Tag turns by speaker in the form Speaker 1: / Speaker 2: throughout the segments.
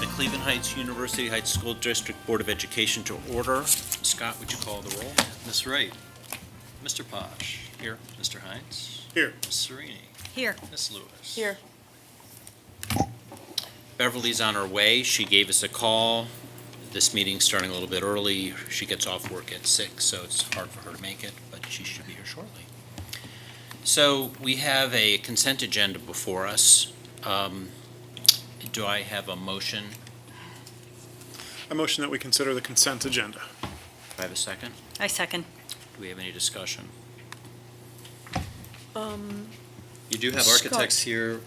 Speaker 1: the Cleveland Heights University Heights School District Board of Education to order. Scott, would you call the roll?
Speaker 2: Ms. Wright. Mr. Posh.
Speaker 1: Here.
Speaker 2: Mr. Hines.
Speaker 3: Here.
Speaker 2: Ms. Serini.
Speaker 4: Here.
Speaker 2: Ms. Lewis.
Speaker 4: Here.
Speaker 1: Beverly's on her way. She gave us a call. This meeting's starting a little bit early. She gets off work at 6, so it's hard for her to make it, but she should be here shortly. So we have a consent agenda before us. Do I have a motion?
Speaker 3: I motion that we consider the consent agenda.
Speaker 1: Do I have a second?
Speaker 4: I second.
Speaker 1: Do we have any discussion?
Speaker 2: You do have
Speaker 4: Scott.
Speaker 2: architects here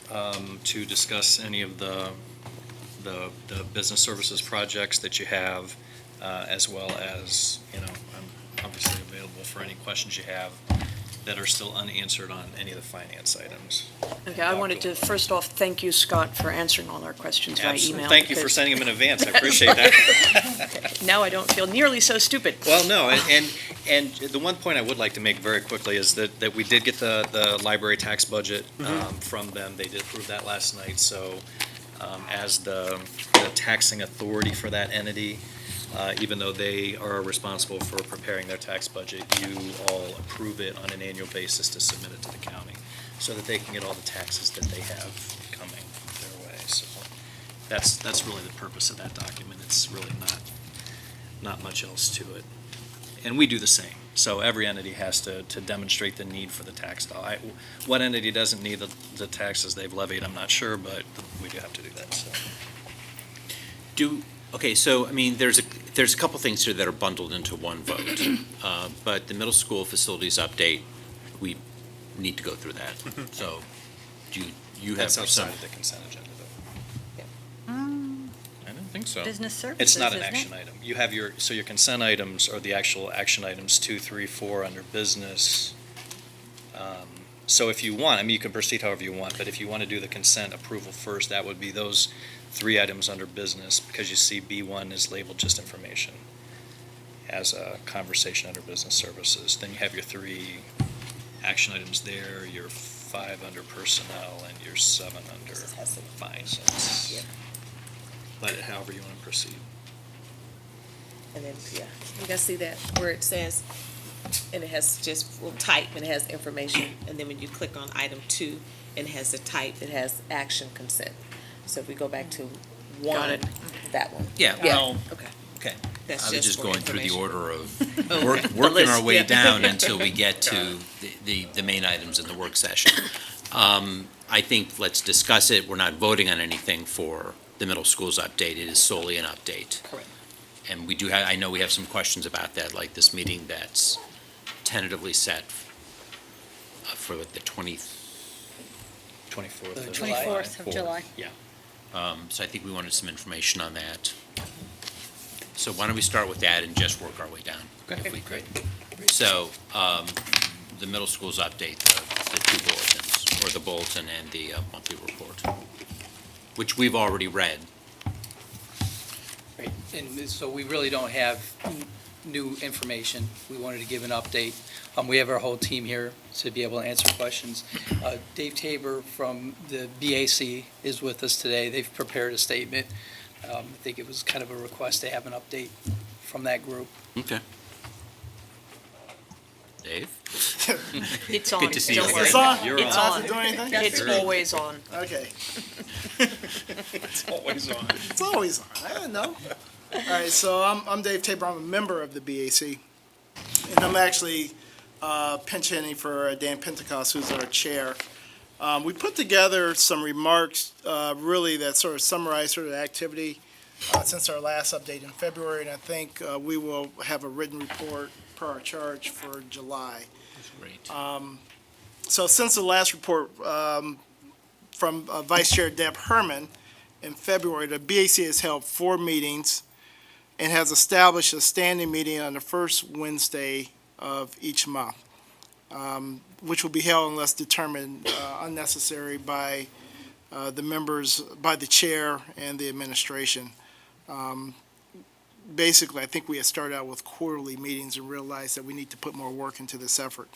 Speaker 2: to discuss any of the business services projects that you have, as well as, I'm obviously available for any questions you have that are still unanswered on any of the finance items.
Speaker 5: Okay, I wanted to first off thank you, Scott, for answering all our questions by
Speaker 2: Absolutely.
Speaker 5: email.
Speaker 2: Thank you for
Speaker 5: because
Speaker 2: sending them in advance. I appreciate that.
Speaker 5: Now I don't feel nearly so stupid.
Speaker 2: Well, no, and the one point I would like to make very quickly is that we did get the library tax budget from them. They did approve that last night, so as the taxing authority for that entity, even though they are responsible for preparing their tax budget, you all approve it on an annual basis to submit it to the county so that they can get all the taxes that they have coming their way. So that's really the purpose of that document. It's really not much else to it. And we do the same. So every entity has to demonstrate the need for the tax dollar. What entity doesn't need the taxes they've levied, I'm not sure, but we do have to do that, so.
Speaker 1: Okay, so, I mean, there's a couple things here that are bundled into one vote. But the middle school facilities update, we need to go through that. So, you have
Speaker 2: That's outside
Speaker 1: some?
Speaker 2: of the consent agenda, though.
Speaker 1: I don't think so.
Speaker 4: Business services,
Speaker 2: It's not an
Speaker 4: isn't it?
Speaker 2: action item. You have your consent items are the actual action items 2, 3, 4 under business. So if you want, I mean, you can proceed however you want, but if you want to do the consent approval first, that would be those 3 items under business, because you see B1 is labeled just information as a conversation under business services. Then you have your 3 action items there, your 5 under personnel, and your 7 under fines.
Speaker 6: Yeah.
Speaker 2: But however you want to proceed.
Speaker 6: And then, yeah, you guys see that where it says, and it has just, we'll type, and it has information, and then when you click on item 2, it has the type, it has action consent. So if we go back to 1,
Speaker 5: Got it.
Speaker 6: that one.
Speaker 1: Yeah, well,
Speaker 6: Okay.
Speaker 1: okay.
Speaker 6: That's
Speaker 1: I was just
Speaker 6: for
Speaker 1: going through the
Speaker 6: information.
Speaker 1: order of
Speaker 6: Okay.
Speaker 1: working our
Speaker 6: list,
Speaker 1: way
Speaker 6: yeah.
Speaker 1: down until we get to the main items in the work session. I think let's discuss it. We're not voting on anything for the middle school's update. It is solely an update.
Speaker 6: Correct.
Speaker 1: And we do have, I know we have some questions about that, like this meeting that's tentatively set for the
Speaker 2: 24th of
Speaker 4: 24th of July.
Speaker 1: So I think we wanted some information on that. So why don't we start with that and just work our way down, if we could. So, the middle school's update, the 2 bulletins, or the bulletin and the monthly report, which we've already read.
Speaker 7: Right, and so we really don't have new information. We wanted to give an update. We have our whole team here to be able to answer questions. Dave Tabor from the BAC is with us today. They've prepared a statement. I think it was kind of a request to have an update from that group.
Speaker 1: Okay. Dave?
Speaker 5: It's on.
Speaker 1: Good to see you
Speaker 5: Don't
Speaker 1: again.
Speaker 5: worry.
Speaker 3: It's on?
Speaker 2: You're
Speaker 5: It's
Speaker 3: I
Speaker 5: on.
Speaker 3: have to do anything?
Speaker 5: It's always on.
Speaker 3: Okay.
Speaker 2: It's always on.
Speaker 3: It's always on. I don't know. All right, so I'm Dave Tabor. I'm a member of the BAC. And I'm actually pinch hitting for Dan Pentecost, who's our chair. We put together some remarks, really, that sort of summarize sort of the activity since our last update in February, and I think we will have a written report per our charge for July.
Speaker 1: That's great.
Speaker 3: So since the last report from Vice Chair Deb Herman in February, the BAC has held 4 meetings and has established a standing meeting on the first Wednesday of each month, which will be held unless determined unnecessary by the members, by the chair and the administration. Basically, I think we had started out with quarterly meetings and realized that we need to put more work into this effort.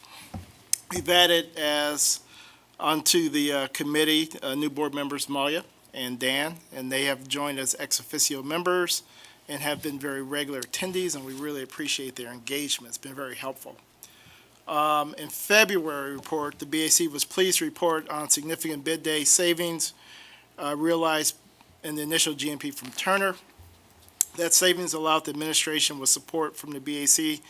Speaker 3: We've added as onto the committee new board members Malia and Dan, and they have joined as ex officio members and have been very regular attendees, and we really appreciate their engagement. It's been very helpful. In February report, the BAC was pleased to report on significant bid day savings realized in the initial GMP from Turner. That savings allowed the administration with support from the BAC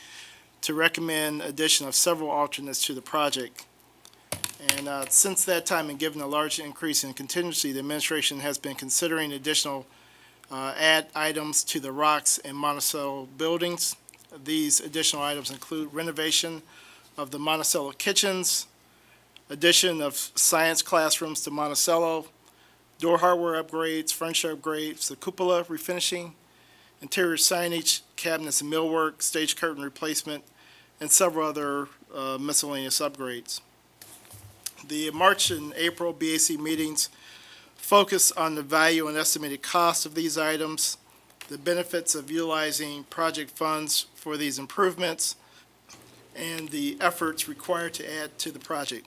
Speaker 3: to recommend addition of several alternates to the project. And since that time, and given the large increase in contingency, the administration has been considering additional add items to the Rocks and Monticello buildings. These additional items include renovation of the Monticello kitchens, addition of science classrooms to Monticello, door hardware upgrades, furniture upgrades, the cupola refinishing, interior signage, cabinets and millwork, stage curtain replacement, and several other miscellaneous upgrades. The March and April BAC meetings focus on the value and estimated cost of these items, the benefits of utilizing project funds for these improvements, and the efforts required to add to the project.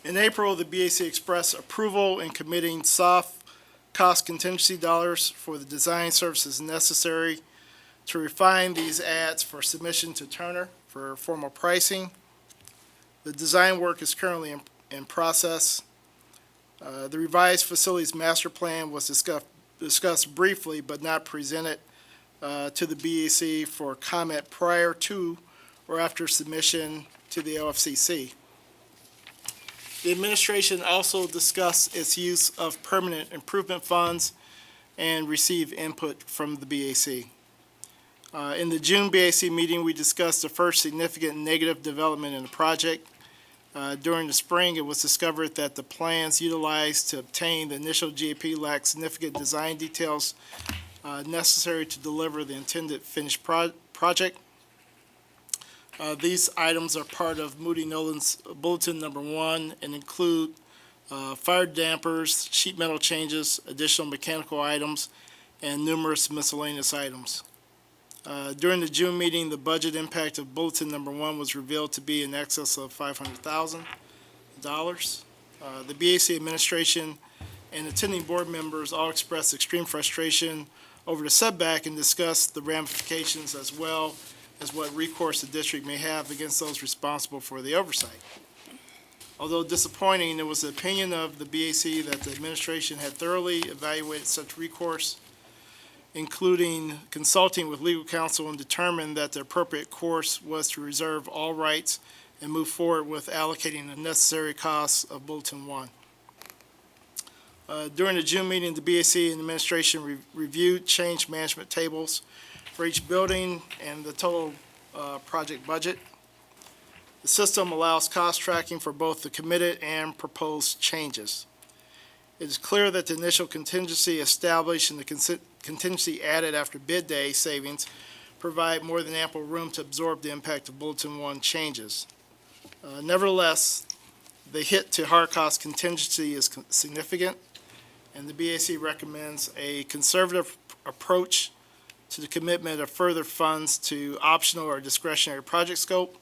Speaker 3: In April, the BAC expressed approval in committing soft cost contingency dollars for the design services necessary to refine these ads for submission to Turner for formal pricing. The design work is currently in process. The revised facilities master plan was discussed briefly but not presented to the BAC for comment prior to or after submission to the LFCC. The administration also discussed its use of permanent improvement funds and received input from the BAC. In the June BAC meeting, we discussed the first significant negative development in the project. During the spring, it was discovered that the plans utilized to obtain the initial GAP lacked significant design details necessary to deliver the intended finished project. These items are part of Moody Nolan's Bulletin Number 1 and include fire dampers, sheet metal changes, additional mechanical items, and numerous miscellaneous items. During the June meeting, the budget impact of Bulletin Number 1 was revealed to be in excess of $500,000. The BAC administration and attending board members all expressed extreme frustration over the setback and discussed the ramifications as well as what recourse the district may have against those responsible for the oversight. Although disappointing, it was the opinion of the BAC that the administration had thoroughly evaluated such recourse, including consulting with legal counsel, and determined that the appropriate course was to reserve all rights and move forward with allocating the necessary costs of Bulletin 1. During the June meeting, the BAC and administration reviewed change management tables for each building and the total project budget. The system allows cost tracking for both the committed and proposed changes. It is clear that the initial contingency established and the contingency added after bid day savings provide more than ample room to absorb the impact of Bulletin 1 changes. Nevertheless, the hit to hard cost contingency is significant, and the BAC recommends a conservative approach to the commitment of further funds to optional or discretionary project scope,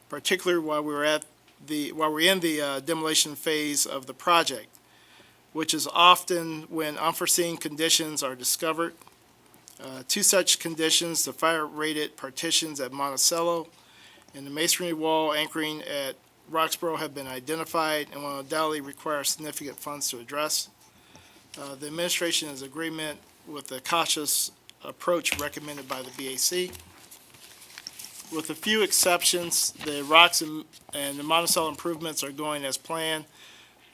Speaker 3: particularly while we're in the demolition phase of the project, which is often when unforeseen conditions are discovered. Two such conditions, the fire-rated partitions at Monticello and the masonry wall anchoring at Roxborough, have been identified and will undoubtedly require significant funds to address. The administration is in agreement with the cautious approach recommended by the BAC. With a few exceptions, the Rocks and the Monticello improvements are going as planned.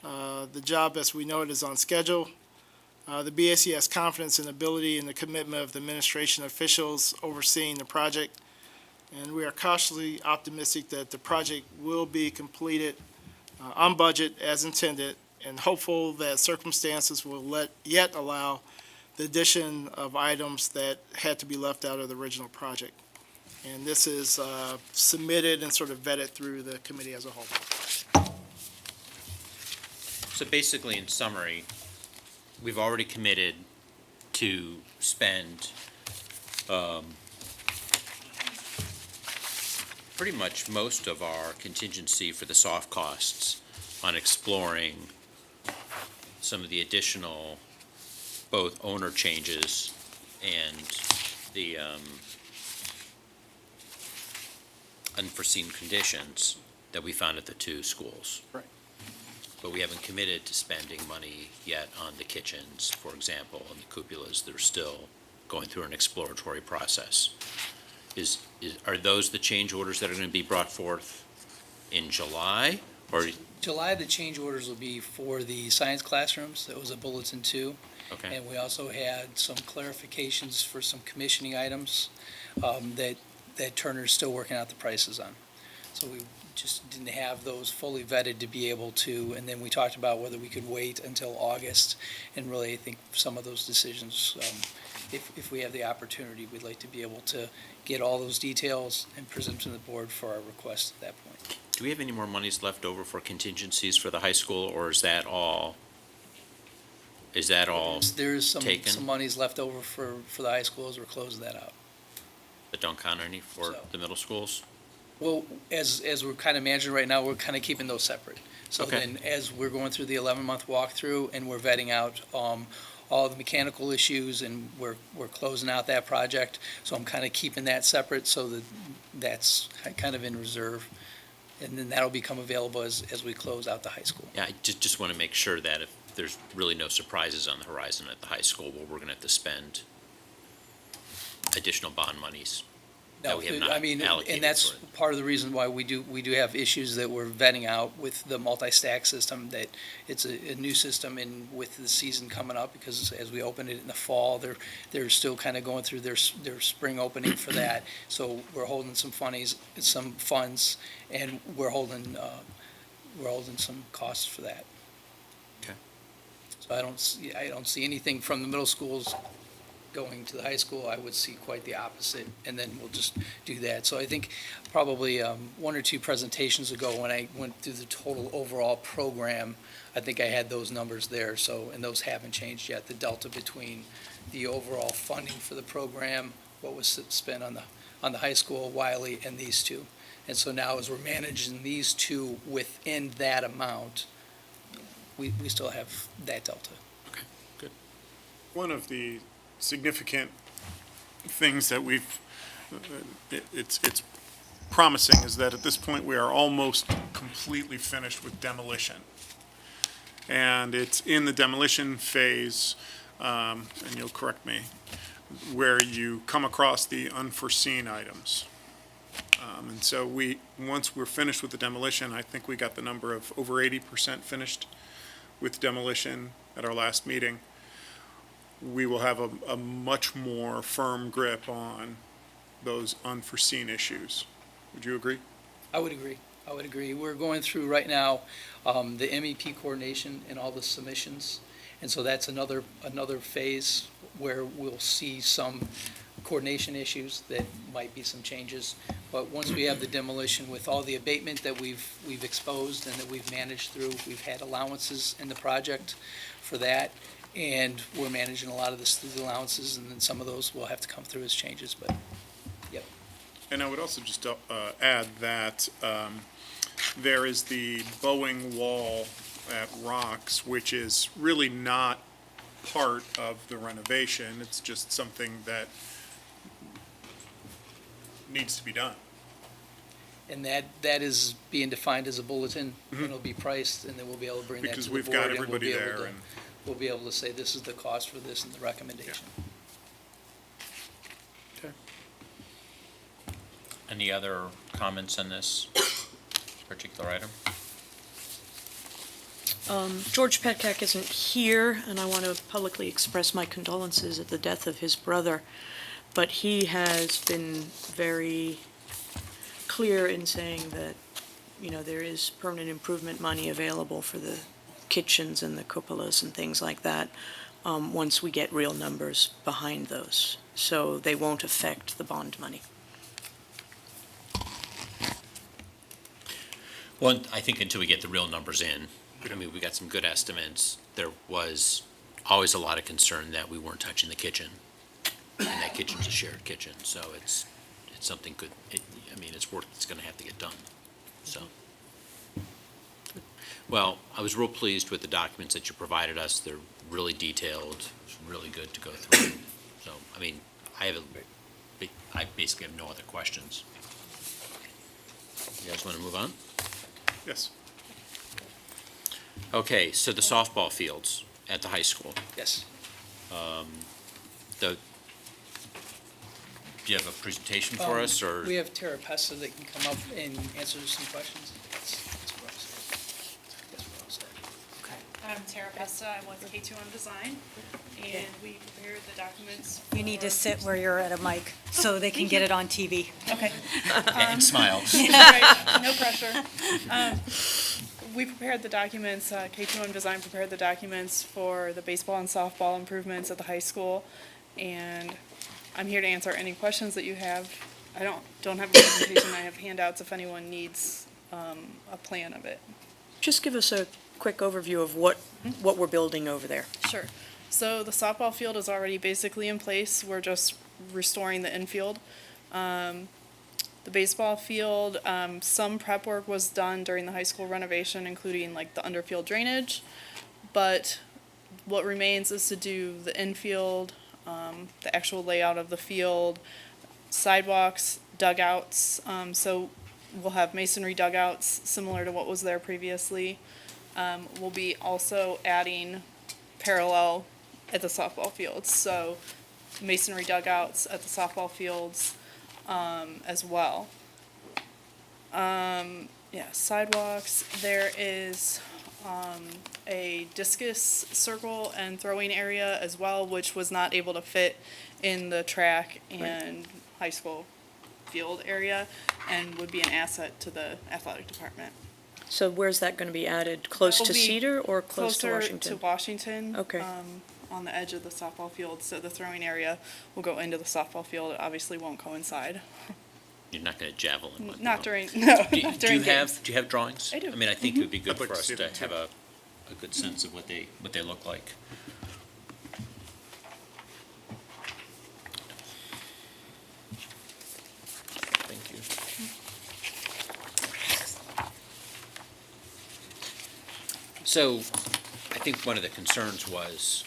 Speaker 3: The job, as we know it, is on schedule. The BAC has confidence in the ability and the commitment of the administration officials overseeing the project, and we are cautiously optimistic that the project will be completed on budget as intended, and hopeful that circumstances will yet allow the addition of items that had to be left out of the original project. And this is submitted and sort of vetted through the committee as a whole.
Speaker 1: So basically, in summary, we've already committed to spend pretty much most of our contingency for the soft costs on exploring some of the additional, both owner changes and the unforeseen conditions that we found at the two schools.
Speaker 3: Right.
Speaker 1: But we haven't committed to spending money yet on the kitchens, for example, and the cupolas. They're still going through an exploratory process. Are those the change orders that are going to be brought forth in July? Or,
Speaker 7: July, the change orders will be for the science classrooms. That was a bulletin two.
Speaker 1: okay,
Speaker 7: And we also had some clarifications for some commissioning items that Turner's still working out the prices on. So we just didn't have those fully vetted to be able to, and then we talked about whether we could wait until August. And really, I think some of those decisions, if we have the opportunity, we'd like to be able to get all those details and present to the board for our request at that point.
Speaker 1: do we have any more monies left over for contingencies for the high school, or is that all?
Speaker 7: There's
Speaker 1: taken?
Speaker 7: some monies left over for the high schools. We're closing that out.
Speaker 1: But don't count any for
Speaker 7: So-
Speaker 1: the middle schools?
Speaker 7: Well, as we're kind of managing right now, we're kind of keeping those separate. So
Speaker 1: Okay.
Speaker 7: then, as we're going through the 11-month walkthrough and we're vetting out all the mechanical issues and we're closing out that project, so I'm kind of keeping that separate so that that's kind of in reserve. And then that'll become available as we close out the high school.
Speaker 1: Yeah, I just want to make sure that if there's really no surprises on the horizon at the high school, where we're going to have to spend additional bond monies. that we have not
Speaker 7: I mean,
Speaker 1: allocated
Speaker 7: and that's
Speaker 1: for it.
Speaker 7: part of the reason why we do have issues that we're vetting out with the multi-stack system, that it's a new system, and with the season coming up, because as we open it in the fall, they're still kind of going through their spring opening for that. So we're holding some funds, and we're holding some costs for that.
Speaker 1: Okay.
Speaker 7: So I don't see anything from the middle schools going to the high school. I would see quite the opposite, and then we'll just do that. So I think probably one or two presentations ago, when I went through the total overall program, I think I had those numbers there. So, and those haven't changed yet. The delta between the overall funding for the program, what was spent on the high school, Wiley, and these two. And so now, as we're managing these two within that amount, we still have that delta.
Speaker 4: One of the significant things that it's promising is that at this point, we are almost completely finished with demolition. And it's in the demolition phase, and you'll correct me, where you come across the unforeseen items. And so once we're finished with the demolition, I think we got the number of over 80% finished with demolition at our last meeting. We will have a much more firm grip on those unforeseen issues. Would you agree?
Speaker 7: I would agree. We're going through right now the MEP coordination and all the submissions. And so that's another phase where we'll see some coordination issues that might be some changes. But once we have the demolition with all the abatement that we've exposed and that we've managed through, we've had allowances in the project for that. And we're managing a lot of the allowances, and then some of those will have to come through as changes, but, yep.
Speaker 4: And I would also just add that there is the bowing wall at Rocks, which is really not part of the renovation. It's just something that needs to be done.
Speaker 7: And that is being defined as a bulletin, and it'll be priced, and then we'll be able to bring that to
Speaker 4: Because
Speaker 7: the board.
Speaker 4: we've got
Speaker 7: and we'll
Speaker 4: everybody
Speaker 7: be able
Speaker 4: there
Speaker 7: to-
Speaker 4: and.
Speaker 7: We'll be able to say, this is the cost for this and the recommendation.
Speaker 1: Any other comments on this particular item?
Speaker 5: George Petcack isn't here, and I want to publicly express my condolences at the death of his brother. But he has been very clear in saying that, there is permanent improvement money available for the kitchens and the cupolas and things like that, once we get real numbers behind those. So they won't affect the bond money.
Speaker 1: Well, I think until we get the real numbers in, I mean, we got some good estimates. There was always a lot of concern that we weren't touching the kitchen. And that kitchen's a shared kitchen, so it's something good. It's work that's gonna have to get done, so. Well, I was real pleased with the documents that you provided us. They're really detailed. It's really good to go through. So, I mean, I basically have no other questions. You guys want to move on?
Speaker 4: Yes.
Speaker 1: Okay, so the softball fields at the high school.
Speaker 7: Yes.
Speaker 1: Do you have a presentation for us, or?
Speaker 7: We have Tara Pesta that can come up and answer some questions. That's what I was saying. That's what I was saying.
Speaker 8: I'm Tara Pesta, I'm with K2M Design, and we prepared the documents.
Speaker 9: You need to sit where you're at a mic so they can get it on TV.
Speaker 8: Okay.
Speaker 1: And smile.
Speaker 8: Right, no pressure. We prepared the documents, K2M Design prepared the documents for the baseball and softball improvements at the high school, and I'm here to answer any questions that you have. I don't have a presentation, I have handouts if anyone needs a plan of it.
Speaker 5: Just give us a quick overview of what we're building over there.
Speaker 8: Sure. So the softball field is already basically in place. We're just restoring the infield. The baseball field, some prep work was done during the high school renovation, including like the underfield drainage. But what remains is to do the infield, the actual layout of the field, sidewalks, dugouts. So we'll have masonry dugouts similar to what was there previously. We'll be also adding parallel at the softball fields, so masonry dugouts at the softball fields as well. Yeah, sidewalks, there is a discus circle and throwing area as well, which was not able to fit in the track and high school field area and would be an asset to the athletic department.
Speaker 5: So where's that going to be added? Close
Speaker 8: It'll
Speaker 5: to
Speaker 8: be
Speaker 5: Cedar or close to
Speaker 8: Closer
Speaker 5: Washington?
Speaker 8: to Washington.
Speaker 5: Okay.
Speaker 8: On the edge of the softball field, so the throwing area will go into the softball field. It obviously won't coincide.
Speaker 1: You're not going to javelin one?
Speaker 8: Not
Speaker 1: no.
Speaker 8: during, no,
Speaker 1: Do you
Speaker 8: not during games.
Speaker 1: do you have drawings?
Speaker 8: I do.
Speaker 1: I mean, I think it would be good
Speaker 4: I'd like
Speaker 1: for
Speaker 4: to
Speaker 1: us
Speaker 4: see
Speaker 1: to
Speaker 4: them,
Speaker 1: have a good sense of what they look like. Thank you. So, I think one of the concerns was,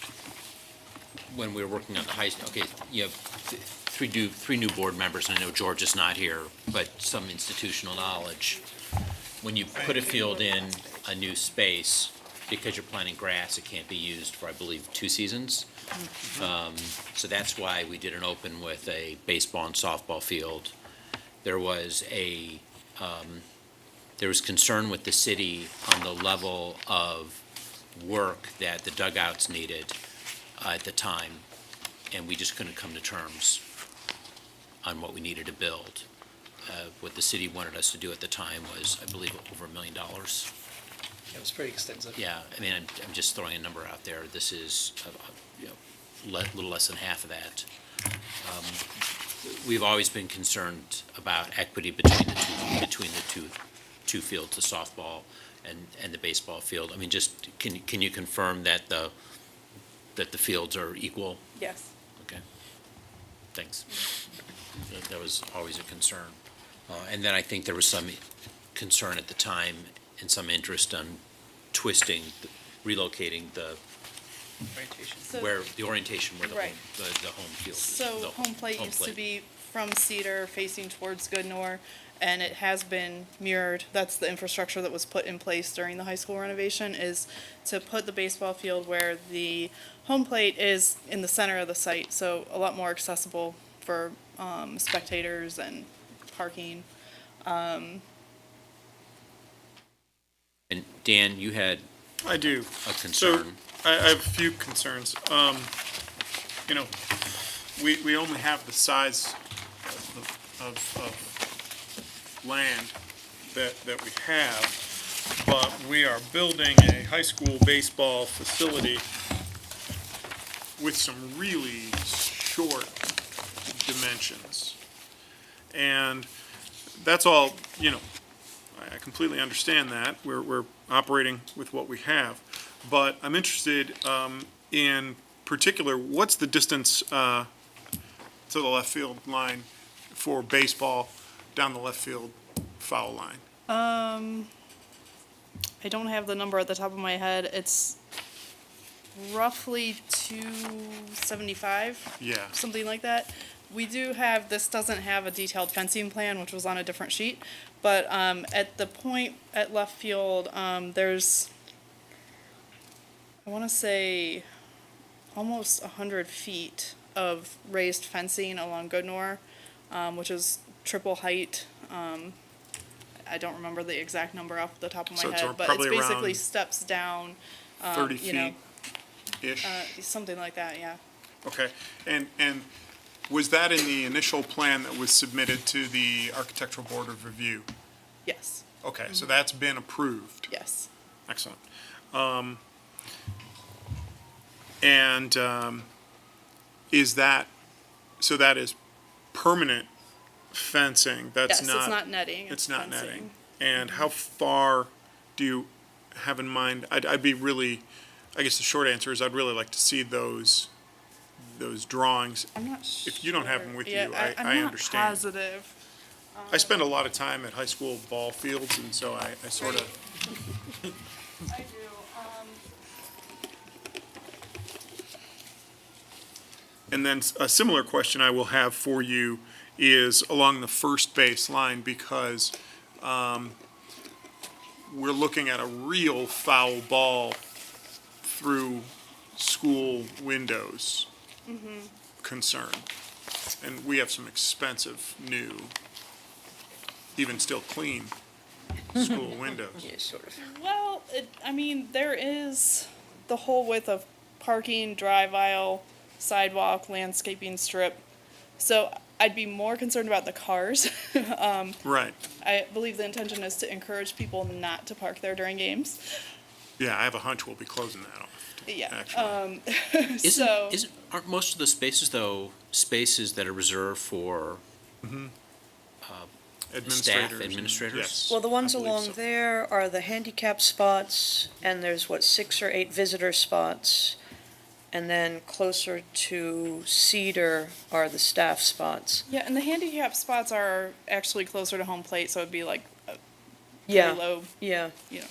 Speaker 1: when we were working on the high, okay, you have three new board members, and I know George is not here, but some institutional knowledge. When you put a field in a new space, because you're planting grass, it can't be used for, I believe, 2 seasons. So that's why we did an open with a baseball and softball field. There was concern with the city on the level of work that the dugouts needed at the time, and we just couldn't come to terms on what we needed to build. What the city wanted us to do at the time was, I believe, over $1 million.
Speaker 7: It was pretty extensive.
Speaker 1: Yeah, I mean, I'm just throwing a number out there. This is, little less than half of that. We've always been concerned about equity between the two fields, the softball and the baseball field. I mean, just, can you confirm that the fields are equal?
Speaker 8: Yes.
Speaker 1: Okay, thanks. That was always a concern. And then I think there was some concern at the time and some interest on relocating the
Speaker 7: Orientation.
Speaker 8: So-
Speaker 1: where the orientation, where the
Speaker 8: Right.
Speaker 1: home field is.
Speaker 8: So
Speaker 1: the
Speaker 8: home plate used to
Speaker 1: plate.
Speaker 8: be from Cedar facing towards Goodnor, and it has been mirrored. That's the infrastructure that was put in place during the high school renovation, is to put the baseball field where the home plate is in the center of the site, so a lot more accessible for spectators and parking.
Speaker 1: And Dan, you had
Speaker 4: I do.
Speaker 1: a
Speaker 4: So
Speaker 1: concern.
Speaker 4: I have a few concerns. You know, we only have the size of land that we have, but we are building a high school baseball facility with some really short dimensions. And that's all, you know, I completely understand that. We're operating with what we have. But I'm interested in particular, what's the distance to the left field line for baseball down the left field foul line?
Speaker 8: I don't have the number at the top of my head. It's roughly 275,
Speaker 4: Yeah,
Speaker 8: something like that. We do have, this doesn't have a detailed fencing plan, which was on a different sheet, but at the point at left field, there's, I want to say, almost 100 feet of raised fencing along Goodnor, which is triple height. I don't remember the exact number off the top of
Speaker 4: So
Speaker 8: my
Speaker 4: it's
Speaker 8: head, but it's
Speaker 4: probably
Speaker 8: basically
Speaker 4: around
Speaker 8: steps down,
Speaker 4: 30
Speaker 8: you know,
Speaker 4: feet-ish.
Speaker 8: something like that, yeah.
Speaker 4: Okay, and was that in the initial plan that was submitted to the Architectural Board of Review?
Speaker 8: Yes,
Speaker 4: Okay, so that's been approved.
Speaker 8: yes.
Speaker 4: Excellent. Is that, so that is permanent fencing? That's
Speaker 8: Yes, it's not netting,
Speaker 4: It's
Speaker 8: it's
Speaker 4: not
Speaker 8: fencing.
Speaker 4: netting. And how far do you have in mind? I'd be really, I guess the short answer is I'd really like to see those drawings.
Speaker 8: I'm not sure.
Speaker 4: If you don't have them with
Speaker 8: Yeah,
Speaker 4: you, I
Speaker 8: I'm not
Speaker 4: understand.
Speaker 8: positive.
Speaker 4: I spend a lot of time at high school ball fields, and so I sort of,
Speaker 8: I do,
Speaker 4: and then a similar question I will have for you is along the first base line, because we're looking at a real foul ball through school windows concern. And we have some expensive, new, even still clean school windows.
Speaker 5: Yeah, sort of.
Speaker 8: Well, I mean, there is the whole width of parking, drive aisle, sidewalk, landscaping strip. So I'd be more concerned about the cars.
Speaker 4: Right.
Speaker 8: I believe the intention is to encourage people not to park there during games.
Speaker 4: Yeah, I have a hunch we'll be closing that off,
Speaker 8: Yeah.
Speaker 4: actually.
Speaker 8: So,
Speaker 1: Aren't most of the spaces, though, spaces that are reserved for
Speaker 4: Administrators.
Speaker 1: administrators?
Speaker 4: Yes,
Speaker 5: Well, the ones
Speaker 4: I believe
Speaker 5: along
Speaker 4: so.
Speaker 5: there are the handicap spots, and there's, 6 or 8 visitor spots. And then closer to Cedar are the staff spots.
Speaker 8: yeah, and the handicap spots are actually closer to home plate, so it'd be like a
Speaker 5: Yeah,
Speaker 8: very low,
Speaker 5: yeah.
Speaker 8: you know.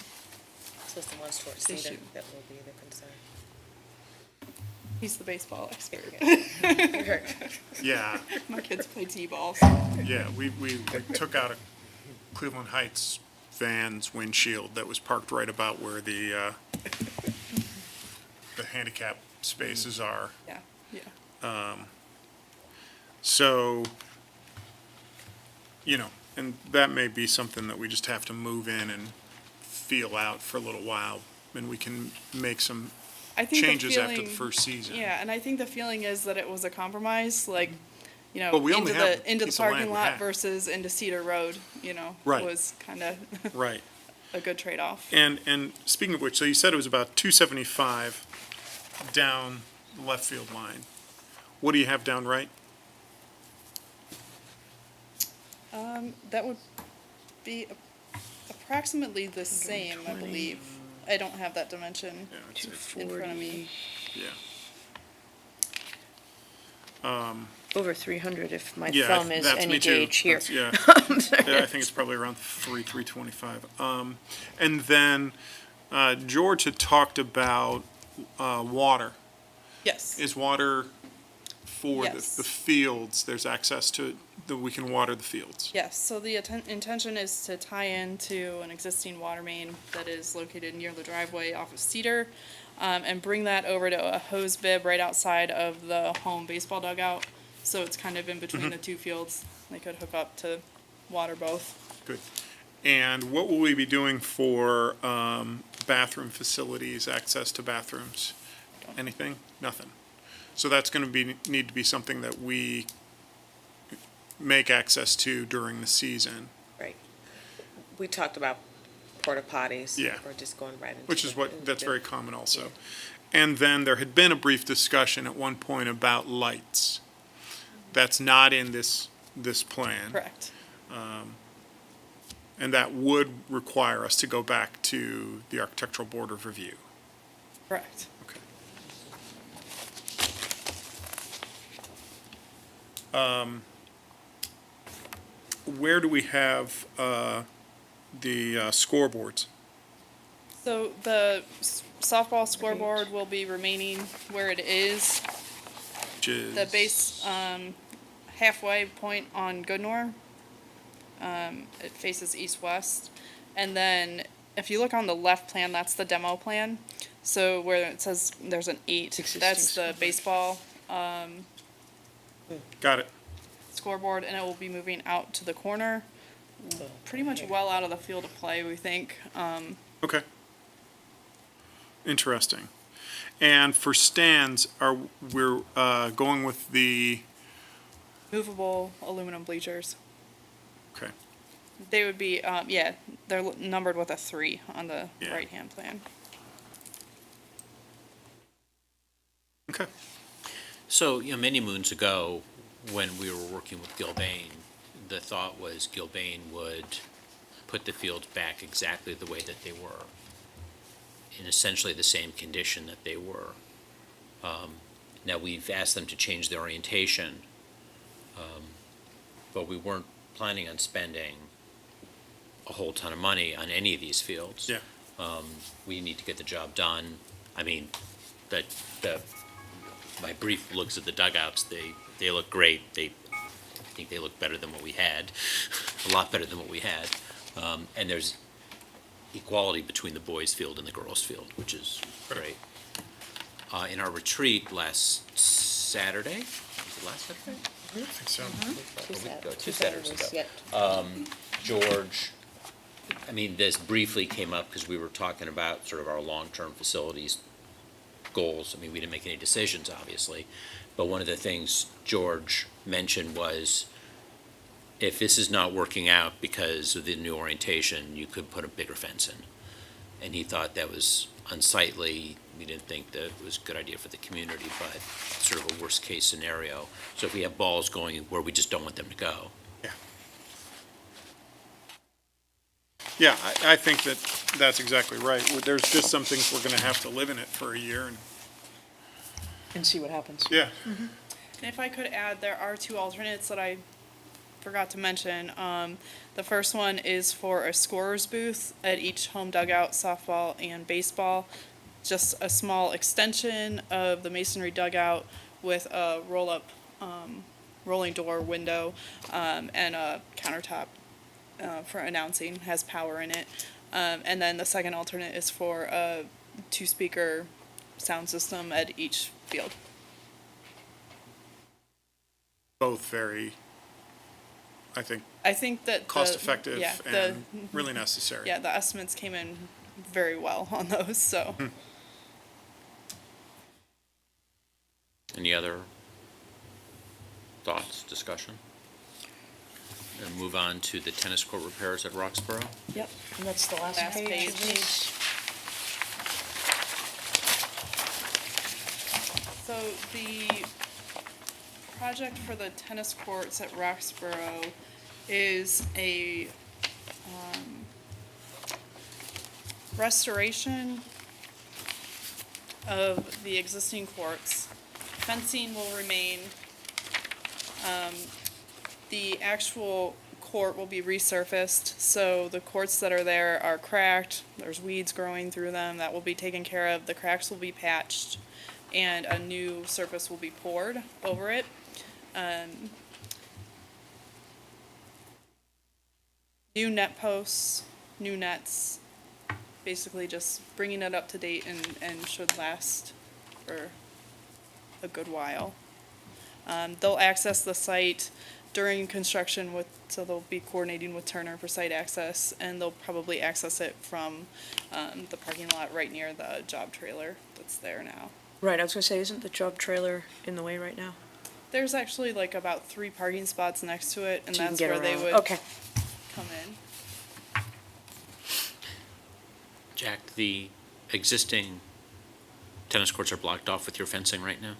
Speaker 6: So it's the ones towards Cedar
Speaker 8: Issue.
Speaker 6: that will be the concern.
Speaker 8: He's the baseball expert.
Speaker 4: Yeah,
Speaker 8: My kids play t-ball.
Speaker 4: yeah, we took out a Cleveland Heights van's windshield that was parked right about where the handicap spaces are.
Speaker 8: Yeah, yeah.
Speaker 4: So, and that may be something that we just have to move in and feel out for a little while, and we can make some
Speaker 8: I think the
Speaker 4: changes after the
Speaker 8: feeling-
Speaker 4: first season.
Speaker 8: Yeah, and I think the feeling is that it was a compromise, like, you know,
Speaker 4: But we only have the
Speaker 8: into the
Speaker 4: piece of land
Speaker 8: parking
Speaker 4: we
Speaker 8: lot
Speaker 4: have.
Speaker 8: versus into Cedar Road,
Speaker 4: Right.
Speaker 8: was kind of
Speaker 4: Right.
Speaker 8: a good trade-off.
Speaker 4: And speaking of which, so you said it was about 275 down the left field line. What do you have down right?
Speaker 8: That would be approximately the same, I believe. I don't have that dimension
Speaker 4: Yeah, it's
Speaker 8: in front of me.
Speaker 4: yeah.
Speaker 5: Over 300 if my
Speaker 4: Yeah,
Speaker 5: thumb is
Speaker 4: that's
Speaker 5: any
Speaker 4: me too.
Speaker 5: gauge here.
Speaker 4: That's- Yeah. Yeah, I think it's probably around 325. And then George had talked about water.
Speaker 8: Yes,
Speaker 4: Is water for
Speaker 8: Yes.
Speaker 4: the fields, there's access to, that we can water the fields?
Speaker 8: yes, so the intention is to tie into an existing water main that is located near the driveway off of Cedar, and bring that over to a hose bib right outside of the home baseball dugout. So it's kind of in between the two fields. They could hook up to water both.
Speaker 4: Good. And what will we be doing for bathroom facilities, access to bathrooms? Anything? Nothing. So that's going to need to be something that we make access to during the season,
Speaker 6: Right. We talked about porta potties.
Speaker 4: Yeah.
Speaker 6: Or just going right into.
Speaker 4: which is
Speaker 6: into
Speaker 4: that's
Speaker 6: the-
Speaker 4: very common also. And then there had been a brief discussion at one point about lights. That's not in this plan.
Speaker 8: Correct.
Speaker 4: And that would require us to go back to the Architectural Board of Review.
Speaker 8: Correct.
Speaker 4: Okay. Where do we have the scoreboards?
Speaker 8: So the softball scoreboard will be remaining where it is.
Speaker 4: Which is.
Speaker 8: The base, halfway point on Goodnor. It faces east-west. And then if you look on the left plan, that's the demo plan. So where it says there's an 8, that's the baseball
Speaker 4: Got it.
Speaker 8: scoreboard, and it will be moving out to the corner, pretty much well out of the field of play, we think.
Speaker 4: Okay. Interesting. And for stands, we're going with the,
Speaker 8: Movable aluminum bleachers.
Speaker 4: okay,
Speaker 8: They would be, yeah, they're numbered with a 3 on the
Speaker 4: Yeah.
Speaker 8: right-hand plan.
Speaker 4: okay.
Speaker 1: So, many moons ago, when we were working with Gilbane, the thought was Gilbane would put the fields back exactly the way that they were, in essentially the same condition that they were. Now, we've asked them to change their orientation, but we weren't planning on spending a whole ton of money on any of these fields.
Speaker 4: Yeah.
Speaker 1: We need to get the job done. I mean, my brief looks at the dugouts, they look great. I think they look better than what we had, a lot better than what we had. And there's equality between the boys' field and the girls' field, which is great. In our retreat last Saturday, was it last Saturday?
Speaker 4: I think so.
Speaker 1: A week ago, 2 Saturdays ago. George, I mean, this briefly came up because we were talking about sort of our long-term facilities goals. I mean, we didn't make any decisions, obviously, but one of the things George mentioned was, if this is not working out because of the new orientation, you could put a bigger fence in. And he thought that was unsightly. We didn't think that it was a good idea for the community, but sort of a worst-case scenario. So if we have balls going where we just don't want them to go.
Speaker 4: Yeah, I think that's exactly right. There's just some things we're gonna have to live in it for a year,
Speaker 5: And see what happens.
Speaker 4: yeah.
Speaker 8: And if I could add, there are 2 alternates that I forgot to mention. The first one is for a scorer's booth at each home dugout, softball and baseball. Just a small extension of the masonry dugout with a roll-up, rolling door window, and a countertop for announcing, has power in it. And then the second alternate is for a 2-speaker sound system at each field.
Speaker 4: Both very, I think,
Speaker 8: I think that
Speaker 4: cost-effective
Speaker 8: yeah,
Speaker 4: and really necessary.
Speaker 8: Yeah, the estimates came in very well on those, so.
Speaker 1: Any other thoughts, discussion? And move on to the tennis court repairs at Roxborough.
Speaker 5: Yep, and that's the last
Speaker 8: Last
Speaker 5: page.
Speaker 8: page. So the project for the tennis courts at Roxborough is a restoration of the existing courts. Fencing will remain. The actual court will be resurfaced, so the courts that are there are cracked, there's weeds growing through them, that will be taken care of, the cracks will be patched, and a new surface will be poured over it. New net posts, new nets, basically just bringing it up to date and should last for a good while. They'll access the site during construction so they'll be coordinating with Turner for site access, and they'll probably access it from the parking lot right near the job trailer that's there now.
Speaker 5: Right, I was gonna say, isn't the job trailer in the way right now?
Speaker 8: There's actually like about 3 parking spots next to it, and
Speaker 5: So you can
Speaker 8: that's
Speaker 5: get
Speaker 8: where they
Speaker 5: around.
Speaker 8: would
Speaker 5: Okay,
Speaker 8: come in.
Speaker 1: Jack, the existing tennis courts are blocked off with your fencing right now?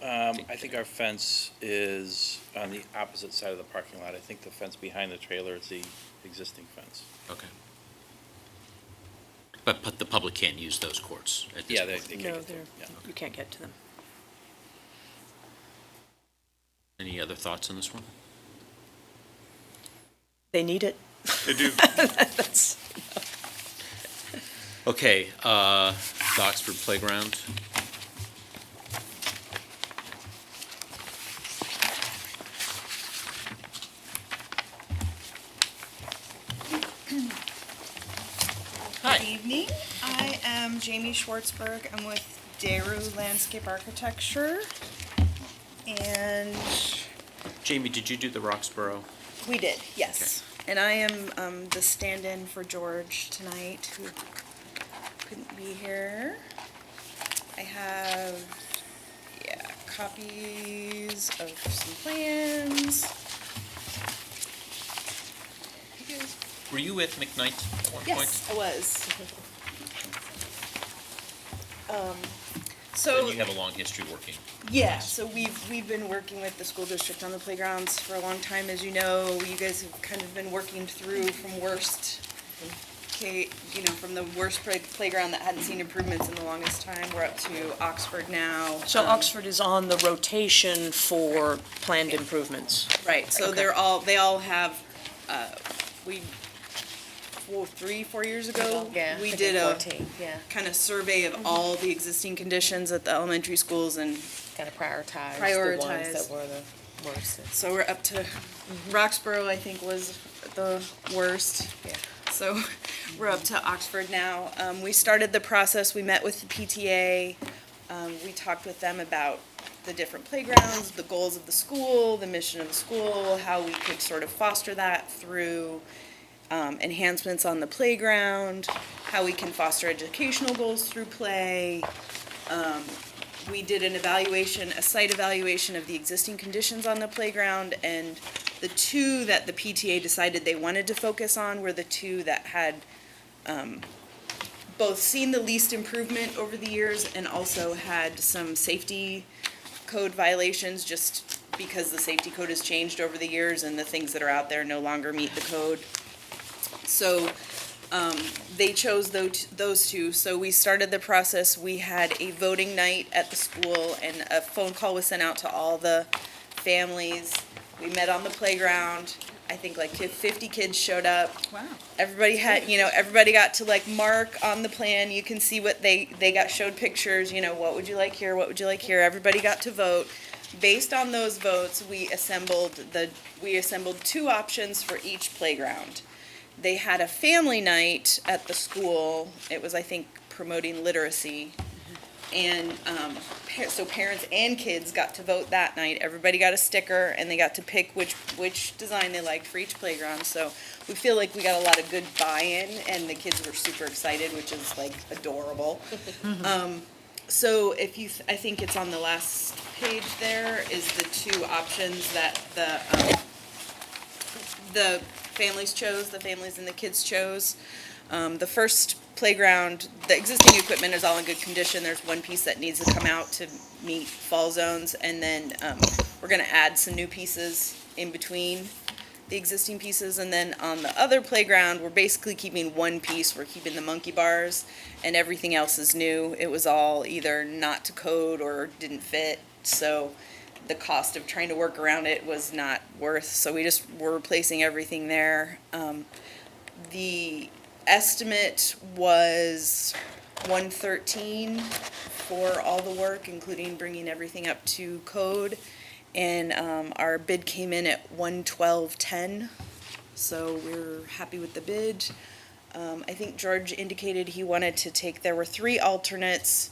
Speaker 10: I think our fence is on the opposite side of the parking lot. I think the fence behind the trailer is the existing fence.
Speaker 1: Okay. But the public can't use those courts at this
Speaker 10: Yeah,
Speaker 1: point?
Speaker 10: they
Speaker 5: no,
Speaker 10: can't get
Speaker 5: they're,
Speaker 10: there. Yeah.
Speaker 5: you can't get to them.
Speaker 1: Any other thoughts on this one?
Speaker 5: They need it.
Speaker 4: They do.
Speaker 5: That's,
Speaker 1: Okay, the Oxford Playground.
Speaker 11: Good evening. I am Jamie Schwartzberg. I'm with Daru Landscape Architecture. And
Speaker 1: Jamie, did you do the Roxborough?
Speaker 11: we did, yes. And I am the stand-in for George tonight, who couldn't be here. I have, copies of some plans.
Speaker 1: Were you with McKnight at one point?
Speaker 11: Yes, I was.
Speaker 1: And you have a long history working.
Speaker 11: Yeah, so we've been working with the school district on the playgrounds for a long time, as you know. You guys have kind of been working through from worst, from the worst playground that hadn't seen improvements in the longest time. We're up to Oxford now.
Speaker 5: So Oxford is on the rotation for planned improvements.
Speaker 11: Right, so
Speaker 5: Okay.
Speaker 11: they all have, 4 years ago, we did a kind of survey of all the existing conditions at the elementary schools and
Speaker 6: Kind of prioritize the
Speaker 11: Prioritize.
Speaker 6: ones that were the worst.
Speaker 11: so we're up to, Roxborough, I think, was the worst.
Speaker 6: Yeah.
Speaker 11: So we're up to Oxford now. We started the process, we met with the PTA. We talked with them about the different playgrounds, the goals of the school, the mission of the school, how we could sort of foster that through enhancements on the playground, how we can foster educational goals through play. We did an evaluation, a site evaluation of the existing conditions on the playground, and the two that the PTA decided they wanted to focus on were the two that had both seen the least improvement over the years and also had some safety code violations, just because the safety code has changed over the years and the things that are out there no longer meet the code. So they chose those two. So we started the process. We had a voting night at the school, and a phone call was sent out to all the families. We met on the playground. I think like 50 kids showed up.
Speaker 6: Wow.
Speaker 11: Everybody had, everybody got to like mark on the plan. You can see what they got showed pictures, what would you like here? What would you like here? Everybody got to vote. Based on those votes, we assembled 2 options for each playground. They had a family night at the school. It was, I think, promoting literacy. And so parents and kids got to vote that night. Everybody got a sticker, and they got to pick which design they liked for each playground. So we feel like we got a lot of good buy-in, and the kids were super excited, which is like adorable. So I think it's on the last page there, is the 2 options that the families chose, the families and the kids chose. The first playground, the existing equipment is all in good condition. There's one piece that needs to come out to meet fall zones, and then we're gonna add some new pieces in between the existing pieces. And then on the other playground, we're basically keeping one piece. We're keeping the monkey bars, and everything else is new. It was all either not to code or didn't fit, so the cost of trying to work around it was not worth, so we're replacing everything there. The estimate was $113 for all the work, including bringing everything up to code, and our bid came in at $112.10, so we're happy with the bid. I think George indicated he wanted to there were 3 alternates.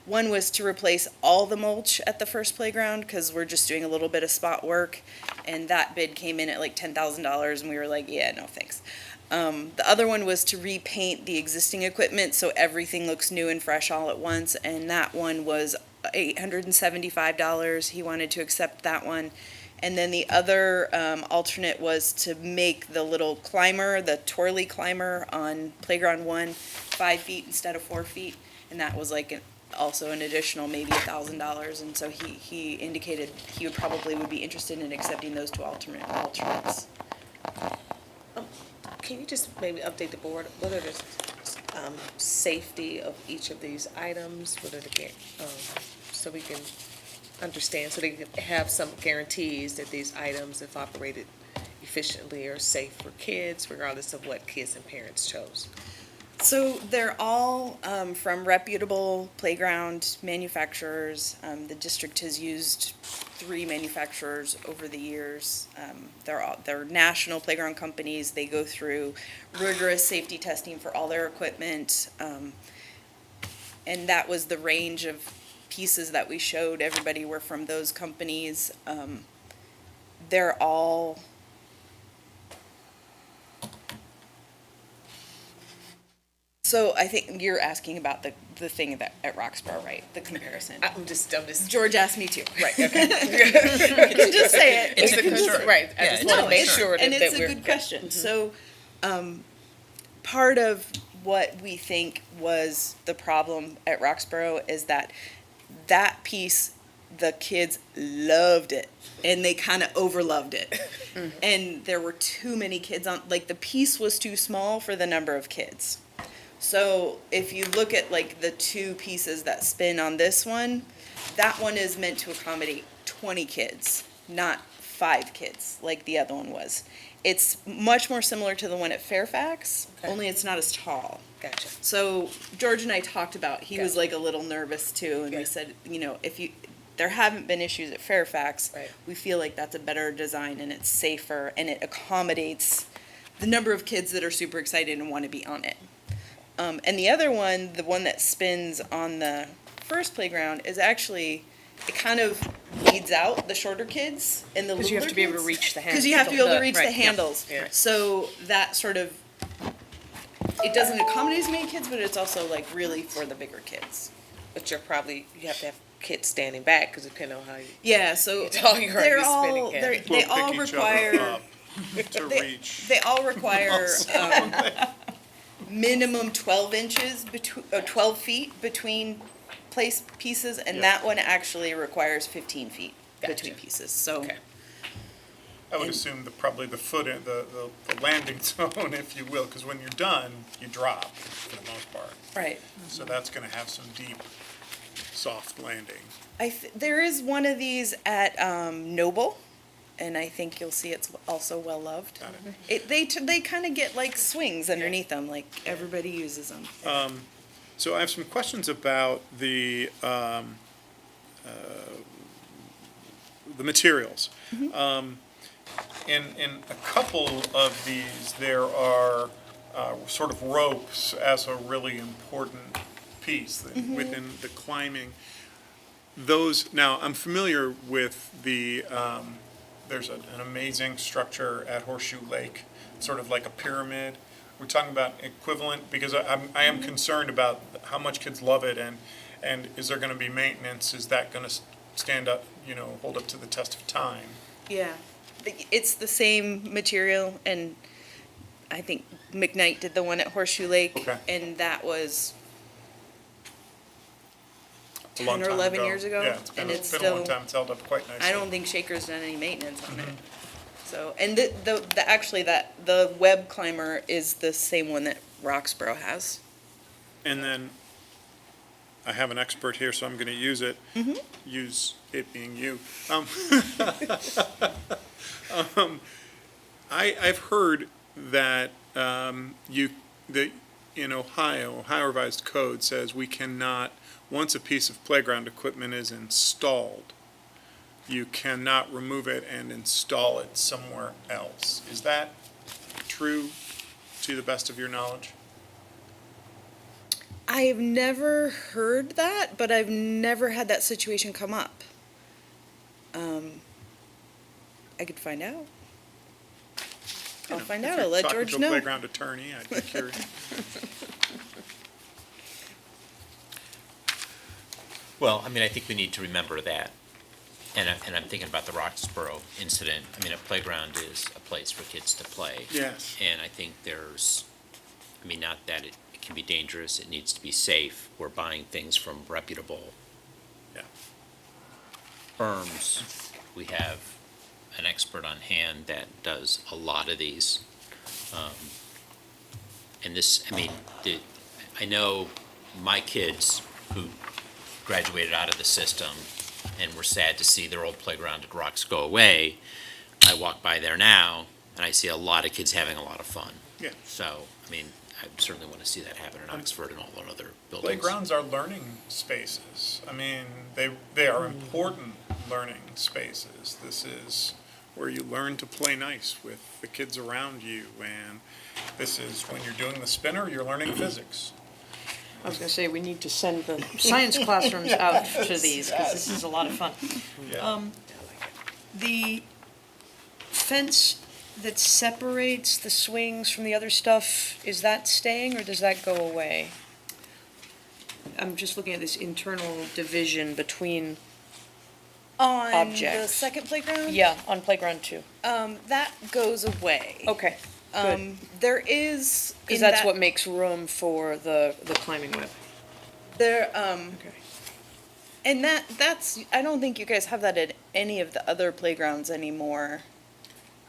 Speaker 11: One was to replace all the mulch at the first playground, because we're just doing a little bit of spot work, and that bid came in at like $10,000, and we were like, yeah, no thanks. The other one was to repaint the existing equipment so everything looks new and fresh all at once, and that one was $875. He wanted to accept that one. And then the other alternate was to make the little climber, the twirly climber on playground 1, 5 feet instead of 4 feet, and that was like also an additional maybe $1,000, and so he indicated he would be interested in accepting those 2 alternates.
Speaker 6: Can you just maybe update the board? What are the safety of each of these items? What are the so we can understand, so they can have some guarantees that these items, if operated efficiently, are safe for kids, regardless of what kids and parents chose?
Speaker 11: So they're all from reputable playground manufacturers. The district has used 3 manufacturers over the years. They're national playground companies. They go through rigorous safety testing for all their equipment. And that was the range of pieces that we showed everybody were from those companies. They're all So I think you're asking about the thing that at Roxborough, right? The comparison.
Speaker 6: I'm just.
Speaker 11: George asked me too.
Speaker 6: Right, okay.
Speaker 11: You can just say it.
Speaker 6: It's a concern, right, I
Speaker 1: Yeah,
Speaker 6: just
Speaker 1: it's
Speaker 6: wanna
Speaker 1: a
Speaker 6: make
Speaker 1: concern.
Speaker 6: sure that
Speaker 11: And it's
Speaker 6: that
Speaker 11: a
Speaker 6: we're.
Speaker 11: good question. So, part of what we think was the problem at Roxborough is that piece, the kids loved it, and they kind of overloved it. And there were too many kids on, like, the piece was too small for the number of kids. So if you look at like the 2 pieces that spin on this one, that one is meant to accommodate 20 kids, not 5 kids like the other one was. It's much more similar to the one at Fairfax,
Speaker 6: Okay.
Speaker 11: only it's not as tall.
Speaker 6: Gotcha.
Speaker 11: So George and I talked about, he was
Speaker 6: Gotcha.
Speaker 11: like a little nervous too, and we
Speaker 6: Okay.
Speaker 11: said, there haven't been issues at Fairfax.
Speaker 6: Right.
Speaker 11: We feel like that's a better design and it's safer and it accommodates the number of kids that are super excited and want to be on it. And the other one, the one that spins on the first playground, is actually, it kind of weeds out the shorter kids and the littler
Speaker 6: Because you have to be able to
Speaker 11: kids.
Speaker 6: reach the handle.
Speaker 11: Because you have to be able to reach the
Speaker 6: Right, yeah.
Speaker 11: handles.
Speaker 6: Yeah.
Speaker 11: So that sort of, it doesn't accommodate as many kids, but it's also like really for the bigger kids.
Speaker 6: But you have to have kids standing back, because depending on how you.
Speaker 11: Yeah, so
Speaker 6: It's all you're
Speaker 11: they're
Speaker 6: spinning,
Speaker 11: all,
Speaker 6: yeah.
Speaker 11: they
Speaker 4: We'll
Speaker 11: all
Speaker 4: pick each
Speaker 11: require,
Speaker 4: other up to reach.
Speaker 11: they all require, minimum 12 inches 12 feet between place pieces, and
Speaker 4: Yeah.
Speaker 11: that one actually requires 15 feet between
Speaker 6: Gotcha.
Speaker 11: pieces, so.
Speaker 6: Okay.
Speaker 4: I would assume that probably the foot, the landing zone, if you will, because when you're done, you drop for the most part.
Speaker 11: Right.
Speaker 4: So that's gonna have some deep, soft landing.
Speaker 11: There is one of these at Noble, and I think you'll see it's also well-loved.
Speaker 4: Got it.
Speaker 11: They kind of get like swings underneath them, like everybody uses them.
Speaker 4: So I have some questions about the materials. In a couple of these, there are sort of ropes as a really important piece within the climbing. Those, now, I'm familiar with the, there's an amazing structure at Horseshoe Lake, sort of like a pyramid. We're talking about equivalent, because I am concerned about how much kids love it, and is there gonna be maintenance? Is that gonna stand up, hold up to the test of time?
Speaker 11: Yeah, it's the same material, and I think McKnight did the one at Horseshoe Lake,
Speaker 4: Okay.
Speaker 11: and that was
Speaker 4: It's a long
Speaker 11: 10 or
Speaker 4: time
Speaker 11: 11 years ago,
Speaker 4: Yeah, it's been
Speaker 11: and
Speaker 4: a
Speaker 11: it's
Speaker 4: been a long
Speaker 11: still-
Speaker 4: time, it's held up quite nicely.
Speaker 11: I don't think Shaker's done any maintenance on it.
Speaker 4: Mm-hmm.
Speaker 11: So, and actually the web climber is the same one that Roxborough has.
Speaker 4: And then, I have an expert here, so I'm gonna use it. Use it being you. I've heard that, in Ohio revised code says we cannot, once a piece of playground equipment is installed, you cannot remove it and install it somewhere else. Is that true, to the best of your knowledge?
Speaker 11: I've never heard that, but I've never had that situation come up. I could find out. I'll find out. I'll let George
Speaker 4: Talking to a
Speaker 11: know.
Speaker 4: playground attorney, I'd be curious.
Speaker 1: Well, I mean, I think we need to remember that. And I'm thinking about the Roxborough incident. I mean, a playground is a place for kids to play.
Speaker 4: Yes.
Speaker 1: And I think not that it can be dangerous, it needs to be safe. We're buying things from reputable
Speaker 4: Yeah.
Speaker 1: firms. We have an expert on hand that does a lot of these. And this, I know my kids who graduated out of the system and were sad to see their old playground at Rocks go away. I walk by there now and I see a lot of kids having a lot of fun.
Speaker 4: Yeah.
Speaker 1: So, I certainly want to see that happen in Oxford and all the other buildings.
Speaker 4: Playgrounds are learning spaces. I mean, they are important learning spaces. This is where you learn to play nice with the kids around you, and this is when you're doing the spinner, you're learning physics.
Speaker 5: I was gonna say, we need to send the science classrooms out to these, because this is a lot of fun.
Speaker 4: Yeah.
Speaker 5: The fence that separates the swings from the other stuff, is that staying or does that go away? I'm just looking at this internal division between,
Speaker 11: On the
Speaker 5: Objects.
Speaker 11: second playground?
Speaker 5: yeah, on playground 2.
Speaker 11: That goes away.
Speaker 5: Okay, good.
Speaker 11: There is.
Speaker 5: Because
Speaker 11: in
Speaker 5: that's
Speaker 11: that-
Speaker 5: what makes room for the climbing web.
Speaker 11: There,
Speaker 5: Okay.
Speaker 11: and that's, I don't think you guys have that at any of the other playgrounds anymore.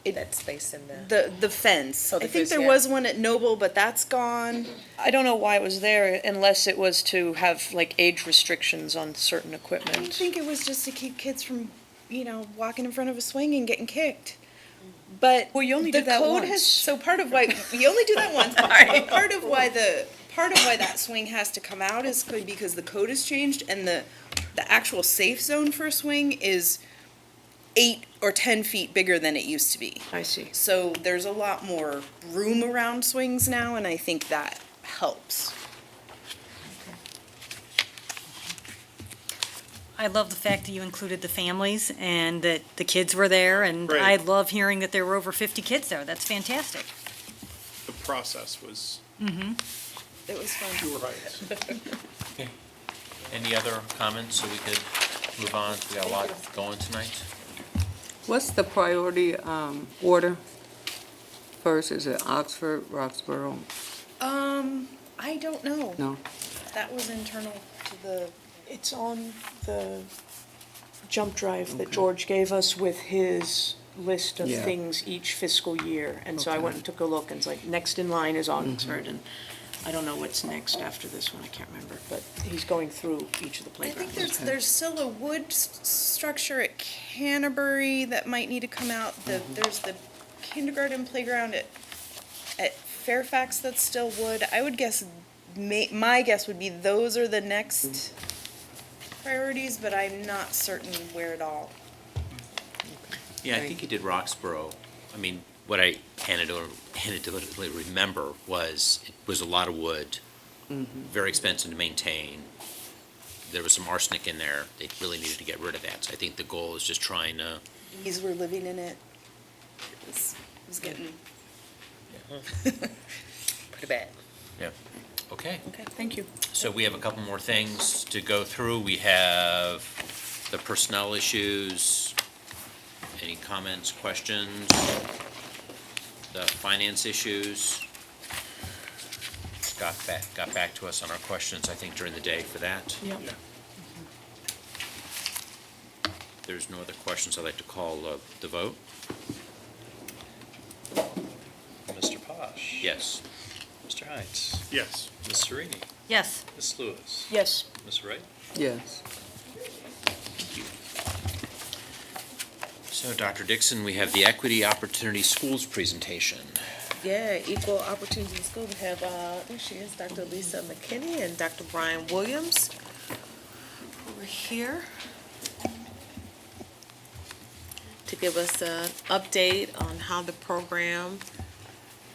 Speaker 6: That space in the.
Speaker 11: The fence.
Speaker 6: Oh, the
Speaker 11: I think
Speaker 6: fence,
Speaker 11: there
Speaker 6: yeah.
Speaker 11: was one at Noble, but that's gone.
Speaker 5: I don't know why it was there unless it was to have like age restrictions on certain
Speaker 11: I
Speaker 5: equipment.
Speaker 11: think it was just to keep kids from, walking in front of a swing and getting kicked. But
Speaker 5: Well, you only
Speaker 11: the
Speaker 5: did that
Speaker 11: code has,
Speaker 5: once.
Speaker 11: so part of why, you only do that once. But part of why that swing has to come out is because the code has changed and the actual safe zone for a swing is 8 or 10 feet bigger than it used to be.
Speaker 5: I see.
Speaker 11: So there's a lot more room around swings now, and I think that helps.
Speaker 9: I love the fact that you included the families and that the kids were there, and
Speaker 4: Great.
Speaker 9: I love hearing that there were over 50 kids there. That's fantastic.
Speaker 4: The process was
Speaker 11: It was fun.
Speaker 4: pure heights.
Speaker 1: Any other comments so we could move on? We got a lot going tonight.
Speaker 12: What's the priority order? First, is it Oxford, Roxborough?
Speaker 11: I don't know.
Speaker 12: No.
Speaker 11: That was internal to the,
Speaker 5: It's on the jump drive that George gave us with his list of
Speaker 12: Yeah.
Speaker 5: things each fiscal year. And so I went and took a look, and it's like, next in line is Oxford, and I don't know what's next after this one, I can't remember, but he's going through each of the
Speaker 11: I think
Speaker 5: playgrounds.
Speaker 11: there's still a wood structure at Canterbury that might need to come out. There's the kindergarten playground at Fairfax that's still wood. I would guess, my guess would be those are the next priorities, but I'm not certain where it all.
Speaker 1: Yeah, I think you did Roxborough. I mean, what I anecdotally remember was, it was a lot of wood, very expensive to maintain. There was some arsenic in there. They really needed to get rid of that. So I think the goal is just trying to,
Speaker 11: Bees were living in it. It was getting.
Speaker 6: Pretty bad.
Speaker 1: okay.
Speaker 5: Okay, thank you.
Speaker 1: So we have a couple more things to go through. We have the personnel issues. Any comments, questions? The finance issues. Got back to us on our questions, I think, during the day for that.
Speaker 5: Yep.
Speaker 1: If there's no other questions, I'd like to call the vote.
Speaker 10: Mr. Posh?
Speaker 1: Yes.
Speaker 10: Mr. Hines?
Speaker 4: Yes.
Speaker 10: Ms. Serini?
Speaker 9: Yes.
Speaker 10: Ms. Lewis?
Speaker 5: Yes.
Speaker 10: Ms. Wright?
Speaker 12: Yes.
Speaker 1: So, Dr. Dixon, we have the Equity Opportunity Schools presentation.
Speaker 6: Yeah, Equal Opportunity School, we have, there she is, Dr. Lisa McKinney and Dr. Brian Williams over here to give us an update on how the program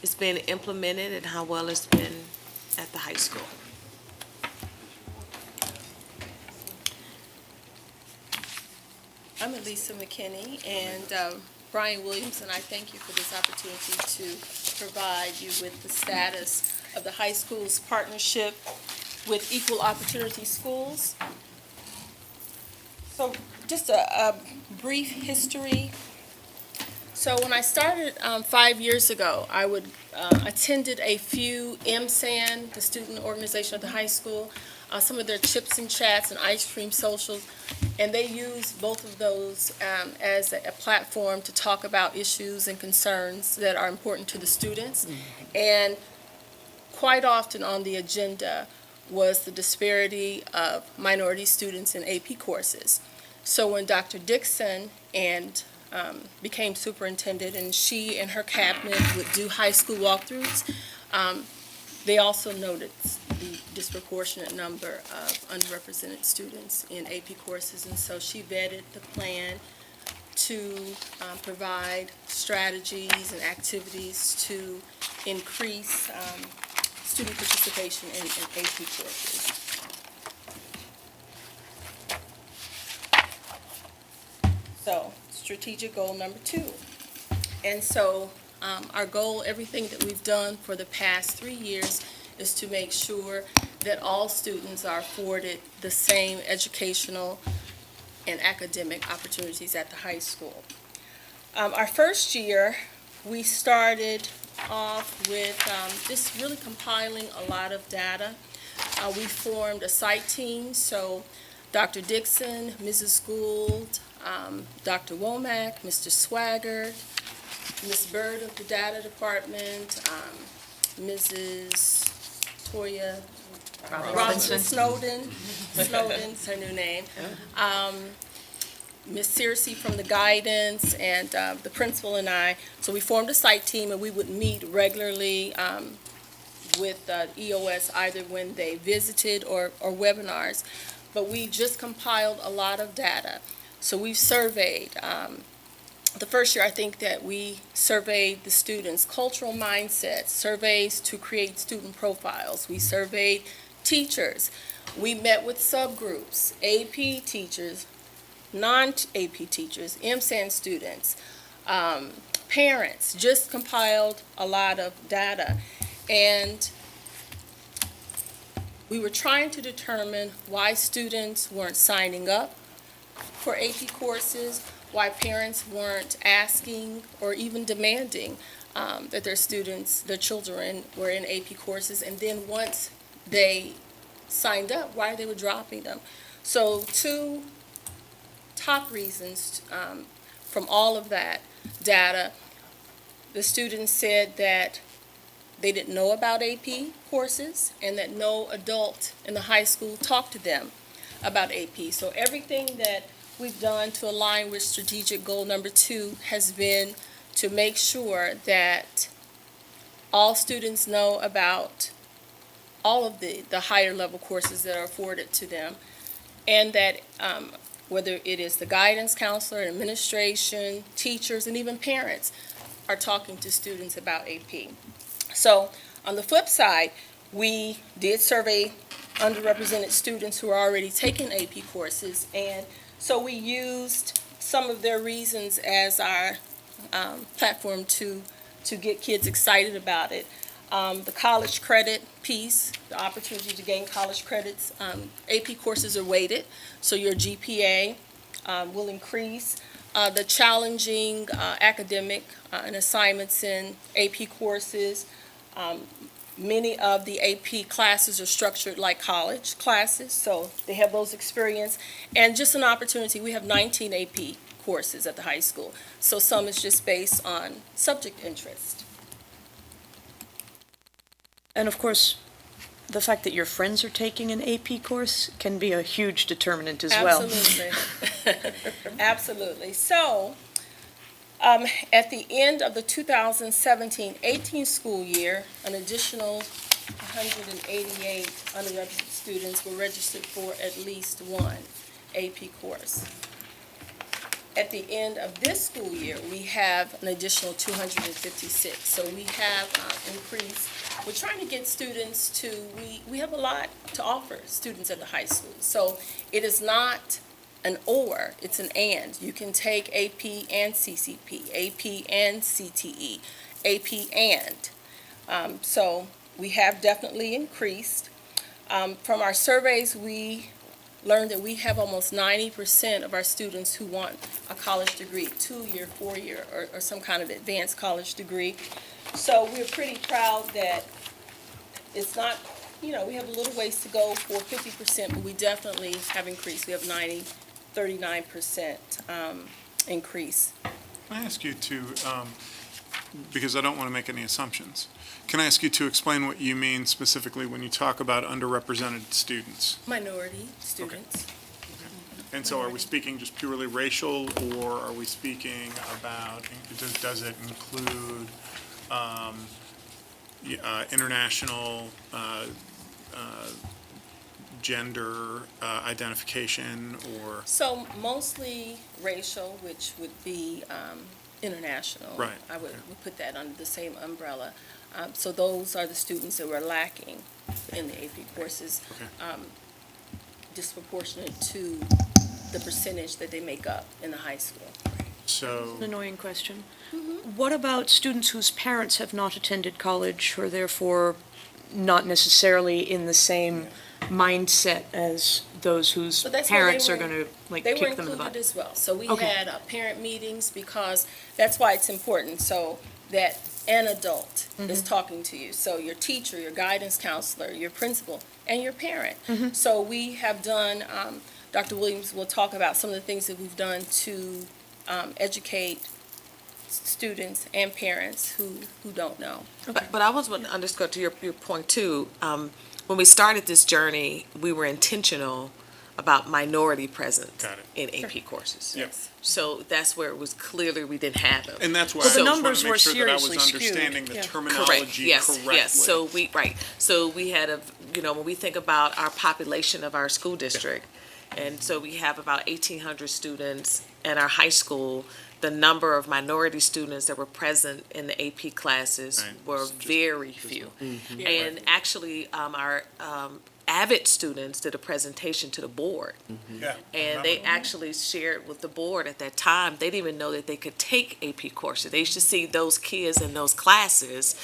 Speaker 6: is being implemented and how well it's been at the high school.
Speaker 13: I'm Elisa McKinney, and Brian Williams, and I thank you for this opportunity to provide you with the status of the high school's partnership with Equal Opportunity Schools. So just a brief history. So when I started 5 years ago, I would attended a few MSAN, the student organization of the high school, some of their chips and chats and ice cream socials, and they use both of those as a platform to talk about issues and concerns that are important to the students. And quite often on the agenda was the disparity of minority students in AP courses. So when Dr. Dixon became superintendent, and she and her cabinet would do high school walkthroughs, They also noted the disproportionate number of underrepresented students in AP courses, and so she vetted the plan to provide strategies and activities to increase student participation in AP courses. So, strategic goal number 2. And so, our goal, everything that we've done for the past 3 years, is to make sure that all students are afforded the same educational and academic opportunities at the high school. Our first year, we started off with just really compiling a lot of data. We formed a site team, so Dr. Dixon, Mrs. Gould, Dr. Womack, Mr. Swagger, Ms. Bird of the Data Department, Mrs. Toya Robinson Snowden's her new name. Ms. Searcy from the guidance, and the principal and I. So we formed a site team, and we would meet regularly with EOS either when they visited or webinars. But we just compiled a lot of data. So we've surveyed. The first year, I think that we surveyed the students' cultural mindsets, surveys to create student profiles. We surveyed teachers. We met with subgroups, AP teachers, non-AP teachers, MSAN students, parents, just compiled a lot of data. And we were trying to determine why students weren't signing up for AP courses, why parents weren't asking or even demanding that their students, their children were in AP courses, and then once they signed up, why they were dropping them. So 2 top reasons from all of that data, the students said that they didn't know about AP courses and that no adult in the high school talked to them about AP. So everything that we've done to align with strategic goal number 2 has been to make sure that all students know about all of the higher level courses that are afforded to them, and that whether it is the guidance counselor, administration, teachers, and even parents are talking to students about AP. So on the flip side, we did survey underrepresented students who are already taking AP courses, and so we used some of their reasons as our platform to get kids excited about it. The college credit piece, the opportunity to gain college credits. AP courses are weighted, so your GPA will increase. The challenging academic and assignments in AP courses. Many of the AP classes are structured like college classes, so they have those experience. And just an opportunity, we have 19 AP courses at the high school, so some is just based on subject interest.
Speaker 5: And of course, the fact that your friends are taking an AP course can be a huge determinant as well.
Speaker 13: Absolutely. Absolutely. So, at the end of the 2017-18 school year, an additional 188 underrepresented students were registered for at least one AP course. At the end of this school year, we have an additional 256. So we have increased. We're trying to get students to, we have a lot to offer students at the high school. So it is not an or, it's an and. You can take AP and CCP, AP and CTE, AP and. So we have definitely increased. From our surveys, we learned that we have almost 90% of our students who want a college degree, 2-year, 4-year, or some kind of advanced college degree. So we're pretty proud that it's not, we have a little ways to go for 50%, but we definitely have increased. We have 39% increase.
Speaker 4: Can I ask you to, because I don't want to make any assumptions, can I ask you to explain what you mean specifically when you talk about underrepresented students?
Speaker 13: Minority students.
Speaker 4: And so are we speaking just purely racial, or are we speaking about, does it include, international, gender identification, or?
Speaker 13: So mostly racial, which would be international.
Speaker 4: Right,
Speaker 13: I would
Speaker 4: okay.
Speaker 13: would put that under the same umbrella. So those are the students that were lacking in the AP courses,
Speaker 4: Okay.
Speaker 13: disproportionate to the percentage that they make up in the high school.
Speaker 4: So,
Speaker 5: An annoying question. What about students whose parents have not attended college, who are therefore not necessarily in the same mindset as those whose
Speaker 13: But that's where
Speaker 5: parents
Speaker 13: they
Speaker 5: are
Speaker 13: were-
Speaker 5: going to, like,
Speaker 13: They were
Speaker 5: kick them in the butt?
Speaker 13: included as well. So we
Speaker 5: Okay.
Speaker 13: had parent meetings because that's why it's important, so that an adult is talking to you. So your teacher, your guidance counselor, your principal, and your parent. So we have done, Dr. Williams will talk about some of the things that we've done to educate students and parents who don't know.
Speaker 6: But I was want to underscore to your point too, when we started this journey, we were intentional about minority presence
Speaker 4: Got it.
Speaker 6: in AP courses.
Speaker 4: Yep.
Speaker 6: So that's where it was clearly we didn't have them.
Speaker 4: and that's why
Speaker 5: Well,
Speaker 4: I
Speaker 5: the
Speaker 4: just want
Speaker 5: numbers
Speaker 4: to
Speaker 5: were
Speaker 4: make sure that I was
Speaker 5: seriously skewed.
Speaker 4: understanding the
Speaker 5: Yeah.
Speaker 4: terminology
Speaker 6: Yes,
Speaker 4: correctly.
Speaker 6: yes, so so we had when we think about our population of our school district, and so we have about 1,800 students at our high school. The number of minority students that were present in the AP classes
Speaker 4: Right.
Speaker 6: were very few. And actually, our AVID students did a presentation to the board.
Speaker 4: Yeah.
Speaker 6: And they actually shared with the board at that time, they didn't even know that they could take AP courses. They used to see those kids in those classes.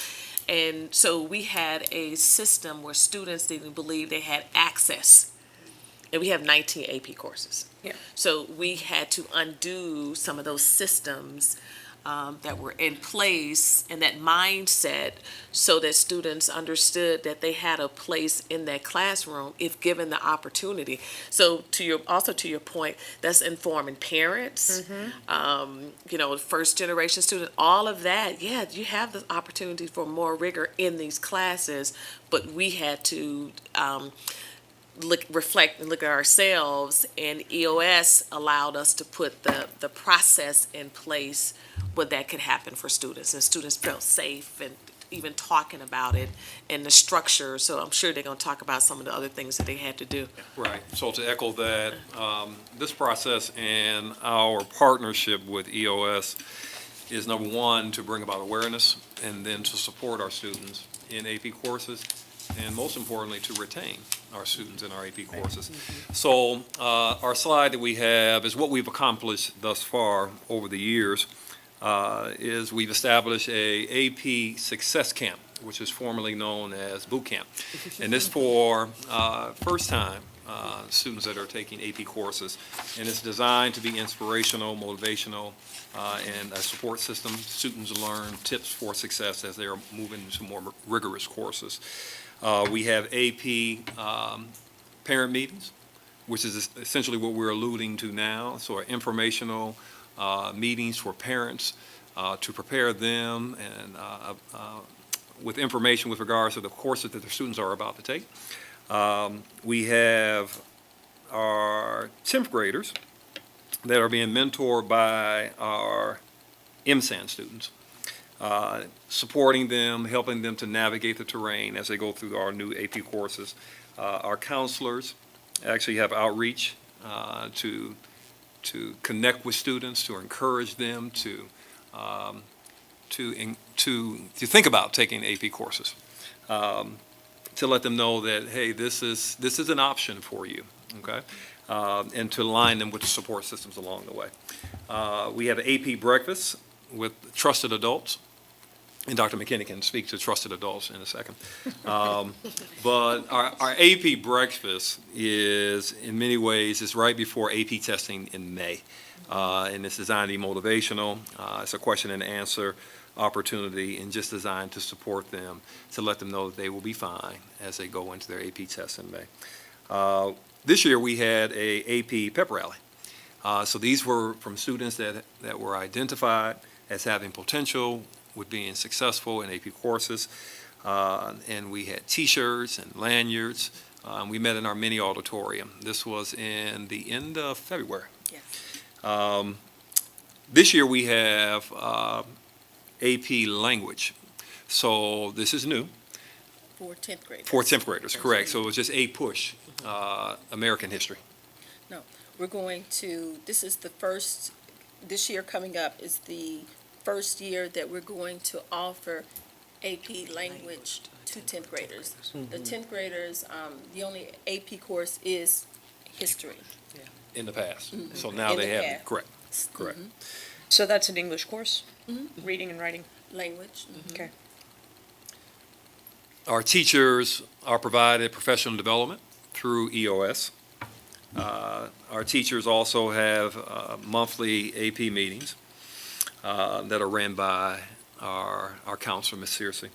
Speaker 6: And so we had a system where students didn't believe they had access. And we have 19 AP courses.
Speaker 5: Yeah.
Speaker 6: So we had to undo some of those systems that were in place and that mindset so that students understood that they had a place in that classroom if given the opportunity. So to your point, that's informing parents, first generation student, all of that. Yeah, you have the opportunity for more rigor in these classes, but we had to reflect and look at ourselves, and EOS allowed us to put the process in place where that could happen for students, and students felt safe and even talking about it and the structure. So I'm sure they're going to talk about some of the other things that they had to do.
Speaker 14: Right. So to echo that, this process and our partnership with EOS is, number one, to bring about awareness, and then to support our students in AP courses, and most importantly, to retain our students in our AP courses. So our slide that we have is what we've accomplished thus far over the years, is we've established a AP Success Camp, which is formerly known as Boot Camp. And this for first-time students that are taking AP courses. And it's designed to be inspirational, motivational, and a support system. Students learn tips for success as they are moving into more rigorous courses. We have AP parent meetings, which is essentially what we're alluding to now. So informational meetings for parents to prepare them and with information with regards to the courses that their students are about to take. We have our 10th graders that are being mentored by our MSAN students, supporting them, helping them to navigate the terrain as they go through our new AP courses. Our counselors actually have outreach to connect with students, to encourage them to think about taking AP courses, to let them know that, hey, this is an option for you, okay? And to align them with the support systems along the way. We have AP breakfast with trusted adults, and Dr. McKinney can speak to trusted adults in a second. But our AP breakfast is, in many ways, is right before AP testing in May. And it's designed to be motivational. It's a question and answer opportunity, and just designed to support them, to let them know that they will be fine as they go into their AP tests in May. This year, we had a AP pep rally. So these were from students that were identified as having potential with being successful in AP courses. And we had T-shirts and lanyards. We met in our mini auditorium. This was in the end of February. This year, we have AP language. So this is new
Speaker 13: For 10th graders.
Speaker 14: for 10th graders, correct. So it was just a push, American history.
Speaker 13: We're going to, this is the first, this year coming up is the first year that we're going to offer AP language to 10th graders. The 10th graders, the only AP course is history.
Speaker 14: In the past.
Speaker 13: Mhm.
Speaker 14: So now
Speaker 13: In
Speaker 14: they
Speaker 13: the
Speaker 14: have,
Speaker 13: past.
Speaker 14: correct, correct.
Speaker 13: Mhm.
Speaker 5: So that's an English course,
Speaker 13: Mhm.
Speaker 5: reading and writing.
Speaker 13: Language.
Speaker 5: Okay.
Speaker 14: Our teachers are provided professional development through EOS. Our teachers also have monthly AP meetings that are ran by our counselor, Ms. Searcy.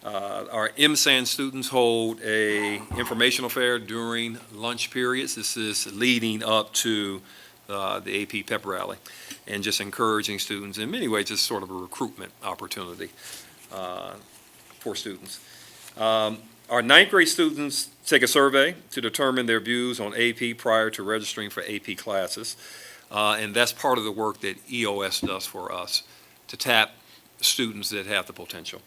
Speaker 14: Our MSAN students hold a informational fair during lunch periods. This is leading up to the AP pep rally and just encouraging students, in many ways, just sort of a recruitment opportunity for students. Our ninth grade students take a survey to determine their views on AP prior to registering for AP classes. And that's part of the work that EOS does for us, to tap students that have the potential.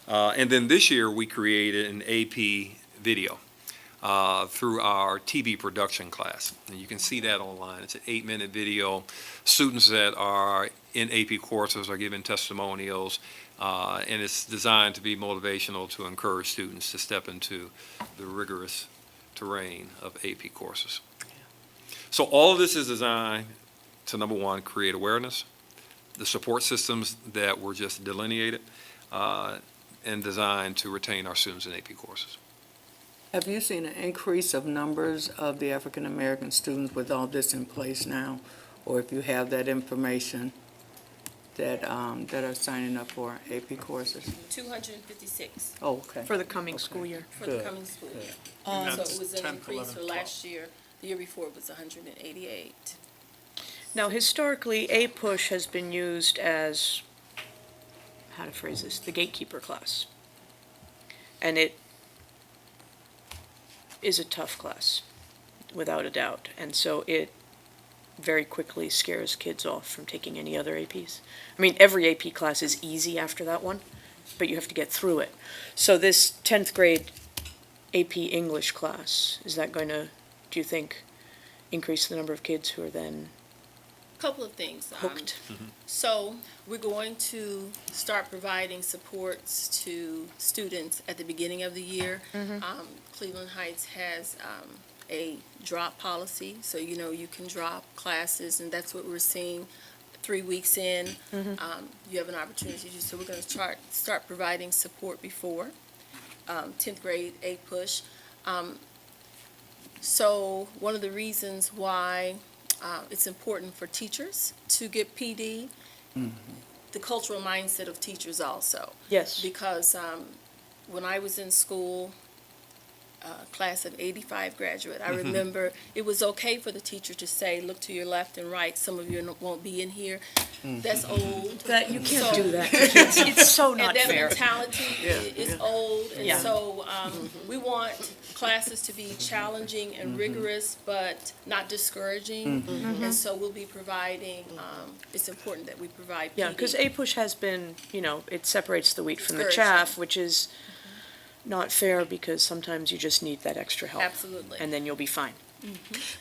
Speaker 14: And then this year, we created an AP video through our TV production class. And you can see that online. It's an 8-minute video. Students that are in AP courses are given testimonials, and it's designed to be motivational to encourage students to step into the rigorous terrain of AP courses. So all of this is designed to, number one, create awareness, the support systems that were just delineated, and designed to retain our students in AP courses.
Speaker 12: Have you seen an increase of numbers of the African-American students with all this in place now? Or if you have that information that are signing up for AP courses?
Speaker 13: 256
Speaker 12: Oh, okay.
Speaker 5: For the coming school year.
Speaker 13: for the coming school year.
Speaker 4: And
Speaker 13: So
Speaker 4: that's
Speaker 13: it was an
Speaker 4: 10th,
Speaker 13: increase
Speaker 4: 11th,
Speaker 13: for last year. The year before it was 188.
Speaker 5: Now, historically, APUSH has been used as, how to phrase this, the gatekeeper class. And it is a tough class, without a doubt. And so it very quickly scares kids off from taking any other APs. I mean, every AP class is easy after that one, but you have to get through it. So this 10th grade AP English class, is that going to, do you think, increase the number of kids who are then
Speaker 13: Couple of things.
Speaker 5: hooked?
Speaker 13: So we're going to start providing supports to students at the beginning of the year. Cleveland Heights has a drop policy, so you can drop classes, and that's what we're seeing 3 weeks in. You have an opportunity to, so we're going to start providing support before 10th grade APUSH. So one of the reasons why it's important for teachers to get PD, the cultural mindset of teachers also.
Speaker 5: Yes.
Speaker 13: Because when I was in school, class of 85 graduate, I remember it was okay for the teacher to say, look to your left and right, some of you won't be in here. That's old.
Speaker 5: That, you can't
Speaker 13: So-
Speaker 5: do that to kids. It's so
Speaker 13: And
Speaker 5: not
Speaker 13: that
Speaker 5: fair.
Speaker 13: mentality is old, and
Speaker 5: Yeah.
Speaker 13: so we want classes to be challenging and rigorous, but not discouraging. And so we'll be providing, it's important that we provide PD.
Speaker 5: Yeah, because APUSH has been, it separates the wheat from the
Speaker 13: Discouraging.
Speaker 5: chaff, which is not fair because sometimes you just need that extra help.
Speaker 13: Absolutely.
Speaker 5: And then you'll be fine.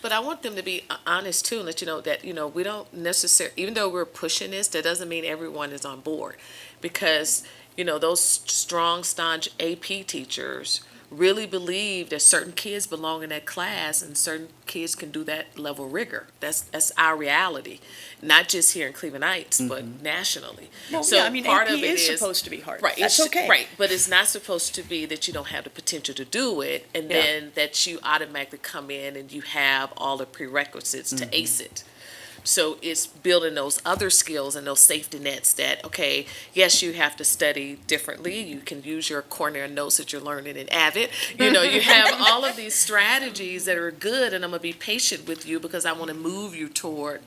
Speaker 6: But I want them to be honest too, and let you know that, we don't necessarily, even though we're pushing this, that doesn't mean everyone is on board. Because, those strong, staunch AP teachers really believe that certain kids belong in that class and certain kids can do that level of rigor. That's our reality, not just here in Cleveland Heights, but nationally.
Speaker 5: Well,
Speaker 6: So
Speaker 5: yeah, I mean,
Speaker 6: part
Speaker 5: AP
Speaker 6: of it
Speaker 5: is supposed to be hard.
Speaker 6: Right,
Speaker 5: That's
Speaker 6: it's
Speaker 5: okay.
Speaker 6: Right, but it's not supposed to be that you don't have the potential to do it, and
Speaker 5: Yeah.
Speaker 6: then that you automatically come in and you have all the prerequisites to ace it. So it's building those other skills and those safety nets that, okay, yes, you have to study differently. You can use your corner notes that you're learning in Avid. You have all of these strategies that are good, and I'm gonna be patient with you because I want to move you toward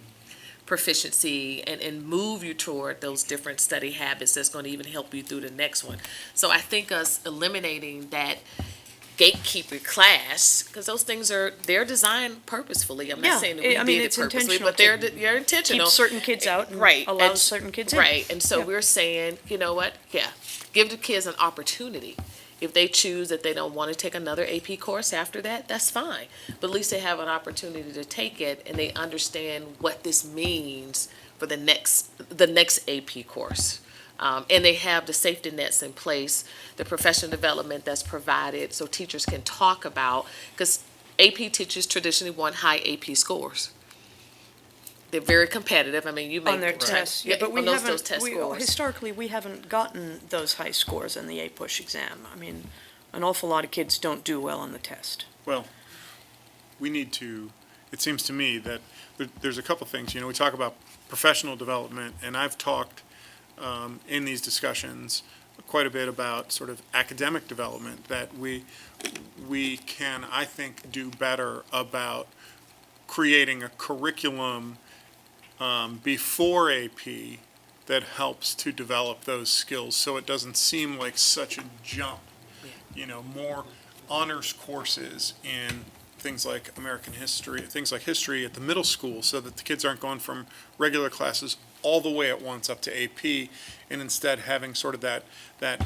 Speaker 6: proficiency and move you toward those different study habits that's going to even help you through the next one. So I think us eliminating that gatekeeper class, because those things they're designed purposefully. I'm
Speaker 5: Yeah,
Speaker 6: not saying that we
Speaker 5: I mean,
Speaker 6: did it
Speaker 5: it's
Speaker 6: purposely,
Speaker 5: intentional
Speaker 6: but
Speaker 5: to
Speaker 6: they're intentional.
Speaker 5: Keep certain kids out and
Speaker 6: Right.
Speaker 5: allow
Speaker 6: and-
Speaker 5: certain kids in.
Speaker 6: Right, and so
Speaker 5: Yeah.
Speaker 6: we're saying, you know what, yeah, give the kids an opportunity. If they choose that they don't want to take another AP course after that, that's fine. But at least they have an opportunity to take it and they understand what this means for the next AP course. And they have the safety nets in place, the professional development that's provided so teachers can talk about, because AP teachers traditionally want high AP scores. They're very competitive. I mean, you make.
Speaker 5: On their tests, yeah, but we
Speaker 6: on those
Speaker 5: haven't,
Speaker 6: test scores.
Speaker 5: historically, we haven't gotten those high scores in the APUSH exam. I mean, an awful lot of kids don't do well on the test.
Speaker 4: Well, we need to, it seems to me that there's a couple things, we talk about professional development, and I've talked in these discussions quite a bit about sort of academic development, that we can, I think, do better about creating a curriculum before AP that helps to develop those skills, so it doesn't seem like such a jump. More honors courses in things like American history, things like history at the middle school, so that the kids aren't going from regular classes all the way at once up to AP, and instead having sort of that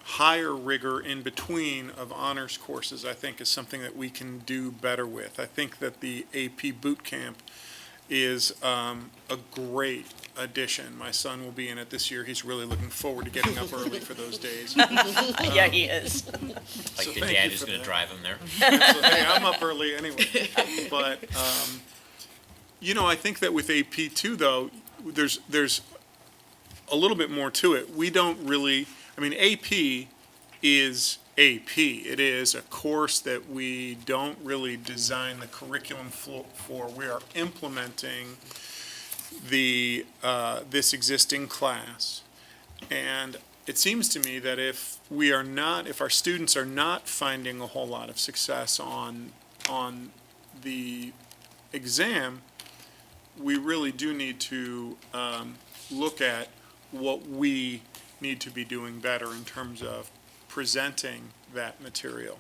Speaker 4: higher rigor in between of honors courses, I think is something that we can do better with. I think that the AP boot camp is a great addition. My son will be in it this year. He's really looking forward to getting up early for those days.
Speaker 6: Yeah, he is.
Speaker 1: Like
Speaker 4: So
Speaker 1: the
Speaker 4: thank
Speaker 1: dad
Speaker 4: you
Speaker 1: is
Speaker 4: for
Speaker 1: going to
Speaker 4: that.
Speaker 1: drive him there.
Speaker 4: So, hey, I'm up early anyway. But, I think that with AP too, though, there's a little bit more to it. We don't really, AP is AP. It is a course that we don't really design the curriculum for. We are implementing this existing class. And it seems to me that if our students are not finding a whole lot of success on the exam, we really do need to look at what we need to be doing better in terms of presenting that material.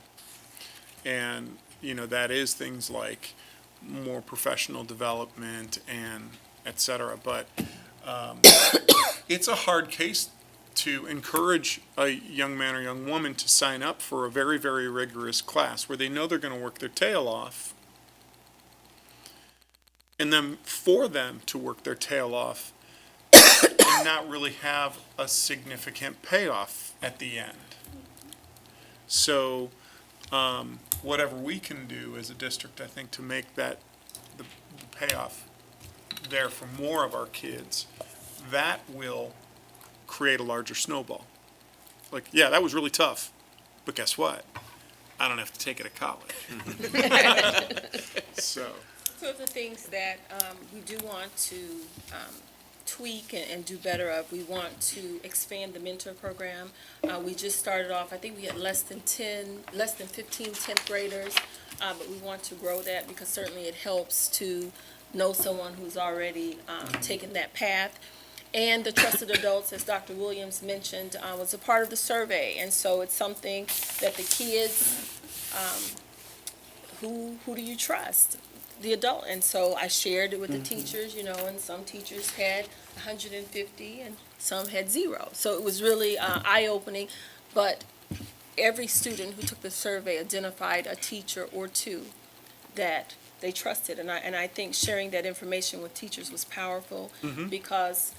Speaker 4: And, that is things like more professional development and et cetera. But it's a hard case to encourage a young man or young woman to sign up for a very, very rigorous class where they know they're going to work their tail off, and then for them to work their tail off and not really have a significant payoff at the end. So, whatever we can do as a district, I think, to make that the payoff there for more of our kids, that will create a larger snowball. Like, yeah, that was really tough, but guess what? I don't have to take it at college. So.
Speaker 13: Two of the things that we do want to tweak and do better of, we want to expand the mentor program. We just started off, I think we had less than 15 10th graders, but we want to grow that because certainly it helps to know someone who's already taken that path. And the trusted adults, as Dr. Williams mentioned, was a part of the survey. And so it's something that the kids, who do you trust? The adult. And so I shared it with the teachers, and some teachers had 150 and some had 0. So it was really eye-opening. But every student who took the survey identified a teacher or two that they trusted. And I think sharing that information with teachers was powerful because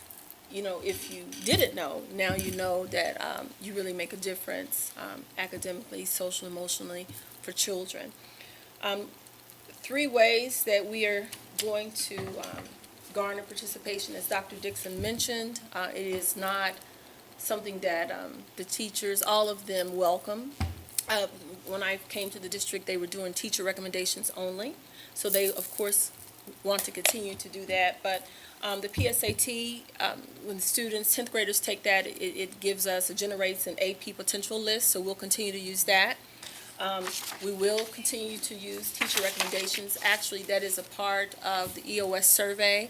Speaker 13: if you didn't know, now you know that you really make a difference academically, social, emotionally for children. 3 ways that we are going to garner participation, as Dr. Dixon mentioned. It is not something that the teachers, all of them, welcome. When I came to the district, they were doing teacher recommendations only. So they, of course, want to continue to do that. But the PSAT, when the students, 10th graders take that, it generates an AP potential list, so we'll continue to use that. We will continue to use teacher recommendations. Actually, that is a part of the EOS survey,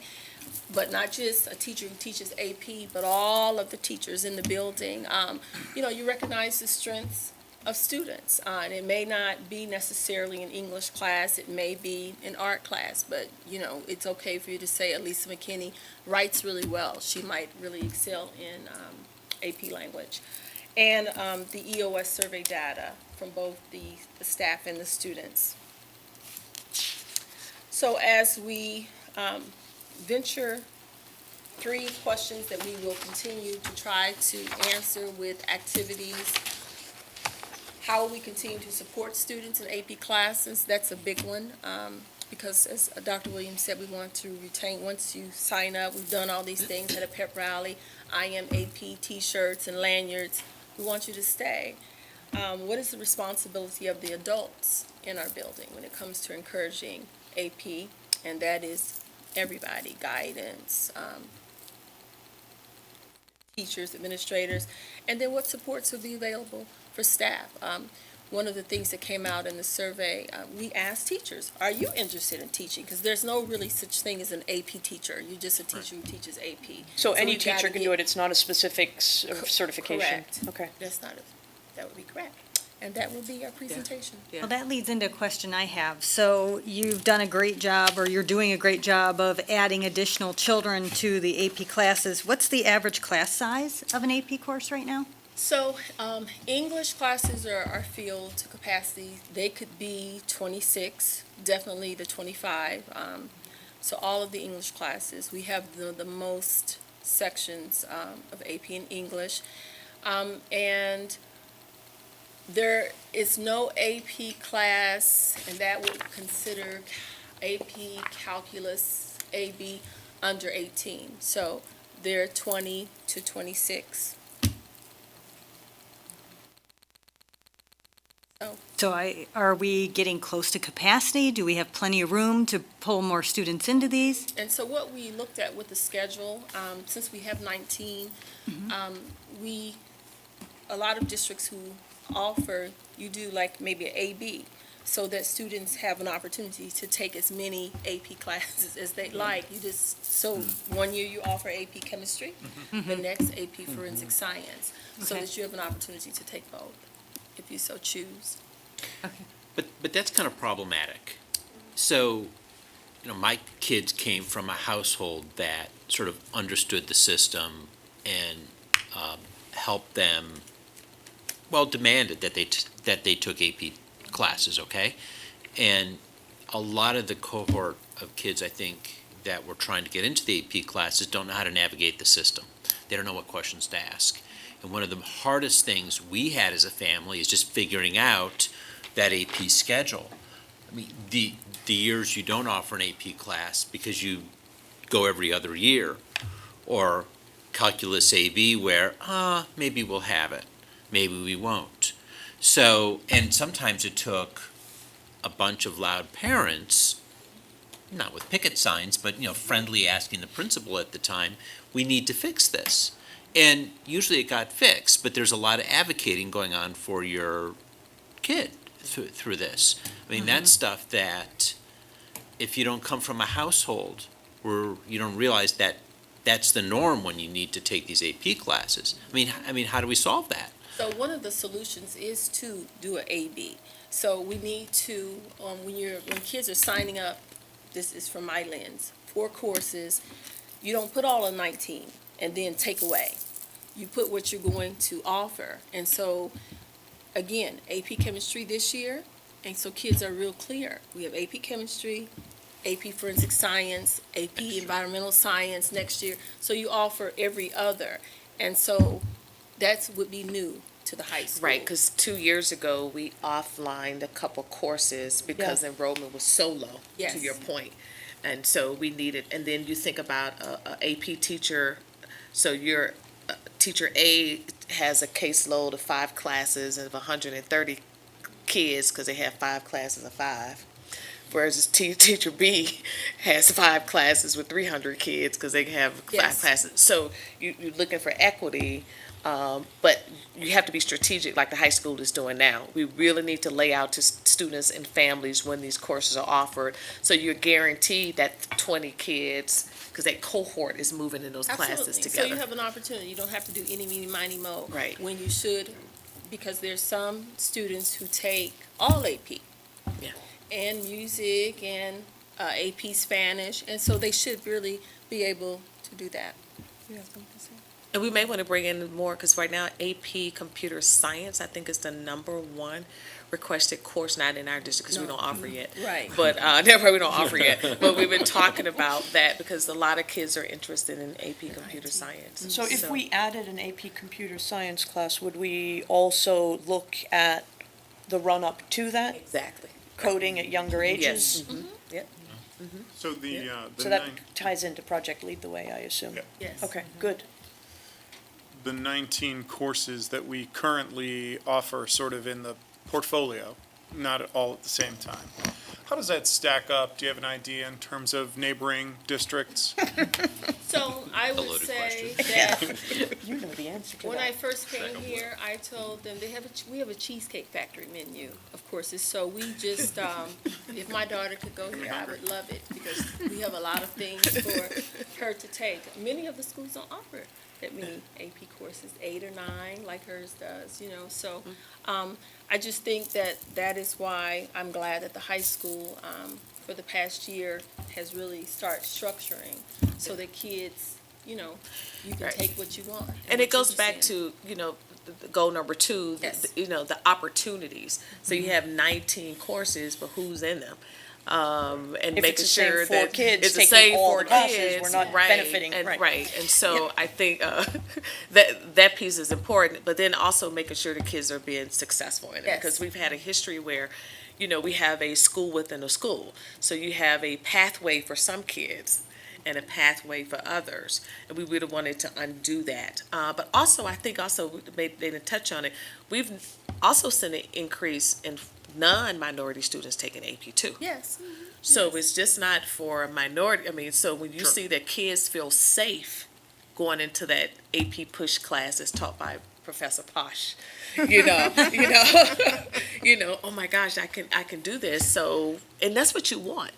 Speaker 13: but not just a teacher who teaches AP, but all of the teachers in the building. You recognize the strengths of students. And it may not be necessarily an English class, it may be an art class, but, you know, it's okay for you to say Elisa McKinney writes really well. She might really excel in AP language. And the EOS survey data from both the staff and the students. So as we venture 3 questions that we will continue to try to answer with activities. How will we continue to support students in AP classes? That's a big one, because as Dr. Williams said, we want to retain, once you sign up, we've done all these things at a pep rally, I am AP t-shirts and lanyards, we want you to stay. What is the responsibility of the adults in our building when it comes to encouraging AP? And that is everybody, guidance, teachers, administrators, and then what supports will be available for staff. One of the things that came out in the survey, we asked teachers, are you interested in teaching? Because there's no really such thing as an AP teacher. You're just a teacher who teaches AP.
Speaker 5: So any
Speaker 13: we've gotta
Speaker 5: teacher can
Speaker 13: get-
Speaker 5: do it, it's not a specific certification?
Speaker 13: Correct.
Speaker 5: Okay.
Speaker 13: That would be correct. And that will be our presentation.
Speaker 9: Well, that leads into a question I have. So you've done a great job, or you're doing a great job of adding additional children to the AP classes. What's the average class size of an AP course right now?
Speaker 13: So, English classes are filled to capacity. They could be 26, definitely the 25. So all of the English classes, we have the most sections of AP in English. And there is no AP class, and that would consider AP Calculus, AB, under 18. So they're 20 to 26.
Speaker 9: Are we getting close to capacity? Do we have plenty of room to pull more students into these?
Speaker 13: And so what we looked at with the schedule, since we have 19, a lot of districts who offer, you do like maybe an AB, so that students have an opportunity to take as many AP classes as they like. You just, so 1 year you offer AP chemistry, the next AP forensic science, so
Speaker 9: Okay.
Speaker 13: that you have an opportunity to take both, if you so choose.
Speaker 1: But that's kind of problematic. So, my kids came from a household that sort of understood the system and helped them, well, demanded that they took AP classes, okay? And a lot of the cohort of kids, I think, that were trying to get into the AP classes don't know how to navigate the system. They don't know what questions to ask. And one of the hardest things we had as a family is just figuring out that AP schedule. I mean, the years you don't offer an AP class because you go every other year, or calculus AB where, maybe we'll have it, maybe we won't. So, and sometimes it took a bunch of loud parents, not with picket signs, but, friendly asking the principal at the time, we need to fix this. And usually it got fixed, but there's a lot of advocating going on for your kid through this. I mean, that's stuff that if you don't come from a household where you don't realize that that's the norm when you need to take these AP classes. I mean, how do we solve that?
Speaker 13: So one of the solutions is to do an AB. So we need to, when kids are signing up, this is from my lens, for courses, you don't put all of 19 and then take away. You put what you're going to offer. And so, again, AP Chemistry this year, and so kids are real clear. We have AP Chemistry, AP Forensic Science, AP Environmental Science next year. So you offer every other. And so that would be new to the high school.
Speaker 6: Right, because 2 years ago, we offlined a couple courses because enrollment was so low, to
Speaker 13: Yes.
Speaker 6: your point. And so we needed, and then you think about a AP teacher, so your teacher A has a caseload of 5 classes of 130 kids because they have 5 classes of 5. Whereas teacher B has 5 classes with 300 kids because they have 5
Speaker 13: Yes.
Speaker 6: classes. So you're looking for equity, but you have to be strategic like the high school is doing now. We really need to lay out to students and families when these courses are offered, so you're guaranteed that 20 kids, because that cohort is moving in those classes
Speaker 13: Absolutely.
Speaker 6: together.
Speaker 13: So you have an opportunity. You don't have to do any, meeny, miny, mo.
Speaker 6: Right.
Speaker 13: When you should because there's some students who take all AP.
Speaker 6: Yeah.
Speaker 13: And music and AP Spanish, and so they should really be able to do that. You have something to say?
Speaker 6: And we may want to bring in more, because right now AP Computer Science, I think, is the #1 requested course, not in our district, because we don't offer yet.
Speaker 13: Right.
Speaker 6: But, never, we don't offer yet. But we've been talking about that because a lot of kids are interested in AP Computer Science.
Speaker 5: So if we added an AP Computer Science class, would we also look at the run-up to that,
Speaker 6: Exactly.
Speaker 5: coding at younger ages?
Speaker 6: Yes. Yep.
Speaker 4: So the
Speaker 5: So that ties into Project Lead the Way, I assume?
Speaker 4: Yeah.
Speaker 13: Yes.
Speaker 5: Okay, good.
Speaker 4: the 19 courses that we currently offer sort of in the portfolio, not all at the same time. How does that stack up? Do you have an idea in terms of neighboring districts?
Speaker 13: So I would
Speaker 1: loaded
Speaker 13: say
Speaker 1: question.
Speaker 13: that
Speaker 5: You know the answer to
Speaker 13: when I
Speaker 5: that.
Speaker 13: first came here, I told them we have a Cheesecake Factory menu of courses. So we just, if my daughter could go here, I would love it because we have a lot of things for her to take. Many of the schools don't offer that many AP courses, 8 or 9, like hers does, you know. So I just think that is why I'm glad that the high school, for the past year, has really started structuring so that kids, you know, you can
Speaker 6: Right.
Speaker 13: take what you want.
Speaker 6: And it goes
Speaker 13: what
Speaker 6: back
Speaker 13: you're seeing.
Speaker 6: to, the goal number 2,
Speaker 13: Yes.
Speaker 6: you know, the opportunities. So you have 19 courses, but who's in them? And
Speaker 5: If it's
Speaker 6: making
Speaker 5: the same
Speaker 6: sure
Speaker 5: 4
Speaker 6: that
Speaker 5: kids
Speaker 6: it's the
Speaker 5: taking
Speaker 6: same
Speaker 5: all
Speaker 6: 4
Speaker 5: the classes,
Speaker 6: kids,
Speaker 5: we're not
Speaker 6: right,
Speaker 5: benefiting,
Speaker 6: and,
Speaker 5: right.
Speaker 6: right. And so I think that piece is important, but then also making sure the kids are being successful in it.
Speaker 13: Yes.
Speaker 6: Because we've had a history where, we have a school within a school. So you have a pathway for some kids and a pathway for others. And we would have wanted to undo that. But also, I think also, they didn't touch on it, we've also seen an increase in non-minority students taking AP too.
Speaker 13: Yes.
Speaker 6: So it's just not for a minority, so when you see that kids feel safe going into that AP push class that's taught by Professor Posh, oh my gosh, I can do this. So, and that's what you want.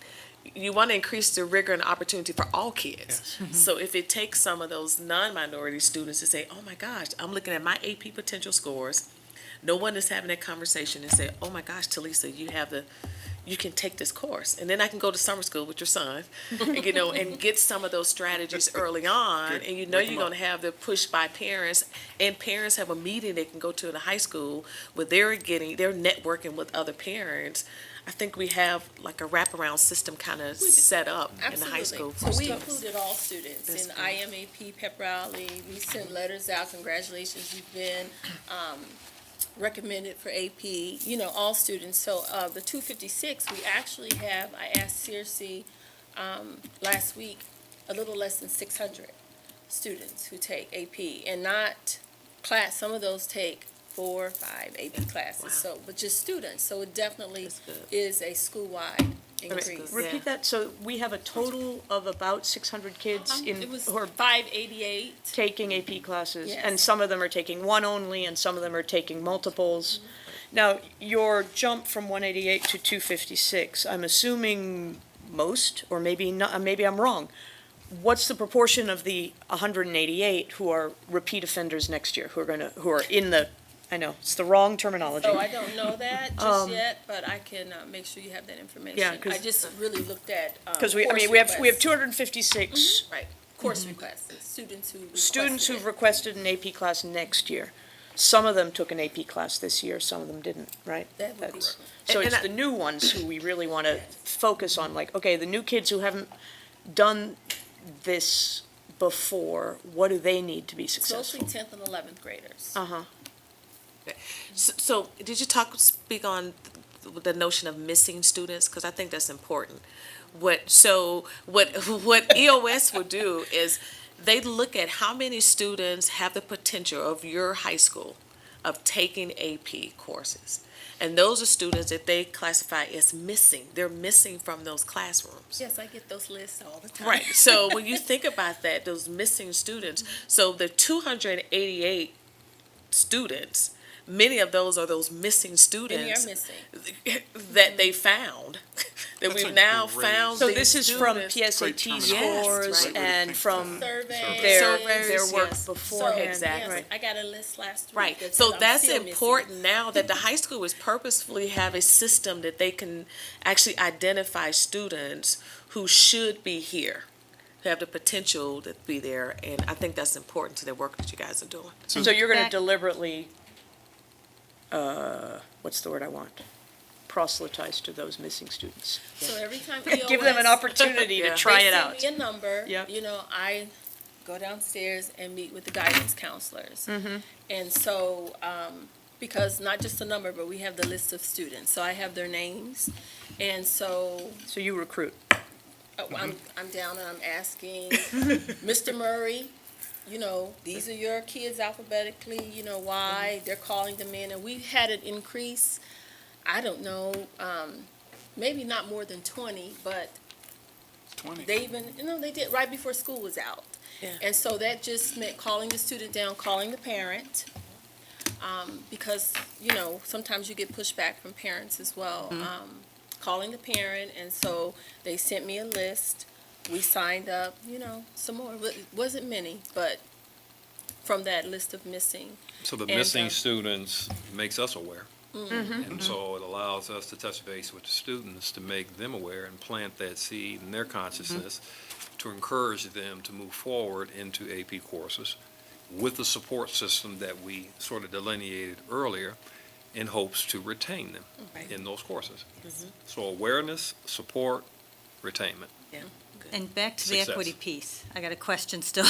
Speaker 6: You want to increase the rigor and opportunity for all kids. So if it takes some of those non-minority students to say, oh my gosh, I'm looking at my AP potential scores, no one is having that conversation and say, oh my gosh, Talisa, you can take this course. And then I can go to summer school with your son, and get some of those strategies early on.
Speaker 4: Good.
Speaker 6: And you're
Speaker 4: Wake 'em
Speaker 6: going to have the push by parents, and parents have a meeting they can go to in the high school where they're networking with other parents. I think we have like a wraparound system kind of set up in the high school for
Speaker 13: So we
Speaker 6: students.
Speaker 13: included all students
Speaker 6: That's
Speaker 13: in
Speaker 6: good.
Speaker 13: IMAP pep rally. We sent letters out, congratulations, you've been recommended for AP, all students. So the 256, we actually have, I asked CRC last week, a little less than 600 students who take AP, and not class, some of those take 4 or 5 AP classes,
Speaker 6: Wow.
Speaker 13: so, but just students. So it definitely
Speaker 6: That's good.
Speaker 13: is a school-wide increase.
Speaker 6: good.
Speaker 5: Repeat that, so we have a total of about 600 kids
Speaker 13: It was
Speaker 5: who are
Speaker 13: 588.
Speaker 5: taking AP classes, and
Speaker 13: Yes.
Speaker 5: some of them are taking one only, and some of them are taking multiples. Now, your jump from 188 to 256, I'm assuming most, or maybe not, maybe I'm wrong. What's the proportion of the 188 who are repeat offenders next year, who are in the, I know, it's the wrong terminology.
Speaker 13: So I don't know that just yet, but I can make sure you have that information.
Speaker 5: Yeah, 'cause-
Speaker 13: I just really looked at
Speaker 5: Because we have
Speaker 13: requests.
Speaker 5: 256
Speaker 13: Right, course requests, students who
Speaker 5: students
Speaker 13: requested
Speaker 5: who've
Speaker 13: it.
Speaker 5: requested an AP class next year. Some of them took an AP class this year, some of them didn't, right?
Speaker 13: That would be
Speaker 5: That's-
Speaker 13: correct.
Speaker 5: So
Speaker 6: And
Speaker 5: it's
Speaker 6: I-
Speaker 5: the new ones who we really want to focus on, like, okay, the new kids who haven't done this before, what do they need to be
Speaker 13: Mostly
Speaker 5: successful?
Speaker 13: 10th and 11th graders.
Speaker 5: Uh-huh.
Speaker 6: So did you speak on the notion of missing students? Because I think that's important. What EOS will do is they look at how many students have the potential of your high school of taking AP courses. And those are students that they classify as missing. They're missing from those classrooms.
Speaker 13: Yes, I get those lists all the time.
Speaker 6: Right, so when you think about that, those missing students, so the 288 students, many of those are those missing students.
Speaker 13: Many are missing.
Speaker 6: That they found
Speaker 11: that
Speaker 4: That's
Speaker 11: we've
Speaker 4: a
Speaker 11: now
Speaker 4: great-
Speaker 11: found
Speaker 5: So
Speaker 11: these
Speaker 5: this is from
Speaker 11: students.
Speaker 5: PSAT
Speaker 4: terminology.
Speaker 5: scores
Speaker 11: Yes, right.
Speaker 5: and from
Speaker 11: Their
Speaker 5: their work
Speaker 11: yes.
Speaker 5: beforehand.
Speaker 11: Exactly.
Speaker 13: I got a list last week.
Speaker 11: Right,
Speaker 13: that
Speaker 11: so
Speaker 13: said I'm
Speaker 11: that's
Speaker 13: still missing.
Speaker 11: important now that the high school is purposefully have a system that they can actually identify students who should be here, who have the potential to be there, and I think that's important to the work that you guys are doing.
Speaker 5: So you're gonna
Speaker 9: Back-
Speaker 5: deliberately, what's the word I want? Proselytize to those missing students.
Speaker 13: So every time
Speaker 5: Give them an
Speaker 13: EOS
Speaker 5: opportunity to
Speaker 11: Yeah.
Speaker 5: try
Speaker 13: they
Speaker 5: it
Speaker 13: send
Speaker 5: out.
Speaker 13: me a number,
Speaker 5: Yep.
Speaker 13: I go downstairs and meet with the guidance counselors.
Speaker 5: Mm-hmm.
Speaker 13: And so, because not just a number, but we have the list of students, so I have their names. And so,
Speaker 5: So you recruit.
Speaker 13: I'm down and I'm asking, Mr. Murray, these are your kids alphabetically, why, they're calling them in, and we've had an increase, I don't know, maybe not more than 20, but
Speaker 4: 20.
Speaker 13: they even, they did right before school was out.
Speaker 11: Yeah.
Speaker 13: And so that just meant calling the student down, calling the parent, because, sometimes you get pushback from parents as well. Calling the parent, and so they sent me a list. We signed up, some more. It wasn't many, but from that list of missing.
Speaker 14: So the
Speaker 13: And,
Speaker 14: missing students makes us aware.
Speaker 13: Mm-hmm.
Speaker 14: And so it allows us to touch base with the students to make them aware and plant that seed in their consciousness to encourage them to move forward into AP courses with the support system that we sort of delineated earlier in hopes to retain them
Speaker 11: Right.
Speaker 14: in those courses.
Speaker 11: Mhm.
Speaker 14: So awareness, support, retainment.
Speaker 9: And back to the
Speaker 14: Success.
Speaker 9: equity piece, I got a question still.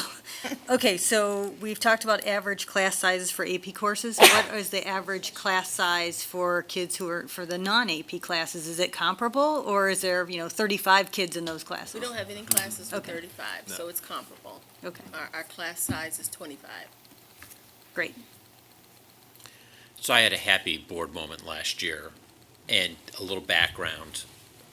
Speaker 9: Okay, so we've talked about average class sizes for AP courses. What is the average class size for kids who are, for the non-AP classes? Is it comparable, or is there, 35 kids in those classes?
Speaker 13: We don't have any classes with
Speaker 9: Okay.
Speaker 13: 35,
Speaker 14: No.
Speaker 13: so it's comparable.
Speaker 9: Okay,
Speaker 13: Our class size is 25.
Speaker 9: great.
Speaker 1: So I had a happy board moment last year, and a little background.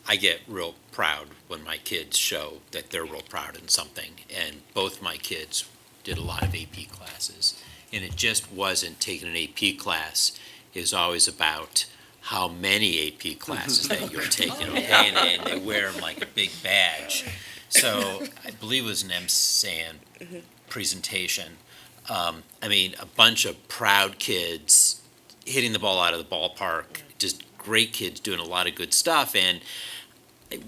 Speaker 1: I get real proud when my kids show that they're real proud in something, and both my kids did a lot of AP classes. And it just wasn't taking an AP class, it was always about how many AP classes that you're taking, okay? And they wear them like a big badge. So I believe it was an MSAN presentation. A bunch of proud kids hitting the ball out of the ballpark, just great kids doing a lot of good stuff. And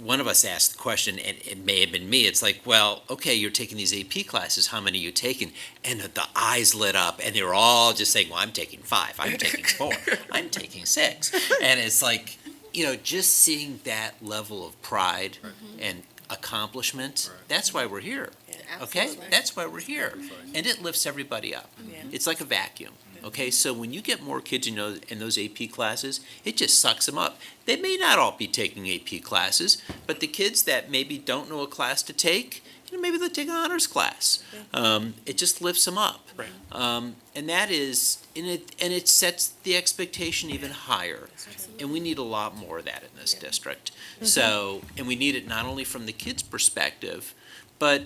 Speaker 1: one of us asked the question, and it may have been me, it's like, well, okay, you're taking these AP classes, how many are you taking? And the eyes lit up, and they were all just saying, well, I'm taking 5, I'm taking 4, I'm taking 6. And it's like, just seeing that level of pride and accomplishment, that's why we're here. Okay,
Speaker 13: Absolutely.
Speaker 1: that's why we're here, and it lifts everybody up.
Speaker 11: Yeah.
Speaker 1: It's like a vacuum. Okay, so when you get more kids in those AP classes, it just sucks them up. They may not all be taking AP classes, but the kids that maybe don't know a class to take, maybe they'll take an honors class. It just lifts them up.
Speaker 4: Right.
Speaker 1: And that is, and it sets the expectation even higher. And we need a lot more of that in this district. So, and we need it not only from the kids' perspective, but,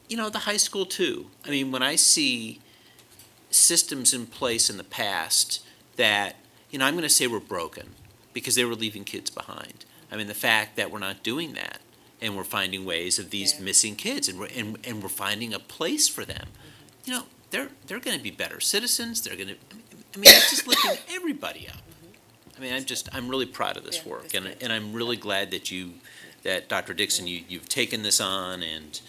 Speaker 1: the high school too. I mean, when I see systems in place in the past that, I'm going to say were broken because they were leaving kids behind. I mean, the fact that we're not doing that and we're finding ways of these missing kids and we're finding a place for them. They're going to be better citizens. They're going to, it's just lifting everybody up. I'm really proud of this
Speaker 11: Yeah,
Speaker 1: work,
Speaker 11: that's
Speaker 1: and
Speaker 11: good.
Speaker 1: and I'm really glad that Dr. Dixon, you've taken this on and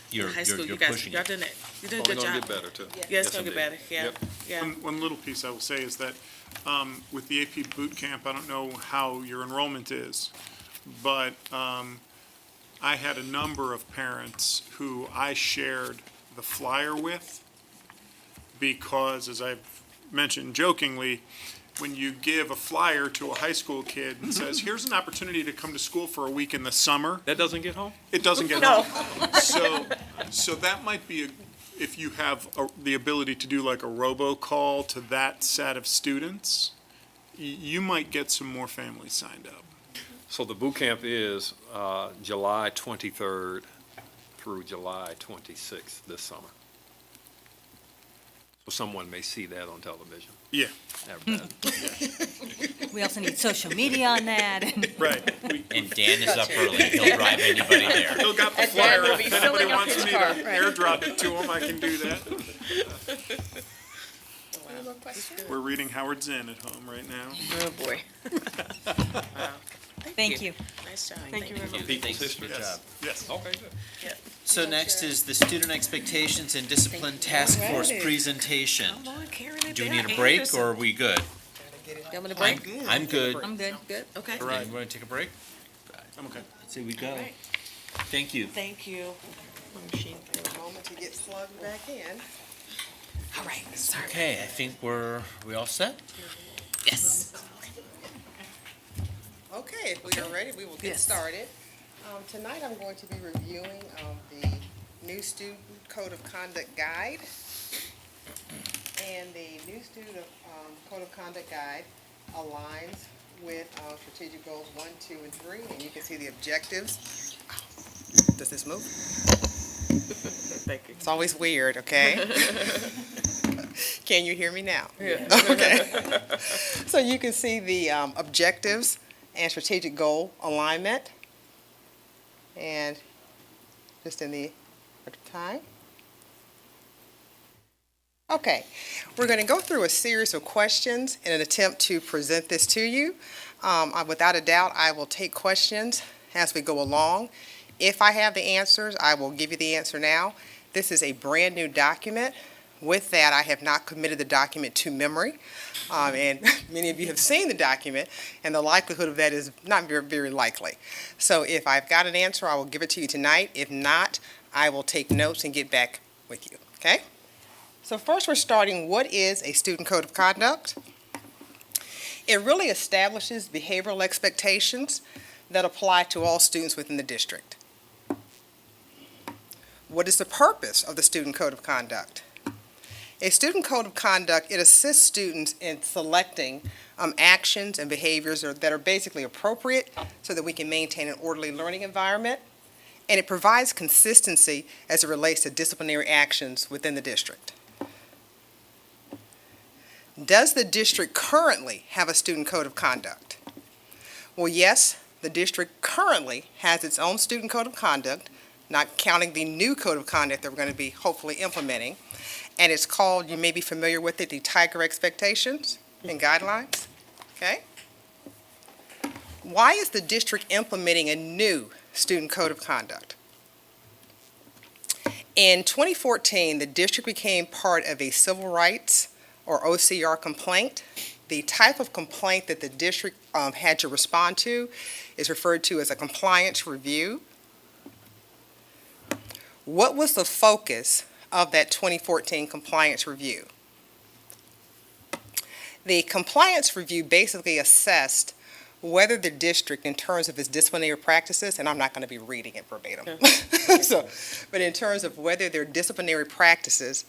Speaker 1: you're
Speaker 11: High school,
Speaker 1: you're
Speaker 11: you guys,
Speaker 1: pushing
Speaker 11: y'all
Speaker 1: it.
Speaker 11: doing it. You're doing a
Speaker 14: Only
Speaker 11: good
Speaker 14: gonna
Speaker 11: job.
Speaker 14: get better, too.
Speaker 11: Yeah, it's
Speaker 14: Yes,
Speaker 11: gonna get
Speaker 14: indeed.
Speaker 11: better, yeah,
Speaker 14: Yep.
Speaker 11: yeah.
Speaker 4: One little piece I will say is that with the AP boot camp, I don't know how your enrollment is, but I had a number of parents who I shared the flyer with because, as I've mentioned jokingly, when you give a flyer to a high school kid and says, here's an opportunity to come to school for a week in the summer,
Speaker 14: That doesn't get home?
Speaker 4: it doesn't get
Speaker 11: No.
Speaker 4: home. So that might be, if you have the ability to do like a robocall to that set of students, you might get some more families signed up.
Speaker 14: So the boot camp is July 23rd through July 26th this summer. So someone may see that on television.
Speaker 4: Yeah.
Speaker 14: Advertising.
Speaker 9: We also need social media on that.
Speaker 4: Right.
Speaker 1: And Dan is up early. He'll drive anybody there.
Speaker 4: He'll got the
Speaker 8: And
Speaker 4: flyer.
Speaker 8: Dan will be
Speaker 4: If anybody
Speaker 8: filling up
Speaker 4: wants
Speaker 8: his
Speaker 4: me
Speaker 8: car.
Speaker 4: to airdrop it to him, I can do that.
Speaker 13: Any more questions?
Speaker 4: We're reading Howard Zinn at home right now.
Speaker 6: Oh, boy.
Speaker 9: Thank you.
Speaker 6: Nice job.
Speaker 5: Thank you very much.
Speaker 10: People's history.
Speaker 4: Yes, yes.
Speaker 14: Okay, good.
Speaker 1: So next is the Student Expectations and Discipline Task Force presentation. Do we need a break or are we good?
Speaker 6: You want me to break?
Speaker 1: I'm good.
Speaker 9: I'm good.
Speaker 6: Good, okay.
Speaker 4: All right.
Speaker 1: You want to take a break?
Speaker 4: I'm okay.
Speaker 1: Let's see, we go. Thank you.
Speaker 5: Thank you.
Speaker 6: Moment to get slugged back in. All right, sorry.
Speaker 1: Okay, I think we all set?
Speaker 6: Yes. Okay, if we are ready, we will get started. Tonight, I'm going to be reviewing the new Student Code of Conduct Guide. And the new Student Code of Conduct Guide aligns with strategic goals 1, 2, and 3, and you can see the objectives. Does this move? Thank you. It's always weird, okay? Can you hear me now? Yeah. Okay. So you can see the objectives and strategic goal alignment. And just in the time. Okay, we're going to go through a series of questions in an attempt to present this to you. Without a doubt, I will take questions as we go along. If I have the answers, I will give you the answer now. This is a brand-new document. With that, I have not committed the document to memory, and many of you have seen the document, and the likelihood of that is not very, very likely. So if I've got an answer, I will give it to you tonight. If not, I will take notes and get back with you, okay? So first we're starting, what is a student code of conduct? It really establishes behavioral expectations that apply to all students within the district. What is the purpose of the student code of conduct? A student code of conduct, it assists students in selecting actions and behaviors that are basically appropriate so that we can maintain an orderly learning environment, and it provides consistency as it relates to disciplinary actions within the district. Does the district currently have a student code of conduct? Well, yes, the district currently has its own student code of conduct, not counting the new code of conduct that we're going to be hopefully implementing. And it's called, you may be familiar with it, the Tiger Expectations and Guidelines, okay? Why is the district implementing a new student code of conduct? In 2014, the district became part of a civil rights or OCR complaint. The type of complaint that the district had to respond to is referred to as a compliance review. What was the focus of that 2014 compliance review? The compliance review basically assessed whether the district, in terms of its disciplinary practices, and I'm not going to be reading it verbatim, but in terms of whether their disciplinary practices,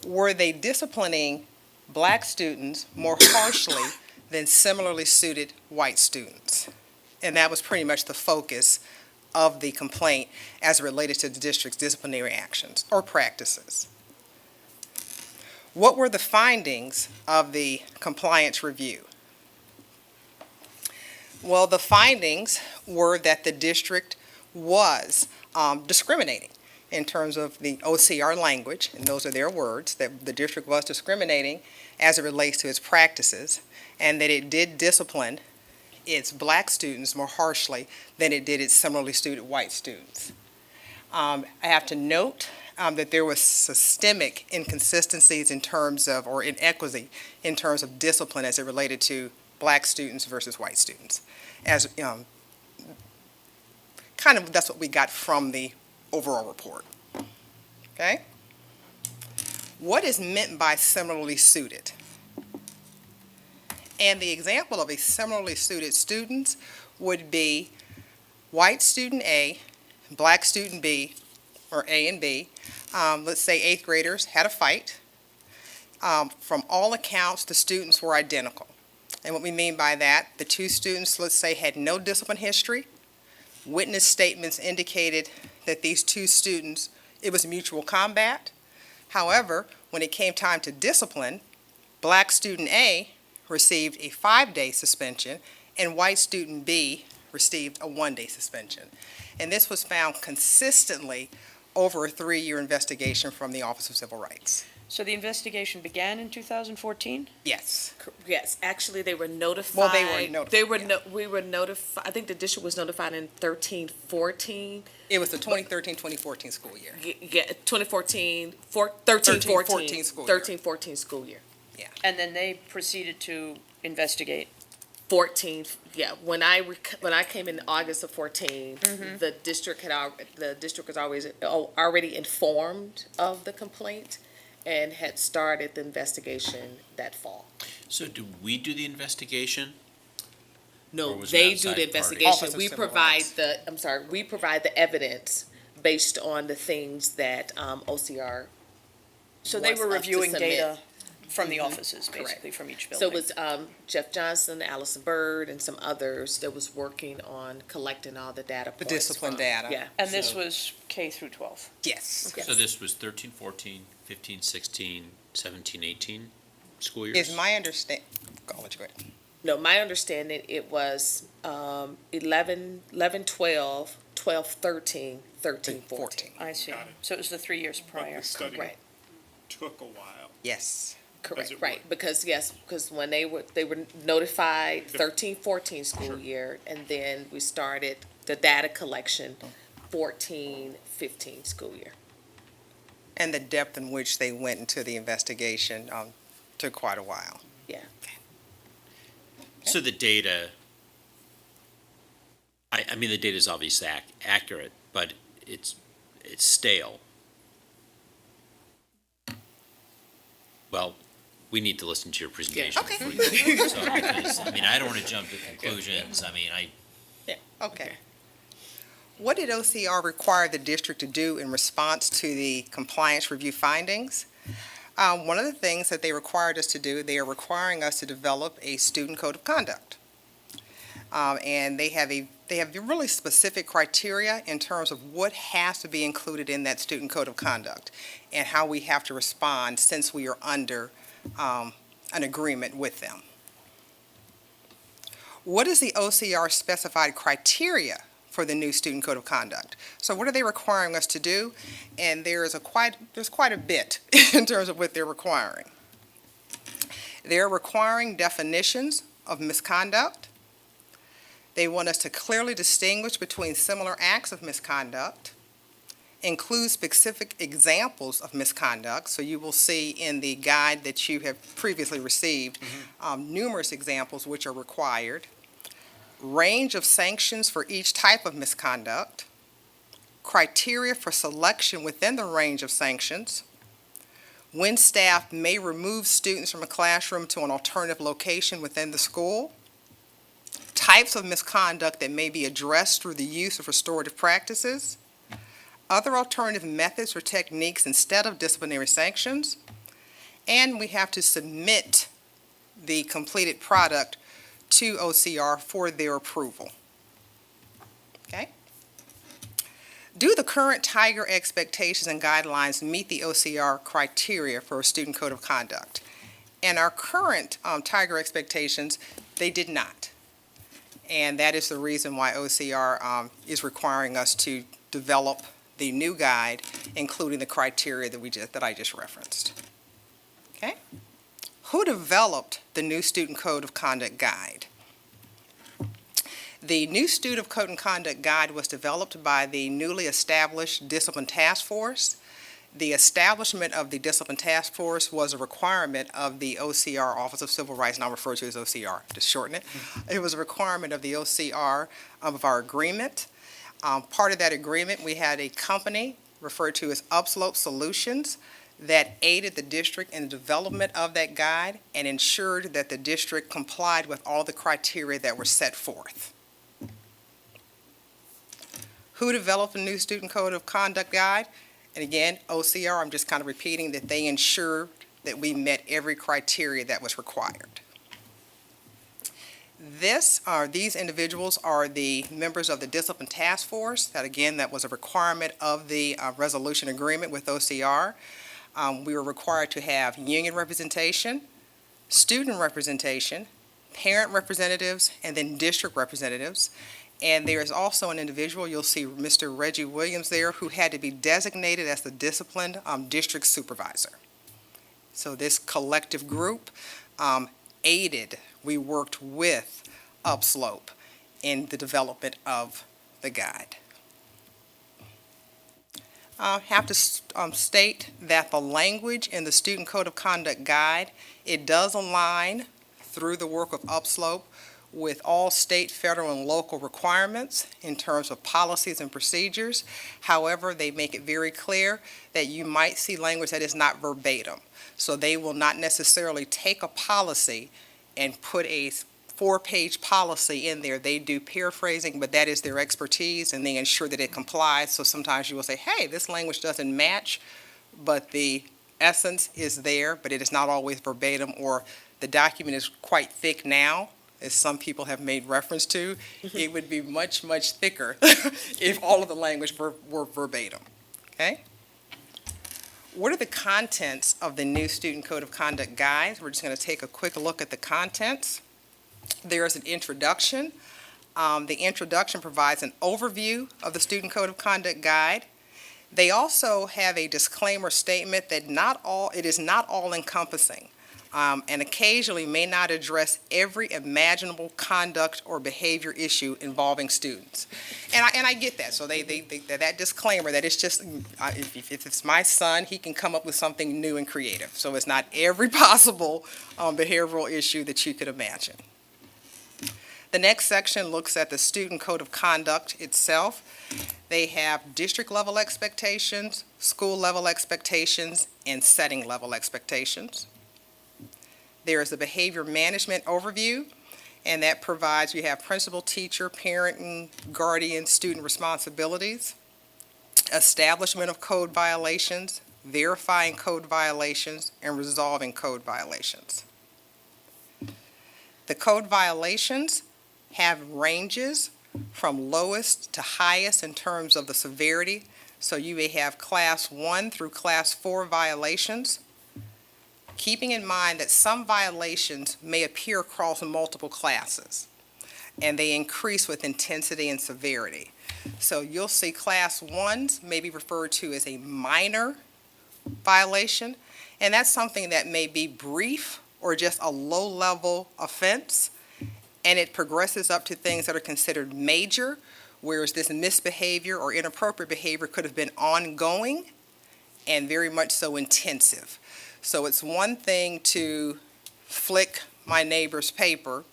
Speaker 6: were they disciplining black students more harshly than similarly suited white students? And that was pretty much the focus of the complaint as it related to the district's disciplinary actions or practices. What were the findings of the compliance review? Well, the findings were that the district was discriminating in terms of the OCR language, and those are their words, that the district was discriminating as it relates to its practices, and that it did discipline its black students more harshly than it did its similarly suited white students. I have to note that there was systemic inconsistencies in terms of, or inequity in terms of discipline as it related to black students versus white students. As kind of, that's what we got from the overall report. Okay? What is meant by similarly suited? And the example of a similarly suited students would be white student A, black student B, or A and B. Let's say 8th graders had a fight. From all accounts, the students were identical. And what we mean by that, the two students, let's say, had no discipline history. Witness statements indicated that these two students, it was mutual combat. However, when it came time to discipline, black student A
Speaker 15: received a 5-day suspension, and white student B received a 1-day suspension. And this was found consistently over a 3-year investigation from the Office of Civil Rights.
Speaker 5: So the investigation began in 2014?
Speaker 15: Yes.
Speaker 6: Yes, actually, they were notified.
Speaker 15: Well, they were notified,
Speaker 6: They were,
Speaker 15: yeah.
Speaker 6: we were notified, I think the district was notified in 13-14.
Speaker 15: It was the 2013-2014 school year.
Speaker 6: Yeah, 2014, 13-14.
Speaker 15: 13-14 school year.
Speaker 6: 13-14 school year.
Speaker 5: And then they proceeded to investigate.
Speaker 6: 14, yeah, when I came in August of 14, the district was already informed of the complaint and had started the investigation that fall.
Speaker 1: So do we do the investigation? Or
Speaker 6: No,
Speaker 1: was it
Speaker 6: they do
Speaker 1: outside
Speaker 6: the
Speaker 1: party?
Speaker 6: investigation.
Speaker 15: Office of
Speaker 6: We
Speaker 15: Civil
Speaker 6: provide
Speaker 15: Rights.
Speaker 6: we provide the evidence based on the things that OCR.
Speaker 5: So they
Speaker 6: wants
Speaker 5: were
Speaker 6: us to
Speaker 5: reviewing
Speaker 6: submit.
Speaker 5: data from the
Speaker 6: Mhm.
Speaker 5: offices,
Speaker 6: Correct.
Speaker 5: basically, from each
Speaker 6: So
Speaker 5: building.
Speaker 6: it was Jeff Johnson, Allison Bird, and some others that was working on collecting all the data
Speaker 15: The
Speaker 6: points.
Speaker 15: discipline
Speaker 6: from-
Speaker 15: data.
Speaker 6: Yeah.
Speaker 5: And this
Speaker 1: So-
Speaker 5: was K through 12?
Speaker 15: Yes.
Speaker 6: Yes.
Speaker 1: So this was 13, 14, 15, 16, 17, 18 school years?
Speaker 15: Is my understand, I'll let you go ahead.
Speaker 6: No, my understanding, it was 11, 12, 12, 13, 13, 14.
Speaker 5: I see.
Speaker 4: Got it.
Speaker 5: So it was the 3 years
Speaker 4: But
Speaker 5: prior.
Speaker 4: the study
Speaker 6: Correct.
Speaker 4: took a while.
Speaker 15: Yes.
Speaker 6: Correct,
Speaker 4: it
Speaker 6: right, because when they were notified 13, 14 school
Speaker 4: Sure.
Speaker 6: year, and then we started the data collection 14, 15 school year.
Speaker 15: And the depth in which they went into the investigation took quite a while.
Speaker 6: Yeah.
Speaker 1: So the data, I mean, the data is obviously accurate, but it's stale. Well, we need to listen to your presentation.
Speaker 15: Okay.
Speaker 1: before you go. So, because, I mean, I don't want to jump to conclusions. I mean,
Speaker 15: Okay. What did OCR require the district to do in response to the compliance review findings? One of the things that they required us to do, they are requiring us to develop a student code of conduct. And they have really specific criteria in terms of what has to be included in that student code of conduct and how we have to respond since we are under an agreement with them. What is the OCR specified criteria for the new student code of conduct? So what are they requiring us to do? And there's quite a bit in terms of what they're requiring. They're requiring definitions of misconduct. They want us to clearly distinguish between similar acts of misconduct, include specific examples of misconduct. So you will see in the guide that you have previously received numerous examples which are required. Range of sanctions for each type of misconduct, criteria for selection within the range of sanctions, when staff may remove students from a classroom to an alternative location within the school, types of misconduct that may be addressed through the use of restorative practices, other alternative methods or techniques instead of disciplinary sanctions, and we have to submit the completed product to OCR for their approval. Okay? Do the current Tiger expectations and guidelines meet the OCR criteria for a student code of conduct? And our current Tiger expectations, they did not. And that is the reason why OCR is requiring us to develop the new guide, including the criteria that I just referenced. Okay? Who developed the new Student Code of Conduct Guide? The new Student Code of Conduct Guide was developed by the newly established Discipline Task Force. The establishment of the Discipline Task Force was a requirement of the OCR, Office of Civil Rights, and I'll refer to it as OCR, to shorten it. It was a requirement of the OCR of our agreement. Part of that agreement, we had a company referred to as Upslope Solutions that aided the district in the development of that guide and ensured that the district complied with all the criteria that were set forth. Who developed the new Student Code of Conduct Guide? And again, OCR, I'm just kind of repeating that they ensured that we met every criteria that was required. These individuals are the members of the Discipline Task Force. That was a requirement of the resolution agreement with OCR. We were required to have union representation, student representation, parent representatives, and then district representatives. And there is also an individual, you'll see Mr. Reggie Williams there, who had to be designated as the disciplined district supervisor. So this collective group we worked with Upslope in the development of the guide. I have to state that the language in the Student Code of Conduct Guide, it does align through the work of Upslope with all state, federal, and local requirements in terms of policies and procedures. However, they make it very clear that you might see language that is not verbatim. So they will not necessarily take a policy and put a 4-page policy in there. They do paraphrasing, but that is their expertise, and they ensure that it complies. So sometimes you will say, hey, this language doesn't match, but the essence is there, but it is not always verbatim, or the document is quite thick now, as some people have made reference to. It would be much, much thicker if all of the language were verbatim, okay? What are the contents of the new Student Code of Conduct Guide? We're just going to take a quick look at the contents. There is an introduction. The introduction provides an overview of the Student Code of Conduct Guide. They also have a disclaimer statement that it is not all-encompassing, and occasionally may not address every imaginable conduct or behavior issue involving students. And I get that. So that disclaimer that it's just, if it's my son, he can come up with something new and creative. So it's not every possible behavioral issue that you could imagine. The next section looks at the Student Code of Conduct itself. They have district-level expectations, school-level expectations, and setting-level expectations. There is a behavior management overview, and that provides, you have principal, teacher, parent, and guardian student responsibilities, establishment of code violations, verifying code violations, and resolving code violations. The code violations have ranges from lowest to highest in terms of the severity. So you may have class 1 through class 4 violations, keeping in mind that some violations may appear across multiple classes, and they increase with intensity and severity. So you'll see class 1s may be referred to as a minor violation, and that's something that may be brief or just a low-level offense, and it progresses up to things that are considered major, whereas this misbehavior or inappropriate behavior could have been ongoing and very much so intensive. So it's one thing to flick my neighbor's paper.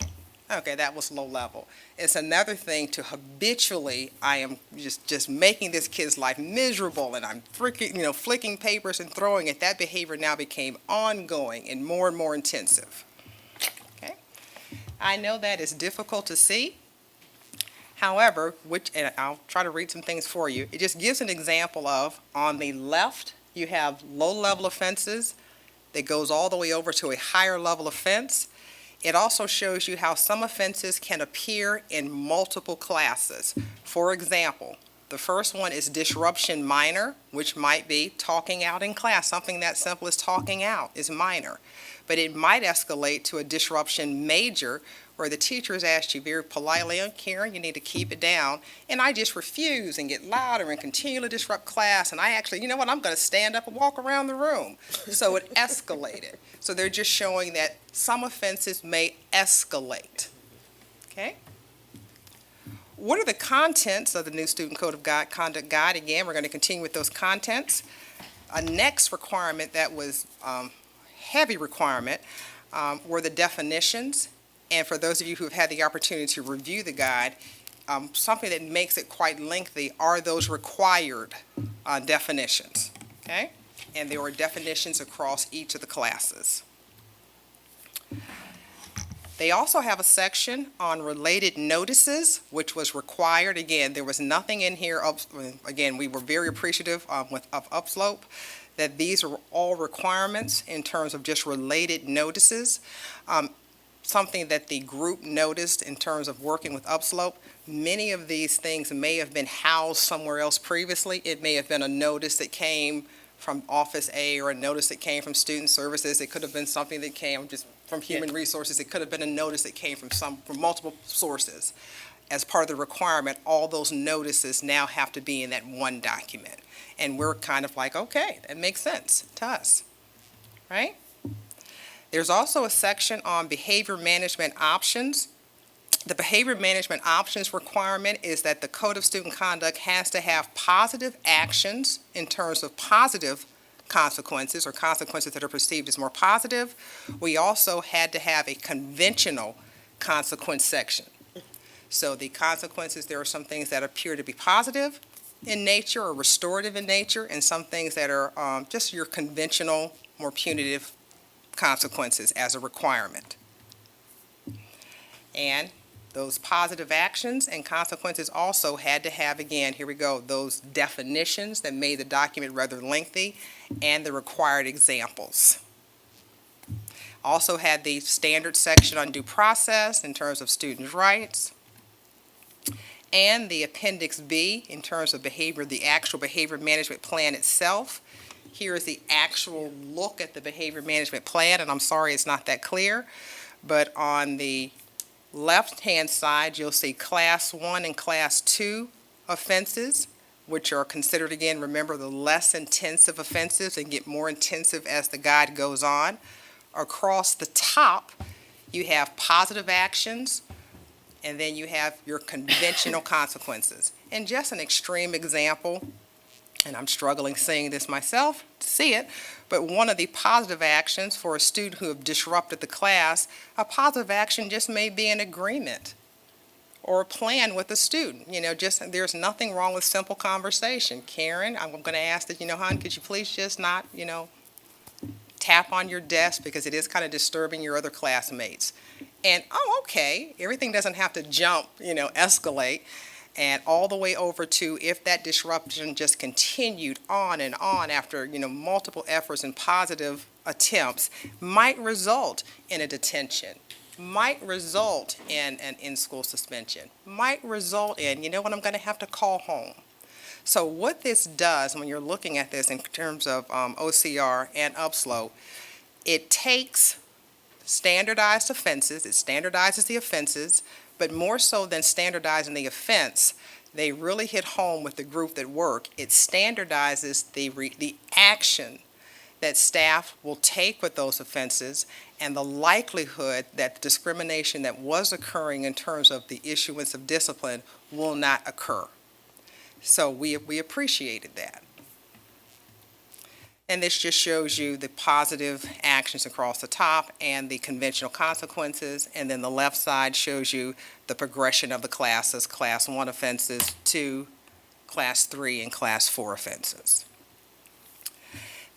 Speaker 15: Okay, that was low level. It's another thing to habitually, I am just making this kid's life miserable, and I'm flicking papers and throwing it. That behavior now became ongoing and more intensive. Okay, I know that is difficult to see. However, and I'll try to read some things for you. It just gives an example of, on the left, you have low-level offenses that goes all the way over to a higher level offense. It also shows you how some offenses can appear in multiple classes. For example, the first one is disruption minor, which might be talking out in class. Something that simple as talking out is minor. But it might escalate to a disruption major, where the teacher has asked you very politely, oh, Karen, you need to keep it down. And I just refuse and get louder and continue to disrupt class. And I actually, you know what, I'm going to stand up and walk around the room. So it escalated. So they're just showing that some offenses may escalate. Okay? What are the contents of the new Student Code of Conduct Guide? Again, we're going to continue with those contents. A next requirement that was heavy requirement were the definitions. And for those of you who have had the opportunity to review the guide, something that makes it quite lengthy are those required definitions, okay? And there were definitions across each of the classes. They also have a section on related notices, which was required. Again, there was nothing in here. Again, we were very appreciative of Upslope that these are all requirements in terms of just related notices. Something that the group noticed in terms of working with Upslope, many of these things may have been housed somewhere else previously. It may have been a notice that came from Office A or a notice that came from Student Services. It could have been something that came just from Human Resources. It could have been a notice that came from multiple sources. As part of the requirement, all those notices now have to be in that one document. And we're kind of like, okay, that makes sense to us, right? There's also a section on behavior management options. The behavior management options requirement is that the Code of Student Conduct has to have positive actions in terms of positive consequences or consequences that are perceived as more positive. We also had to have a conventional consequence section. So the consequences, there are some things that appear to be positive in nature or restorative in nature, and some things that are just your conventional, more punitive consequences as a requirement. And those positive actions and consequences also had to have, again, here we go, those definitions that made the document rather lengthy and the required examples. Also had the standard section on due process in terms of students' rights, and the Appendix B in terms of behavior, the actual behavior management plan itself. Here is the actual look at the behavior management plan, and I'm sorry it's not that clear, but on the left-hand side, you'll see Class 1 and Class 2 offenses, which are considered, again, remember, the less intensive offenses and get more intensive as the guide goes on. Across the top, you have positive actions, and then you have your conventional consequences. And just an extreme example, and I'm struggling seeing this myself to see it, but one of the positive actions for a student who have disrupted the class, a positive action just may be an agreement or a plan with the student. You know, just there's nothing wrong with simple conversation. Karen, I'm going to ask that, hon, could you please just not, tap on your desk because it is kind of disturbing your other classmates. And, oh, okay, everything doesn't have to jump, escalate, and all the way over to if that disruption just continued on and on after, multiple efforts and positive attempts, might result in a detention, might result in an in-school suspension, might result in, I'm going to have to call home. So what this does when you're looking at this in terms of OCR and upslope, it takes standardized offenses, it standardizes the offenses, but more so than standardizing the offense, they really hit home with the group that work. It standardizes the action that staff will take with those offenses and the likelihood that the discrimination that was occurring in terms of the issuance of discipline will not occur. So we appreciated that. And this just shows you the positive actions across the top and the conventional consequences. And then the left side shows you the progression of the classes, Class 1 offenses to Class 3 and Class 4 offenses.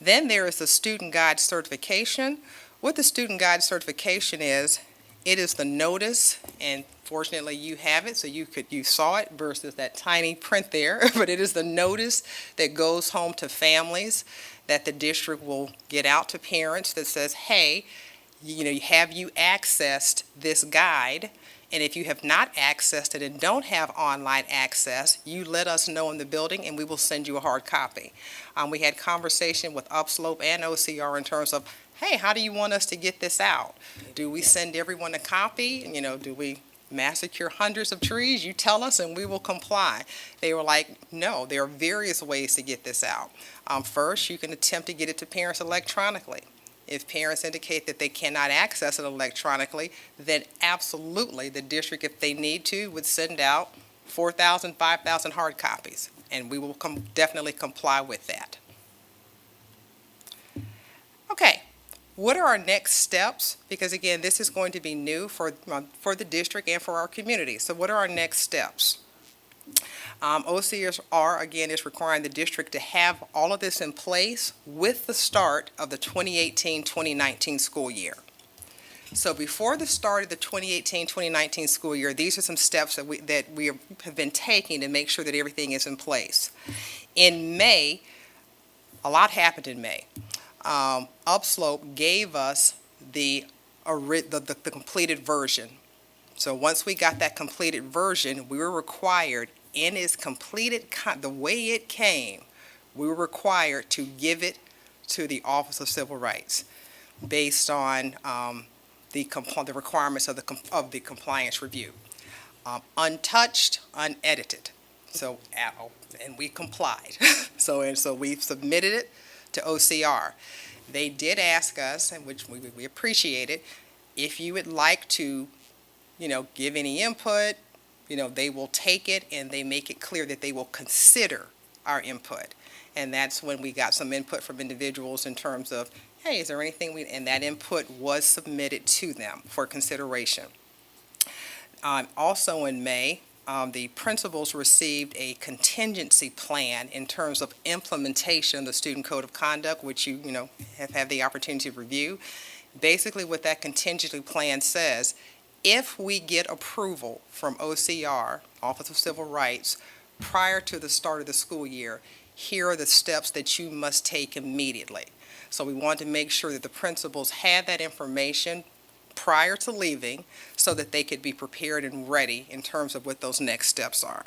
Speaker 15: Then there is the Student Guide Certification. What the Student Guide Certification is, it is the notice, and fortunately you have it, so you saw it versus that tiny print there, but it is the notice that goes home to families that the district will get out to parents that says, hey, have you accessed this guide? And if you have not accessed it and don't have online access, you let us know in the building and we will send you a hard copy. We had conversation with Upslope and OCR in terms of, hey, how do you want us to get this out? Do we send everyone a copy? Do we massacre hundreds of trees? You tell us and we will comply. They were like, no, there are various ways to get this out. First, you can attempt to get it to parents electronically. If parents indicate that they cannot access it electronically, then absolutely the district, if they need to, would send out 4,000, 5,000 hard copies, and we will definitely comply with that. Okay, what are our next steps? Because again, this is going to be new for the district and for our community. So what are our next steps? OCR, again, is requiring the district to have all of this in place with the start of the 2018-2019 school year. So before the start of the 2018-2019 school year, these are some steps that we have been taking to make sure that everything is in place. In May, a lot happened in May. Upslope gave us the completed version. So once we got that completed version, we were required in its completed, the way it came, we were required to give it to the Office of Civil Rights based on the requirements of the compliance review. Untouched, unedited. So, and we complied. So we submitted it to OCR. They did ask us, and which we appreciated, if you would like to, give any input, they will take it and they make it clear that they will consider our input. And that's when we got some input from individuals in terms of, hey, is there anything and that input was submitted to them for consideration. Also in May, the principals received a contingency plan in terms of implementation of the Student Code of Conduct, which you have had the opportunity to review. Basically, what that contingency plan says, if we get approval from OCR, Office of Civil Rights, prior to the start of the school year, here are the steps that you must take immediately. So we wanted to make sure that the principals had that information prior to leaving so that they could be prepared and ready in terms of what those next steps are.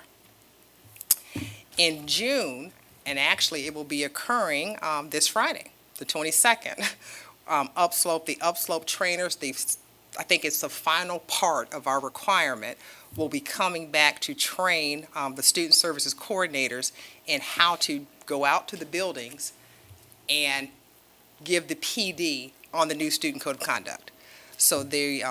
Speaker 15: In June, and actually it will be occurring this Friday, the 22nd, the upslope trainers, I think it's the final part of our requirement, will be coming back to train the student services coordinators in how to go out to the buildings and give the PD on the new Student Code of Conduct. So the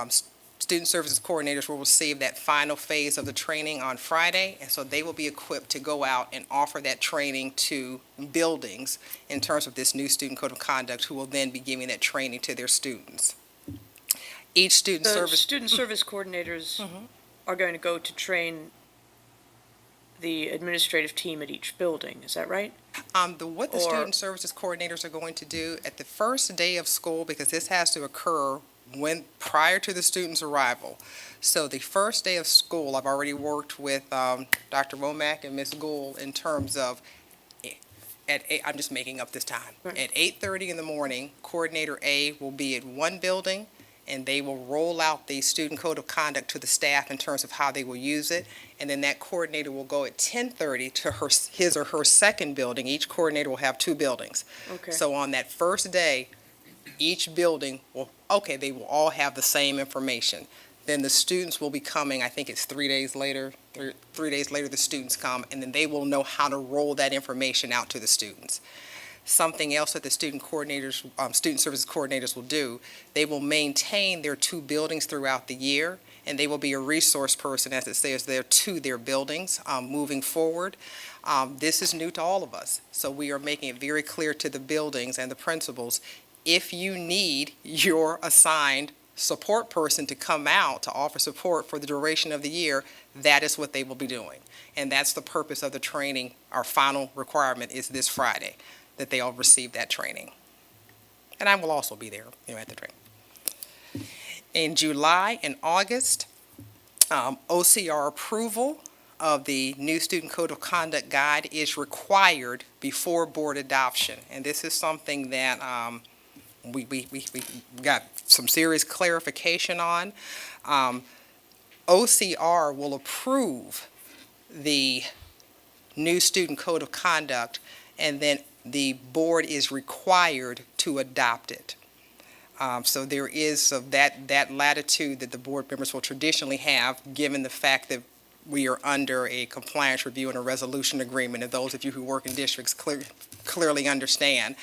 Speaker 15: student services coordinators will receive that final phase of the training on Friday, and so they will be equipped to go out and offer that training to buildings in terms of this new Student Code of Conduct, who will then be giving that training to their students. Each student
Speaker 5: The
Speaker 15: service...
Speaker 5: student service coordinators are going to go to train the administrative team at each building, is that right?
Speaker 15: What the student services coordinators are going to do at the first day of school, because this has to occur prior to the student's arrival. So the first day of school, I've already worked with Dr. Womack and Ms. Gould in terms of, I'm just making up this time.
Speaker 5: Right.
Speaker 15: At 8:30 in the morning, Coordinator A will be at one building, and they will roll out the Student Code of Conduct to the staff in terms of how they will use it. And then that coordinator will go at 10:30 to his or her second building. Each coordinator will have two buildings.
Speaker 5: Okay.
Speaker 15: So on that first day, each building they will all have the same information. Then the students will be coming, I think it's 3 days later, 3 days later the students come, and then they will know how to roll that information out to the students. Something else that the student services coordinators will do, they will maintain their two buildings throughout the year, and they will be a resource person, as it says there, to their buildings moving forward. This is new to all of us, so we are making it very clear to the buildings and the principals, if you need your assigned support person to come out to offer support for the duration of the year, that is what they will be doing. And that's the purpose of the training. Our final requirement is this Friday, that they all receive that training. And I will also be there, at the training. In July and August, OCR approval of the new Student Code of Conduct Guide is required before board adoption. And this is something that we got some serious clarification on. OCR will approve the new Student Code of Conduct, and then the board is required to adopt it. So there is that latitude that the board members will traditionally have, given the fact that we are under a compliance review and a resolution agreement, and those of you who work in districts clearly understand.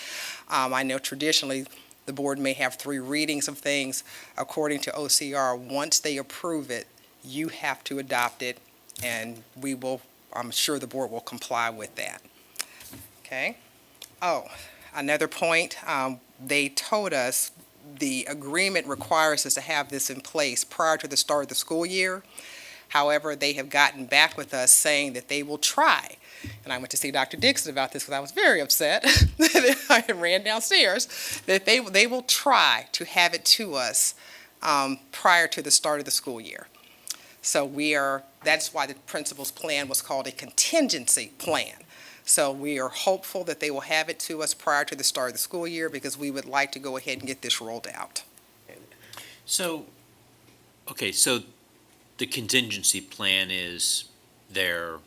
Speaker 15: I know traditionally the board may have 3 readings of things. According to OCR, once they approve it, you have to adopt it, and I'm sure the board will comply with that. Okay? Oh, another point, they told us the agreement requires us to have this in place prior to the start of the school year. However, they have gotten back with us saying that they will try. And I went to see Dr. Dixon about this because I was very upset. I ran downstairs. That they will try to have it to us prior to the start of the school year. So that's why the principal's plan was called a contingency plan. So we are hopeful that they will have it to us prior to the start of the school year, because we would like to go ahead and get this rolled out.
Speaker 1: So the contingency plan is they're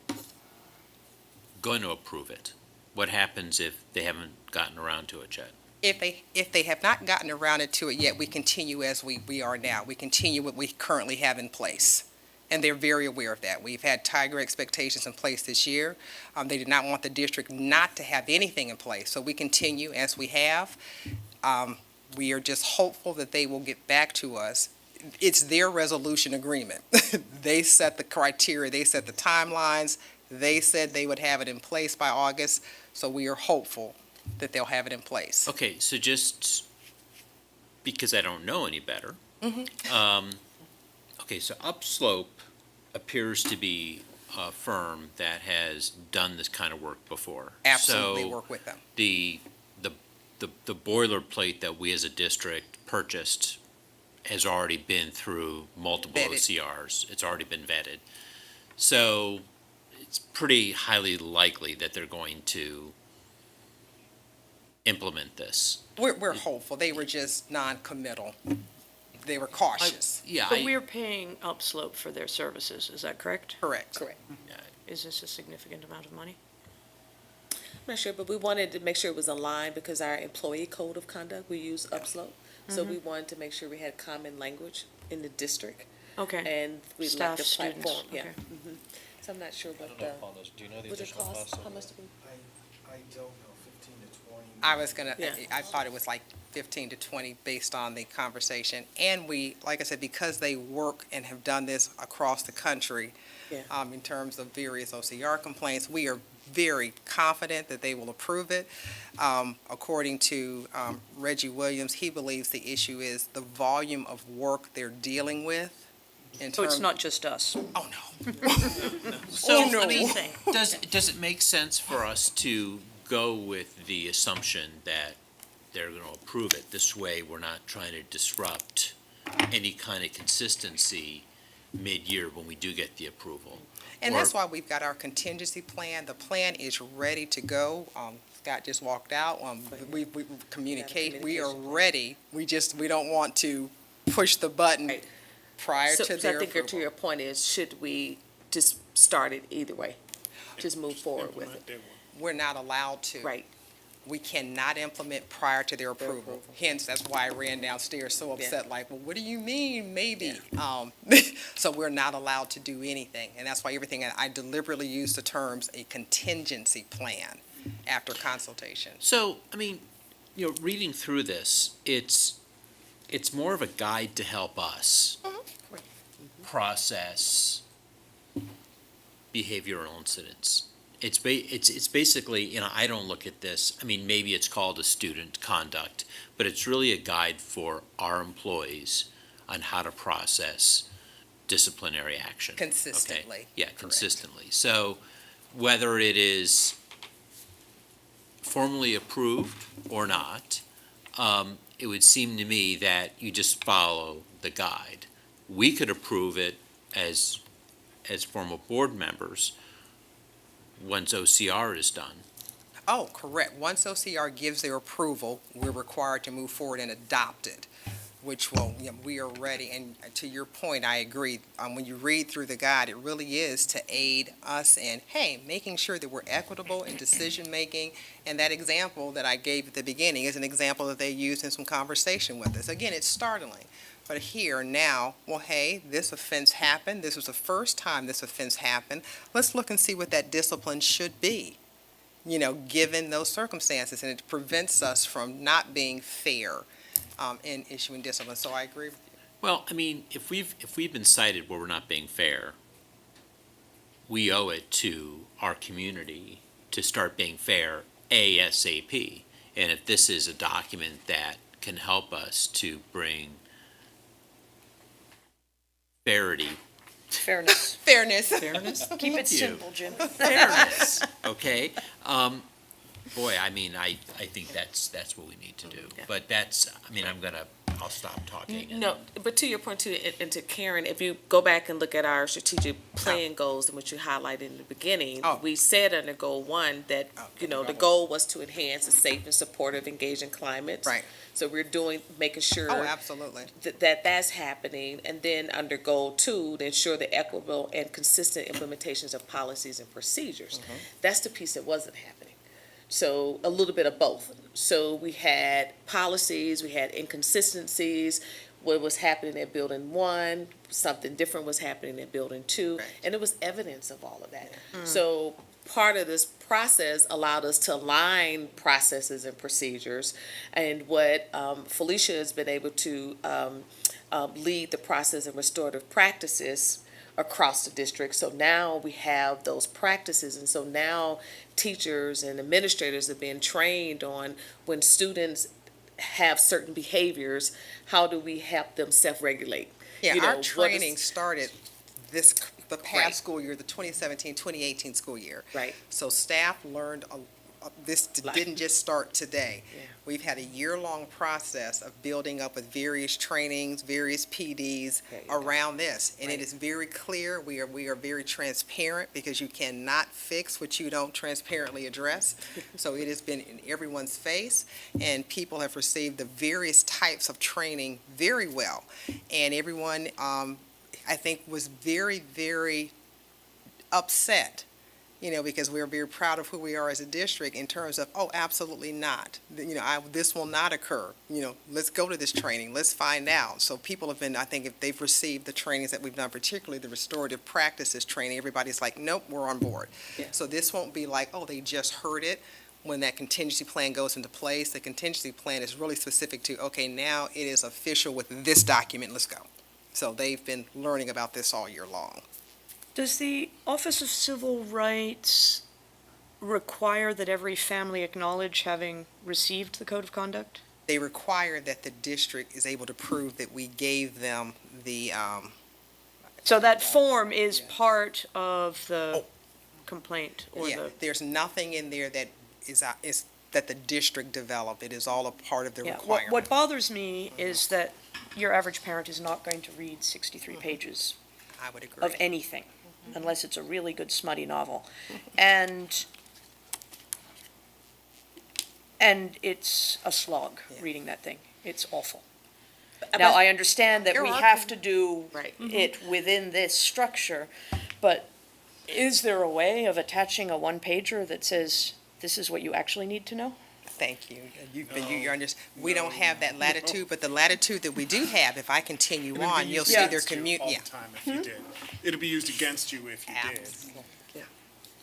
Speaker 1: going to approve it. What happens if they haven't gotten around to it yet?
Speaker 15: If they have not gotten around to it yet, we continue as we are now. We continue what we currently have in place. And they're very aware of that. We've had tiger expectations in place this year. They did not want the district not to have anything in place. So we continue as we have. We are just hopeful that they will get back to us. It's their resolution agreement. They set the criteria, they set the timelines. They said they would have it in place by August. So we are hopeful that they'll have it in place.
Speaker 1: Okay, so just because I don't know any better. Okay, so Upslope appears to be a firm that has done this kind of work before.
Speaker 15: Absolutely
Speaker 1: So
Speaker 15: work with them.
Speaker 1: the boilerplate that we as a district purchased has already been through multiple
Speaker 15: Vetted.
Speaker 1: OCRs. It's already been vetted. So it's pretty highly likely that they're going to implement this.
Speaker 15: We're hopeful. They were just non-committal. They were cautious.
Speaker 5: But we're paying Upslope for their services, is that correct?
Speaker 15: Correct.
Speaker 6: Correct.
Speaker 5: Is this a significant amount of money?
Speaker 6: I'm not sure, but we wanted to make sure it was aligned because our employee code of conduct, we use Upslope. So we wanted to make sure we had common language in the district.
Speaker 5: Okay.
Speaker 6: And we like
Speaker 5: Staff,
Speaker 6: the
Speaker 5: students,
Speaker 6: platform, yeah.
Speaker 5: okay.
Speaker 6: So I'm not sure what
Speaker 2: Do you know the
Speaker 6: what it
Speaker 2: additional
Speaker 6: cost,
Speaker 2: cost?
Speaker 6: how much did we?
Speaker 3: I don't know, 15 to 20.
Speaker 15: I was gonna,
Speaker 6: Yeah.
Speaker 15: I thought it was like 15 to 20 based on the conversation. And we, like I said, because they work and have done this across the country,
Speaker 6: Yeah.
Speaker 15: in terms of various OCR complaints, we are very confident that they will approve it. According to Reggie Williams, he believes the issue is the volume of work they're dealing with.
Speaker 5: So it's not just us?
Speaker 15: Oh, no.
Speaker 1: So,
Speaker 15: no.
Speaker 1: I mean, does it make sense for us to go with the assumption that they're going to approve it? This way, we're not trying to disrupt any kind of consistency mid-year when we do get the approval.
Speaker 15: And that's why we've got our contingency plan. The plan is ready to go. Scott just walked out. We communicate. We are ready. We don't want to push the button
Speaker 6: Right.
Speaker 15: prior to
Speaker 6: So
Speaker 15: their
Speaker 6: I think to
Speaker 15: approval.
Speaker 6: your point is, should we just start it either way? Just move forward with it?
Speaker 15: We're not allowed to.
Speaker 6: Right.
Speaker 15: We cannot implement prior to their approval. Hence, that's why I ran downstairs so upset, like, well, what do you mean, maybe? So we're not allowed to do anything. And that's why everything, I deliberately use the terms a contingency plan after consultation.
Speaker 1: So, I mean, reading through this, it's more of a guide to help us process behavioral incidents. It's basically, I don't look at this, I mean, maybe it's called a student conduct, but it's really a guide for our employees on how to process disciplinary action. Okay?
Speaker 15: Consistently.
Speaker 1: Yeah, consistently. So whether it is formally approved or not, it would seem to me that you just follow the guide. We could approve it as former board members once OCR is done.
Speaker 15: Oh, correct. Once OCR gives their approval, we're required to move forward and adopt it, which will, we are ready. And to your point, I agree. When you read through the guide, it really is to aid us in, hey, making sure that we're equitable in decision-making. And that example that I gave at the beginning is an example that they used in some conversation with us. Again, it's startling. But here, now, well, hey, this offense happened. This was the first time this offense happened. Let's look and see what that discipline should be, given those circumstances. And it prevents us from not being fair in issuing discipline. So I agree with you.
Speaker 1: Well, I mean, if we've been cited where we're not being fair, we owe it to our community to start being fair ASAP. And if this is a document that can help us to bring
Speaker 5: Fairness.
Speaker 15: Fairness.
Speaker 5: Keep it
Speaker 1: you.
Speaker 5: simple, Jim.
Speaker 1: fairness, okay? Boy, I mean, I think that's what we need to do.
Speaker 6: Yeah.
Speaker 1: But I'll stop talking. and-
Speaker 6: No, but to your point too, and to Karen, if you go back and look at our strategic plan goals and what you highlighted in the beginning,
Speaker 15: Oh.
Speaker 6: we said under goal 1 that, the goal was to enhance a safe and supportive, engaging climate.
Speaker 15: Right.
Speaker 6: So we're making sure
Speaker 15: Oh, absolutely.
Speaker 6: that's happening. And then under goal 2, to ensure the equitable and consistent implementations of policies and procedures. That's the piece that wasn't happening. So a little bit of both. So we had policies, we had inconsistencies, what was happening at building 1, something different was happening at building 2, and it was evidence of all of that. So part of this process allowed us to align processes and procedures, and what Felicia has been able to lead the process of restorative practices across the district. So now we have those practices, and so now teachers and administrators are being trained on when students have certain behaviors, how do we help them self-regulate?
Speaker 15: Yeah,
Speaker 6: You know,
Speaker 15: our
Speaker 6: what is-
Speaker 15: training started the
Speaker 6: Right.
Speaker 15: past school year, the 2017, 2018 school year.
Speaker 6: Right.
Speaker 15: So staff learned, this didn't just start today.
Speaker 6: Yeah.
Speaker 15: We've had a year-long process of building up with various trainings, various PDs
Speaker 6: There you go.
Speaker 15: around this. And it
Speaker 6: Right.
Speaker 15: is very clear, we are very transparent, because you cannot fix what you don't transparently address. So it has been in everyone's face, and people have received the various types of training very well. And everyone, I think, was very, very upset, because we're very proud of who we are as a district in terms of, oh, absolutely not. This will not occur. Let's go to this training. Let's find out. So people have been, I think, if they've received the trainings that we've done, particularly the restorative practices training, everybody's like, nope, we're on board.
Speaker 6: Yeah.
Speaker 15: So this won't be like, oh, they just heard it. When that contingency plan goes into place, the contingency plan is really specific to, okay, now it is official with this document, let's go. So they've been learning about this all year long.
Speaker 5: Does the Office of Civil Rights require that every family acknowledge having received the code of conduct?
Speaker 15: They require that the district is able to prove that we gave them the,
Speaker 5: So that form is part of the complaint or
Speaker 15: yeah,
Speaker 5: the,
Speaker 15: there's nothing in there that is that the district developed. It is all a part of the
Speaker 5: yeah.
Speaker 15: requirement.
Speaker 5: What bothers me is that your average parent is not going to read 63 pages
Speaker 15: I would agree.
Speaker 5: of anything, unless it's a really good smutty novel. And it's a slog, reading that thing. It's awful. Now, I understand that
Speaker 15: There
Speaker 5: we
Speaker 15: are-
Speaker 5: have to do
Speaker 6: Right.
Speaker 5: it within this structure, but is there a way of attaching a one-pager that says, this is what you actually need to know?
Speaker 15: Thank you. We don't have that latitude, but the latitude that we do have, if I continue
Speaker 4: It'd be
Speaker 15: on, you'll
Speaker 4: used
Speaker 15: see their
Speaker 4: against you
Speaker 15: community.
Speaker 4: all
Speaker 15: Yeah.
Speaker 4: the time if you did. It'd be used against you if you did.
Speaker 15: Absolutely.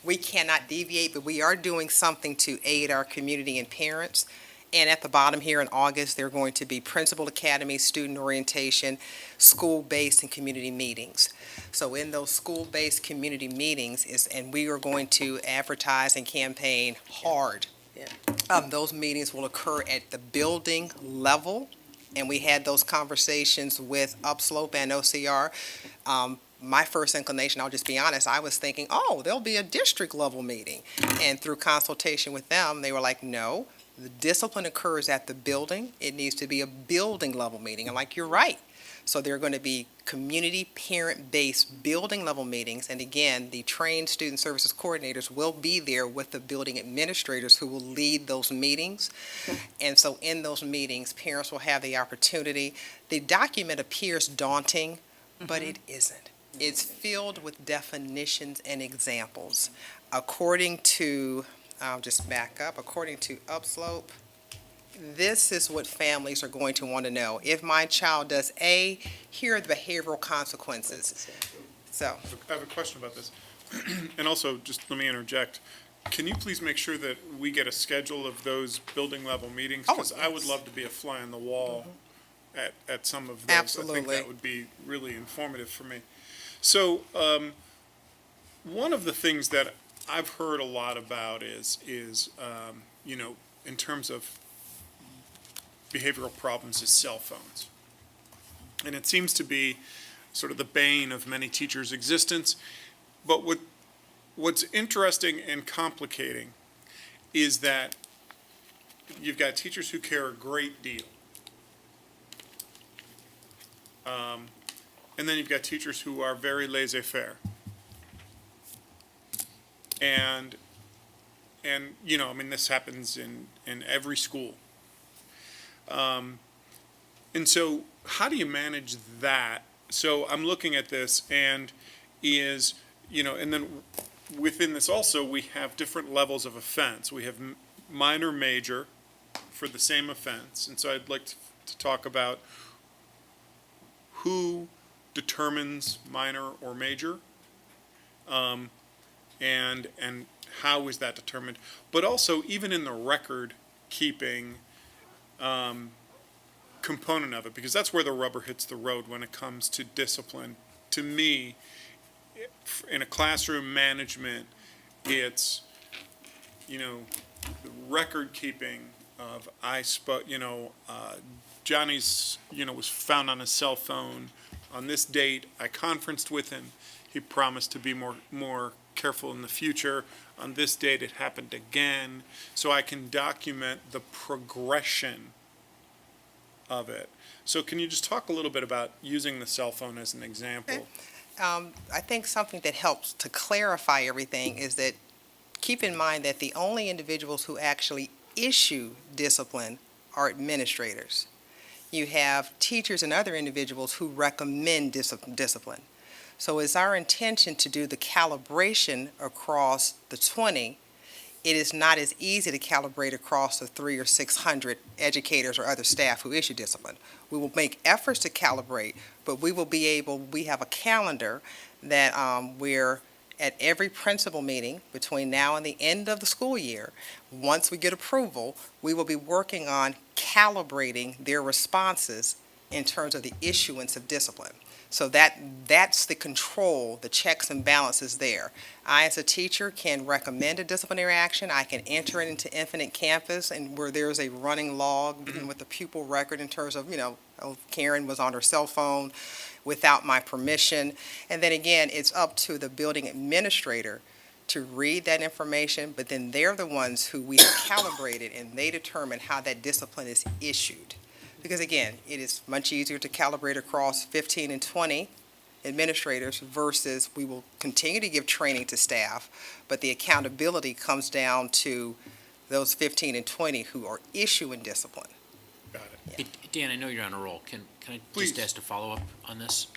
Speaker 15: We cannot deviate, but we are doing something to aid our community and parents. And at the bottom here in August, there are going to be principal academy, student orientation, school-based and community meetings. So in those school-based community meetings and we are going to advertise and campaign hard.
Speaker 6: Yeah.
Speaker 15: Those meetings will occur at the building level, and we had those conversations with Upslope and OCR. My first inclination, I'll just be honest, I was thinking, oh, there'll be a district level meeting. And through consultation with them, they were like, no, the discipline occurs at the building. It needs to be a building level meeting. I'm like, you're right. So there are going to be community parent-based building level meetings. And again, the trained student services coordinators will be there with the building administrators who will lead those meetings. And so in those meetings, parents will have the opportunity. The document appears daunting, but it isn't. It's filled with definitions and examples. According to, I'll just back up, according to Upslope, this is what families are going to want to know. If my child does A, here are the behavioral consequences. So,
Speaker 4: I have a question about this. And also, just let me interject. Can you please make sure that we get a schedule of those building level meetings?
Speaker 15: Oh,
Speaker 4: Because I would
Speaker 15: yes.
Speaker 4: love to be a fly on the wall at some of those. I think
Speaker 15: Absolutely.
Speaker 4: that would be really informative for me. So, one of the things that I've heard a lot about is in terms of behavioral problems is cell phones. And it seems to be sort of the bane of many teachers' existence. But what's interesting and complicating is that you've got teachers who care a great deal. And then you've got teachers who are very laissez-faire. And this happens in every school. And so how do you manage that? So I'm looking at this and and then within this also, we have different levels of offense. We have minor, major for the same offense. And so I'd like to talk about who determines minor or major, and how is that determined? But also, even in the record keeping component of it, because that's where the rubber hits the road when it comes to discipline. To me, in a classroom management, it's, the record keeping of Johnny's, was found on his cell phone on this date. I conferenced with him. He promised to be more careful in the future. On this date, it happened again. So I can document the progression of it. So can you just talk a little bit about using the cell phone as an example?
Speaker 15: I think something that helps to clarify everything is that keep in mind that the only individuals who actually issue discipline are administrators. You have teachers and other individuals who recommend discipline. So it's our intention to do the calibration across the 20. It is not as easy to calibrate across the 300 or 600 educators or other staff who issue discipline. We will make efforts to calibrate, but we have a calendar that we're at every principal meeting between now and the end of the school year. Once we get approval, we will be working on calibrating their responses in terms of the issuance of discipline. So that's the control, the checks and balances there. I, as a teacher, can recommend a disciplinary action. I can enter it into Infinite Campus, and where there's a running log with the pupil record in terms of, Karen was on her cell phone without my permission. And then again, it's up to the building administrator to read that information, but then they're the ones who we have calibrated, and they determine how that discipline is issued. Because again, it is much easier to calibrate across 15 and 20 administrators versus we will continue to give training to staff, but the accountability comes down to those 15 and 20 who are issuing discipline.
Speaker 4: Got it.
Speaker 1: Hey, Dan, I know you're on a roll. Can I
Speaker 4: Please.
Speaker 1: just ask a follow-up on this?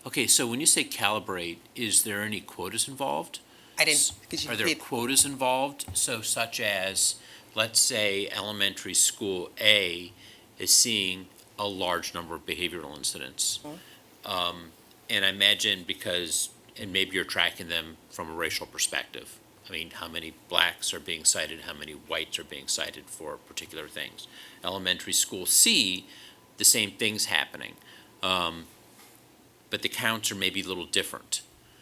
Speaker 1: Okay, so when you say calibrate, is there any quotas involved?
Speaker 15: I didn't.
Speaker 1: Are there quotas involved? So such as, let's say, elementary school A is seeing a large number of behavioral incidents. And I imagine and maybe you're tracking them from a racial perspective. I mean, how many blacks are being cited, how many whites are being cited for particular things. Elementary school C, the same thing's happening. But the counts are maybe a little different.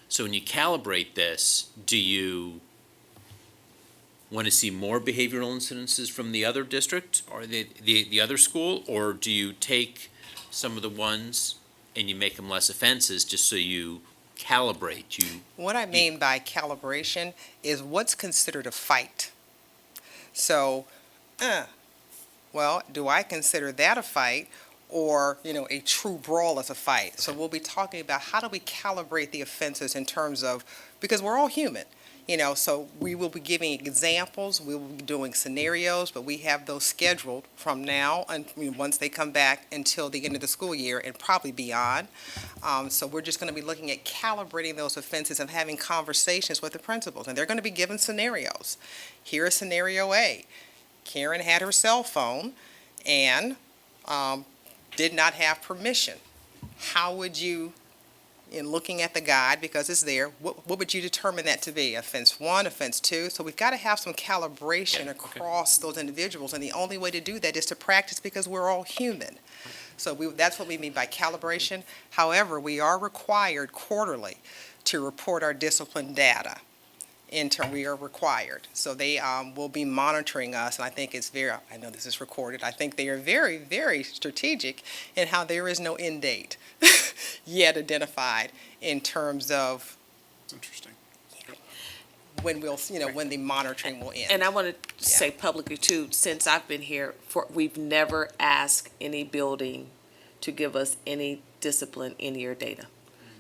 Speaker 1: So when you calibrate this, do you want to see more behavioral incidences from the other district or the other school, or do you take some of the ones and you make them less offenses just so you calibrate?
Speaker 15: What I mean by calibration is what's considered a fight. So, do I consider that a fight, or a true brawl as a fight? So we'll be talking about how do we calibrate the offenses in terms of, because we're all human. So we will be giving examples, we will be doing scenarios, but we have those scheduled from now and once they come back until the end of the school year and probably beyond. So we're just going to be looking at calibrating those offenses and having conversations with the principals. And they're going to be given scenarios. Here is scenario A. Karen had her cell phone and did not have permission. How would you, in looking at the guide, because it's there, what would you determine that to be? Offense 1, offense 2? So we've got to have some calibration across those individuals, and the only way to do that is to practice, because we're all human. So that's what we mean by calibration. However, we are required quarterly to report our discipline data. We are required. So they will be monitoring us, and I think I know this is recorded, I think they are very, very strategic in how there is no end date yet identified in terms of
Speaker 4: It's interesting.
Speaker 15: when when the monitoring will end.
Speaker 6: And I want to say publicly too, since I've been here, we've never asked any building to give us any discipline in-year data.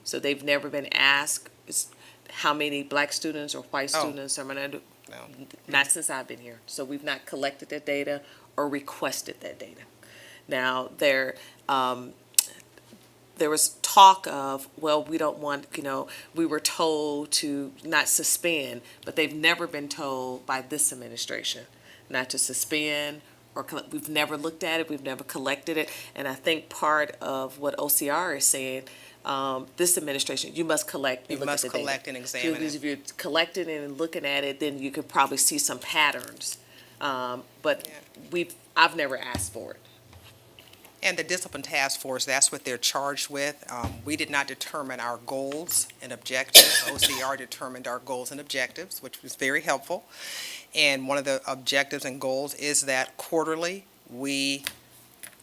Speaker 6: So they've never been asked how many black students or white students are going to do.
Speaker 15: No.
Speaker 6: Not since I've been here. So we've not collected that data or requested that data. Now, there was talk of, we don't want, we were told to not suspend, but they've never been told by this administration not to suspend or we've never looked at it, we've never collected it. And I think part of what OCR is saying, this administration, you must collect and
Speaker 15: You
Speaker 6: look at
Speaker 15: must
Speaker 6: the data.
Speaker 15: collect and examine
Speaker 6: Because
Speaker 15: it.
Speaker 6: if you're collecting it and looking at it, then you could probably see some patterns. But I've never asked for it.
Speaker 15: And the discipline task force, that's what they're charged with. We did not determine our goals and objectives. OCR determined our goals and objectives, which was very helpful. And one of the objectives and goals is that quarterly, we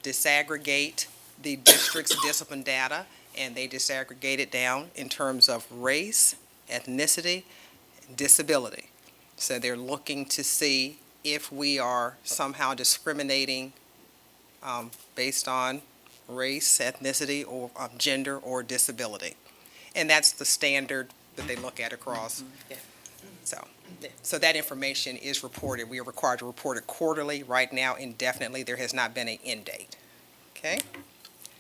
Speaker 15: disaggregate the district's discipline data, and they disaggregate it down in terms of race, ethnicity, disability. So they're looking to see if we are somehow discriminating based on race, ethnicity, or gender, or disability. And that's the standard that they look at across.
Speaker 6: Yeah.
Speaker 15: So that information is reported. We are required to report it quarterly. Right now, indefinitely, there has not been an end date. Okay?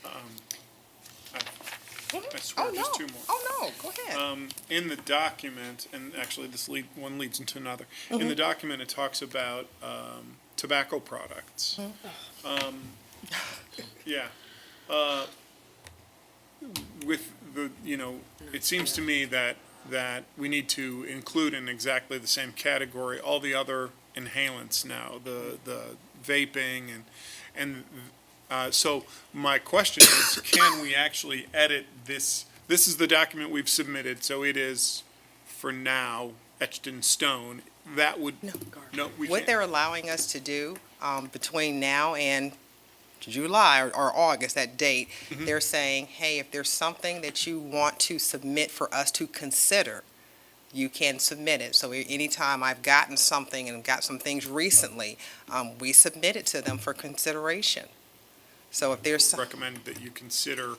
Speaker 4: I swear, just two more.
Speaker 15: Oh, no, go ahead.
Speaker 4: In the document, and actually one leads into another. In the document, it talks about tobacco products. Yeah. With the, it seems to me that we need to include in exactly the same category all the other inhalants now, the vaping and so my question is, can we actually edit this? This is the document we've submitted, so it is, for now, etched in stone. That would, no, we
Speaker 15: What
Speaker 4: can't.
Speaker 15: they're allowing us to do between now and July or August, that date, they're saying, hey, if there's something that you want to submit for us to consider, you can submit it. So anytime I've gotten something and got some things recently, we submit it to them for consideration. So if there's some.
Speaker 4: Recommend that you consider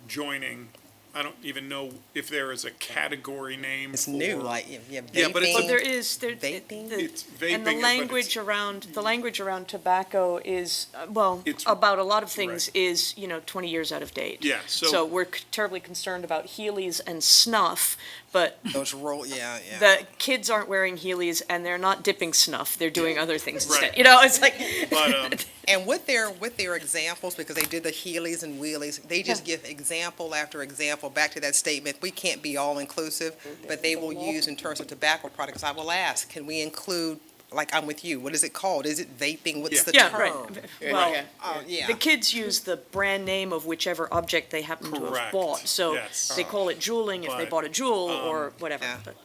Speaker 4: joining. I don't even know if there is a category name.
Speaker 15: It's
Speaker 4: for,
Speaker 15: new, like, yeah,
Speaker 4: Yeah, but it's
Speaker 5: Well,
Speaker 4: a-
Speaker 5: there is,
Speaker 15: Vaping?
Speaker 4: It's vaping,
Speaker 5: and the
Speaker 4: but
Speaker 5: language around tobacco is, well,
Speaker 4: It's-
Speaker 5: about a lot of things is, 20 years out of date.
Speaker 4: Yeah,
Speaker 5: So we're terribly concerned about Heelys and snuff, but
Speaker 15: Those yeah.
Speaker 5: the kids aren't wearing Heelys and they're not dipping snuff, they're doing other things
Speaker 4: Right.
Speaker 5: instead. It's like.
Speaker 4: But,
Speaker 15: And with their examples, because they did the Heelys and wheelies, they just give example after example back to that statement. We can't be all inclusive, but they will use in terms of tobacco products. I will ask, can we include, like I'm with you, what is it called? Is it vaping? What's the
Speaker 5: Yeah,
Speaker 15: term?
Speaker 5: right. Well,
Speaker 15: Yeah.
Speaker 5: the kids use the brand name of whichever object they happen to have
Speaker 4: Correct.
Speaker 5: bought. So
Speaker 4: Yes.
Speaker 5: they call it jeweling if they
Speaker 4: But,
Speaker 5: bought a jewel or whatever.
Speaker 15: yeah.
Speaker 5: But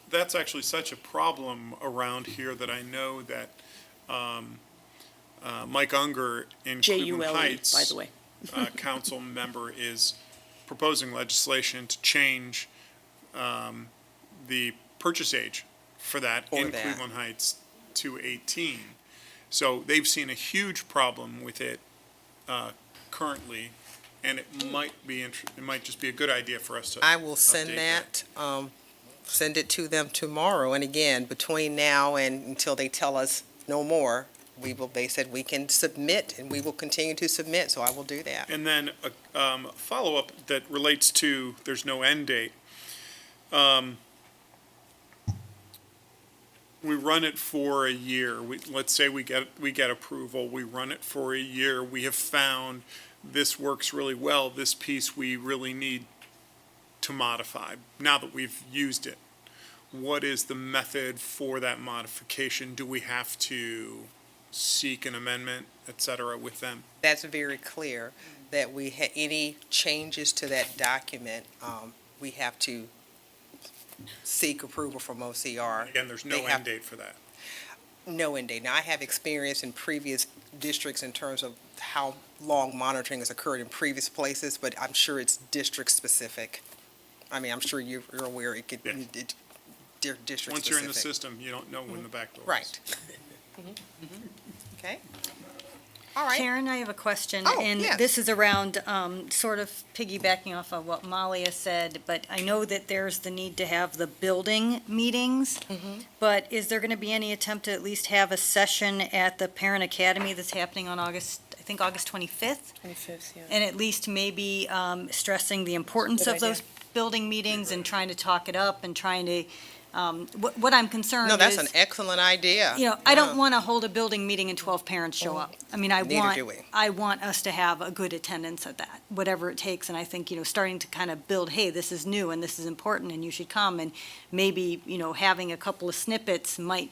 Speaker 4: that's actually such a problem around here that I know that Mike Unger in Cleveland
Speaker 5: JULE,
Speaker 4: Heights,
Speaker 5: by the way.
Speaker 4: council member, is proposing legislation to change the purchase age for that
Speaker 15: For
Speaker 4: in
Speaker 15: that.
Speaker 4: Cleveland Heights to 18. So they've seen a huge problem with it currently, and it might just be a good idea for us to.
Speaker 15: I will send
Speaker 4: update
Speaker 15: that, send it to them tomorrow. And again, between now and until they tell us no more, they said we can submit, and we will continue to submit, so I will do that.
Speaker 4: And then a follow-up that relates to, there's no end date. We run it for a year. Let's say we get approval, we run it for a year. We have found this works really well, this piece we really need to modify, now that we've used it. What is the method for that modification? Do we have to seek an amendment, et cetera, with them?
Speaker 15: That's very clear, that any changes to that document, we have to seek approval from OCR.
Speaker 4: Again, there's no
Speaker 15: They have-
Speaker 4: end date for that.
Speaker 15: No end date. Now, I have experience in previous districts in terms of how long monitoring has occurred in previous places, but I'm sure it's district-specific. I mean, I'm sure you're aware it could,
Speaker 4: Yeah.
Speaker 15: district-specific.
Speaker 4: Once you're in the system, you don't know when the back door is.
Speaker 15: Right. Okay. All right.
Speaker 9: Karen, I have a question.
Speaker 15: Oh,
Speaker 9: And
Speaker 15: yes.
Speaker 9: this is around, sort of piggybacking off of what Molly has said, but I know that there's the need to have the building meetings. But is there going to be any attempt to at least have a session at the Parent Academy that's happening on August 25th?
Speaker 6: 25th, yeah.
Speaker 9: And at least maybe stressing the importance
Speaker 6: Good
Speaker 9: of those building meetings and trying to talk it up and trying to What I'm concerned
Speaker 15: No, that's an
Speaker 9: is,
Speaker 15: excellent idea.
Speaker 9: I don't want to hold a building meeting and 12 parents show up. I mean,
Speaker 15: Neither do we.
Speaker 9: I want us to have a good attendance at that, whatever it takes. And I think, starting to kind of build, hey, this is new and this is important and you should come. And maybe, having a couple of snippets might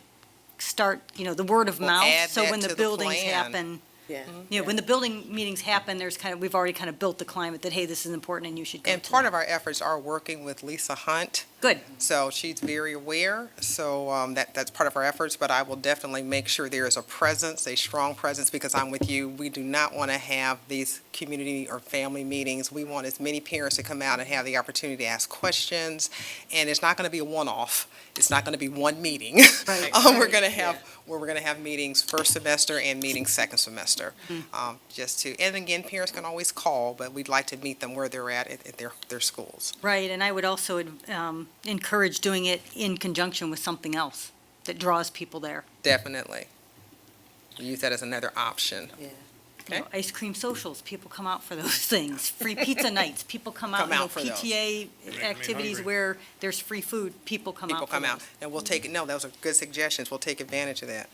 Speaker 9: start, the word of
Speaker 15: We'll
Speaker 9: mouth.
Speaker 15: add
Speaker 9: So
Speaker 15: that
Speaker 9: when
Speaker 15: to
Speaker 9: the
Speaker 15: the
Speaker 9: buildings
Speaker 15: plan.
Speaker 9: happen,
Speaker 6: Yeah.
Speaker 9: when the building meetings happen, we've already kind of built the climate that, hey, this is important and you should go
Speaker 15: And
Speaker 9: to
Speaker 15: part
Speaker 9: that.
Speaker 15: of our efforts are working with Lisa Hunt.
Speaker 9: Good.
Speaker 15: So she's very aware, so that's part of our efforts, but I will definitely make sure there is a presence, a strong presence, because I'm with you. We do not want to have these community or family meetings. We want as many parents to come out and have the opportunity to ask questions, and it's not going to be a one-off. It's not going to be one meeting.
Speaker 9: Right.
Speaker 15: We're going to have, where we're going to have meetings first semester and meetings second semester. And again, parents can always call, but we'd like to meet them where they're at their schools.
Speaker 9: Right, and I would also encourage doing it in conjunction with something else that draws people there.
Speaker 15: Definitely. Use that as another option. Okay.
Speaker 9: Ice cream socials, people come out for those things. Free pizza nights, people come out.
Speaker 15: Come out for those.
Speaker 9: PTA
Speaker 4: me
Speaker 9: activities
Speaker 4: hungry.
Speaker 9: where there's free food, people come
Speaker 15: People
Speaker 9: out for
Speaker 15: come out.
Speaker 9: those.
Speaker 15: And we'll take, no, those are good suggestions. We'll take advantage of that.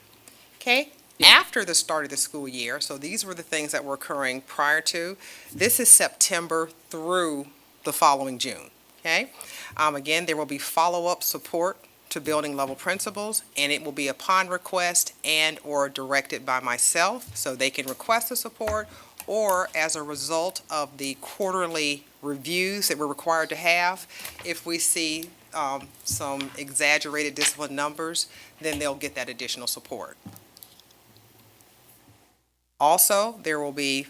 Speaker 15: Okay? After the start of the school year, so these were the things that were occurring prior to. This is September through the following June. Okay? Again, there will be follow-up support to building level principals, and it will be upon request and/or directed by myself, so they can request the support, or as a result of the quarterly reviews that we're required to have, if we see some exaggerated discipline numbers, then they'll get that additional support. Also, there will be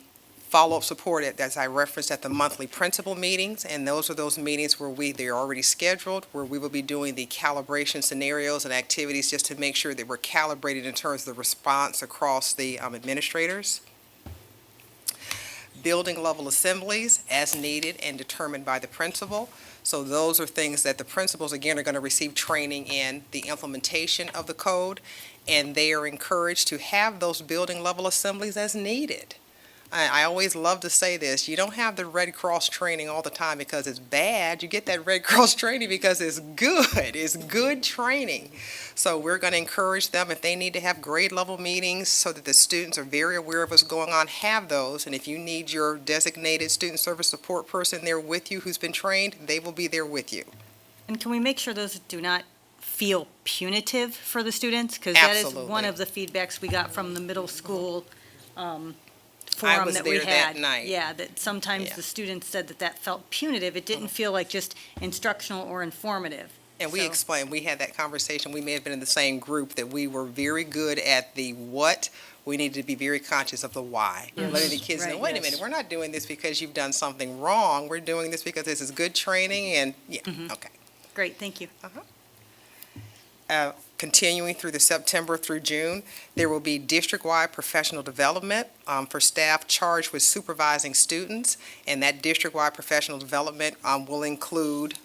Speaker 15: follow-up support, as I referenced, at the monthly principal meetings, and those are those meetings where they're already scheduled, where we will be doing the calibration scenarios and activities just to make sure that we're calibrated in terms of the response across the administrators. Building level assemblies as needed and determined by the principal. So those are things that the principals, again, are going to receive training in the implementation of the code, and they are encouraged to have those building level assemblies as needed. I always love to say this, you don't have the Red Cross training all the time because it's bad. You get that Red Cross training because it's good. It's good training. So we're going to encourage them, if they need to have grade level meetings so that the students are very aware of what's going on, have those. And if you need your designated student service support person there with you who's been trained, they will be there with you.
Speaker 9: And can we make sure those do not feel punitive for the students? Because that is
Speaker 15: Absolutely.
Speaker 9: one of the feedbacks we got from the middle school
Speaker 15: I
Speaker 9: forum
Speaker 15: was
Speaker 9: that we
Speaker 15: there
Speaker 9: had.
Speaker 15: that night.
Speaker 9: Yeah, that sometimes
Speaker 15: Yeah.
Speaker 9: the students said that felt punitive. It didn't feel like just instructional or informative.
Speaker 15: And we
Speaker 9: So-
Speaker 15: explained, we had that conversation, we may have been in the same group, that we were very good at the what, we needed to be very conscious of the why. Letting the kids know,
Speaker 9: Right,
Speaker 15: wait a
Speaker 9: yes.
Speaker 15: minute, we're not doing this because you've done something wrong, we're doing this because this is good training, and, yeah, okay.
Speaker 9: Great, thank you.
Speaker 15: Continuing through the September through June, there will be district-wide professional development for staff charged with supervising students, and that district-wide professional development will include,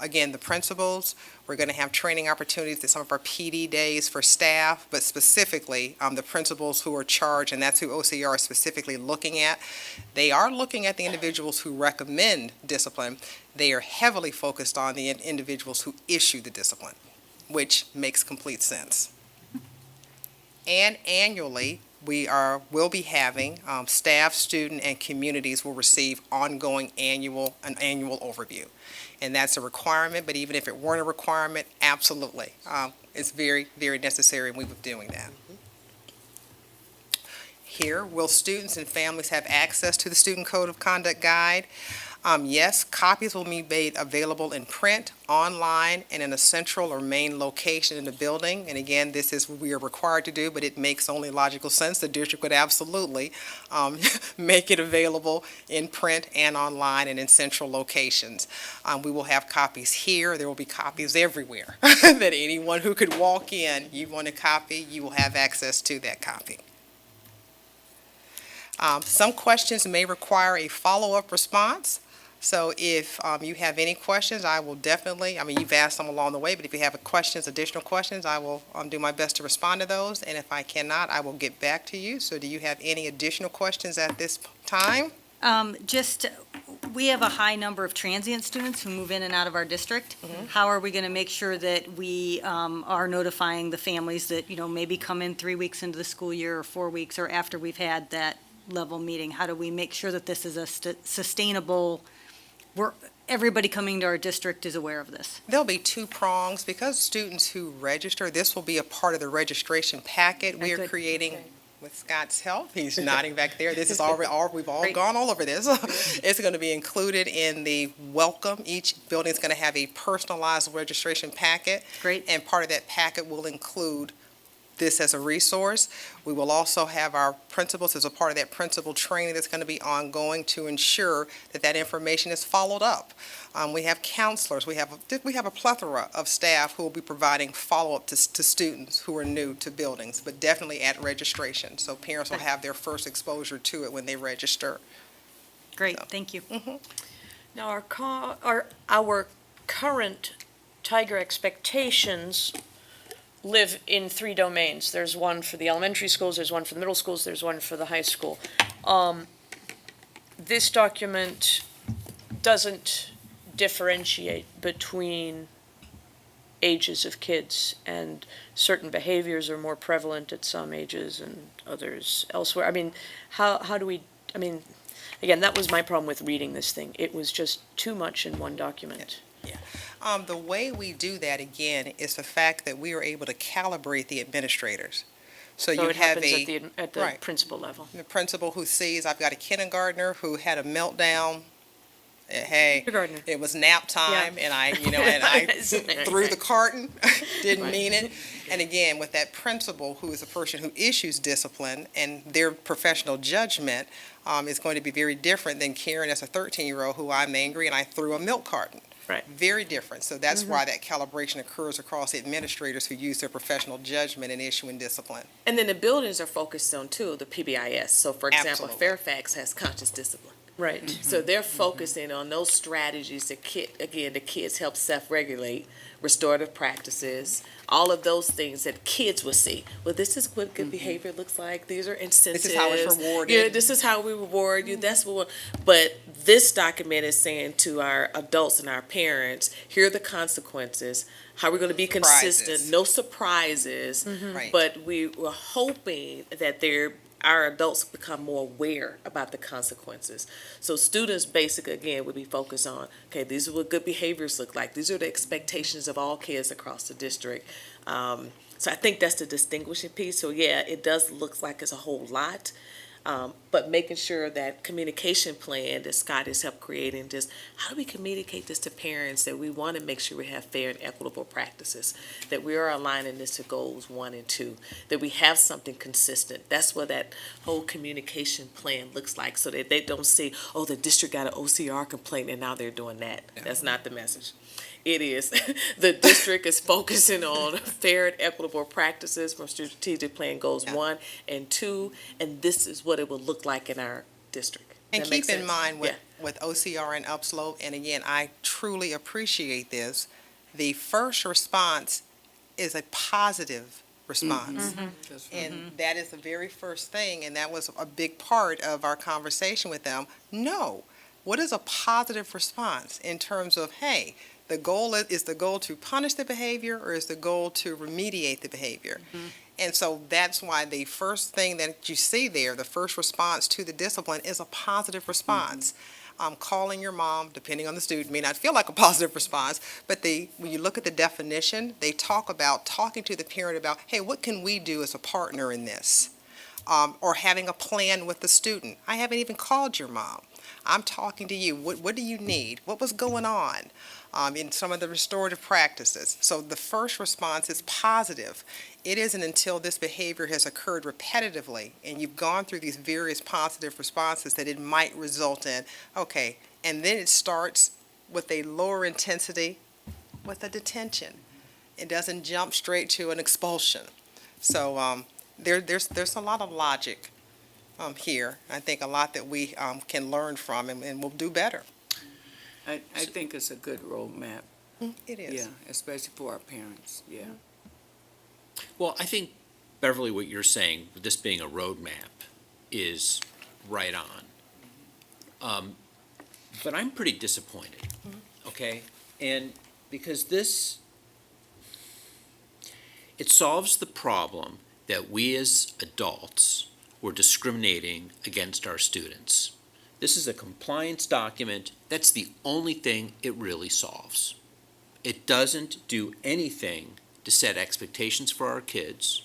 Speaker 15: again, the principals. We're going to have training opportunities at some of our PD days for staff, but specifically the principals who are charged, and that's who OCR is specifically looking at. They are looking at the individuals who recommend discipline. They are heavily focused on the individuals who issue the discipline, which makes complete sense. And annually, will be having staff, student, and communities will receive ongoing an annual overview. And that's a requirement, but even if it weren't a requirement, absolutely. It's very, very necessary, and we were doing that. Here, will students and families have access to the Student Code of Conduct Guide? Yes, copies will be made available in print, online, and in a central or main location in the building. And again, this is what we are required to do, but it makes only logical sense. The district would absolutely make it available in print and online and in central locations. We will have copies here. There will be copies everywhere that anyone who could walk in, you want a copy, you will have access to that copy. Some questions may require a follow-up response. So if you have any questions, I will definitely, you've asked them along the way, but if you have additional questions, I will do my best to respond to those. And if I cannot, I will get back to you. So do you have any additional questions at this time?
Speaker 9: Just we have a high number of transient students who move in and out of our district. How are we going to make sure that we are notifying the families that, maybe come in 3 weeks into the school year or 4 weeks or after we've had that level meeting? How do we make sure that this is a sustainable, everybody coming to our district is aware of this?
Speaker 15: There'll be two prongs. Because students who register, this will be a part of the registration packet. We are
Speaker 9: good.
Speaker 15: creating, with Scott's help, he's nodding back there, this is already, we've all
Speaker 9: Great.
Speaker 15: gone all over this. It's going to be included in the welcome. Each building's going to have a personalized registration packet.
Speaker 9: Great.
Speaker 15: And part of that packet will include this as a resource. We will also have our principals as a part of that principal training that's going to be ongoing to ensure that that information is followed up. We have counselors. We have a plethora of staff who will be providing follow-up to students who are new to buildings, but definitely at registration. So parents will have their first exposure to it when they register.
Speaker 9: Great, thank you.
Speaker 5: Now, our current Tiger expectations live in 3 domains. There's one for the elementary schools, there's one for the middle schools, there's one for the high school. This document doesn't differentiate between ages of kids, and certain behaviors are more prevalent at some ages and others elsewhere. I mean, how do we, again, that was my problem with reading this thing. It was just too much in one document.
Speaker 15: The way we do that, again, is the fact that we are able to calibrate the administrators. So you
Speaker 5: it
Speaker 15: have
Speaker 5: happens at the
Speaker 15: right.
Speaker 5: principal level.
Speaker 15: The principal who sees, I've got a kindergartner who had a meltdown. Hey,
Speaker 5: Kindergartner.
Speaker 15: it was nap time,
Speaker 5: Yeah.
Speaker 15: and I threw the carton, didn't mean it. And again, with that principal, who is a person who issues discipline, and their professional judgment is going to be very different than Karen as a 13-year-old who I'm angry and I threw a milk carton.
Speaker 5: Right.
Speaker 15: Very different. So that's why that calibration occurs across the administrators who use their professional judgment in issuing discipline.
Speaker 6: And then the buildings are focused on too, the PBIS. So for example,
Speaker 15: Absolutely.
Speaker 6: Fairfax has conscious discipline.
Speaker 5: Right.
Speaker 6: So they're focusing on those strategies that the kids help self-regulate, restorative practices, all of those things that kids will see. Well, this is what good behavior looks like. These are incentives.
Speaker 15: This is how it's rewarded.
Speaker 6: Yeah, this is how we reward you. That's what. But this document is saying to our adults and our parents, here are the consequences. How we're going to be consistent. No surprises.
Speaker 15: Right.
Speaker 6: But we were hoping that our adults become more aware about the consequences. So students basically, again, would be focused on, okay, these are what good behaviors look like. These are the expectations of all kids across the district. So I think that's the distinguishing piece. So yeah, it does look like it's a whole lot. But making sure that communication plan that Scott has helped creating, just how do we communicate this to parents that we want to make sure we have fair and equitable practices, that we are aligning this to goals 1 and 2, that we have something consistent. That's what that whole communication plan looks like, so that they don't see, oh, the district got an OCR complaint and now they're doing that. That's not the message. It is, the district is focusing on fair and equitable practices from strategic plan goals 1 and 2, and this is what it will look like in our district.
Speaker 15: And
Speaker 6: That makes
Speaker 15: keep in
Speaker 6: sense?
Speaker 15: mind
Speaker 6: Yeah.
Speaker 15: with OCR and upslope, and again, I truly appreciate this, the first response is a positive response. And that is the very first thing, and that was a big part of our conversation with them. No, what is a positive response in terms of, hey, the goal is the goal to punish the behavior, or is the goal to remediate the behavior? And so that's why the first thing that you see there, the first response to the discipline, is a positive response. Calling your mom, depending on the student, may not feel like a positive response, but when you look at the definition, they talk about talking to the parent about, hey, what can we do as a partner in this? Or having a plan with the student. I haven't even called your mom. I'm talking to you. What do you need? What was going on in some of the restorative practices? So the first response is positive. It isn't until this behavior has occurred repetitively and you've gone through these various positive responses that it might result in, okay, and then it starts with a lower intensity with a detention. It doesn't jump straight to an expulsion. So there's a lot of logic here. I think a lot that we can learn from and we'll do better.
Speaker 12: I think it's a good roadmap.
Speaker 15: It is.
Speaker 12: Yeah, especially for our parents, yeah.
Speaker 1: Well, I think, Beverly, what you're saying, with this being a roadmap, is right on. But I'm pretty disappointed, okay? And because it solves the problem that we as adults were discriminating against our students. This is a compliance document. That's the only thing it really solves. It doesn't do anything to set expectations for our kids.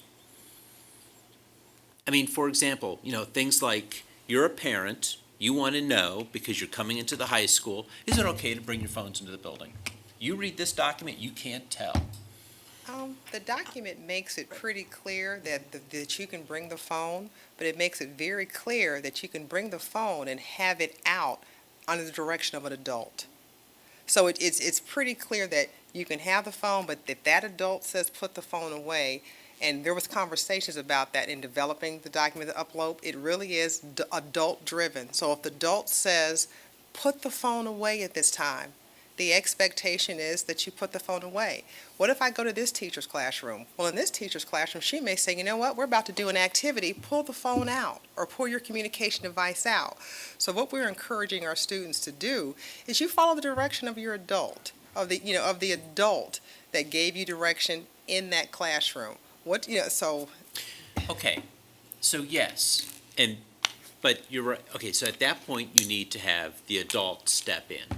Speaker 1: I mean, for example, things like you're a parent, you want to know, because you're coming into the high school, is it okay to bring your phones into the building? You read this document, you can't tell.
Speaker 15: The document makes it pretty clear that you can bring the phone, but it makes it very clear that you can bring the phone and have it out under the direction of an adult. So it's pretty clear that you can have the phone, but if that adult says put the phone away, and there was conversations about that in developing the document to upload, it really is adult-driven. So if the adult says put the phone away at this time, the expectation is that you put the phone away. What if I go to this teacher's classroom? Well, in this teacher's classroom, she may say, you know what, we're about to do an activity, pull the phone out, or pull your communication device out. So what we're encouraging our students to do is you follow the direction of your adult, of the adult that gave you direction in that classroom.
Speaker 1: Okay, so yes, but you're right. Okay, so at that point, you need to have the adult step in.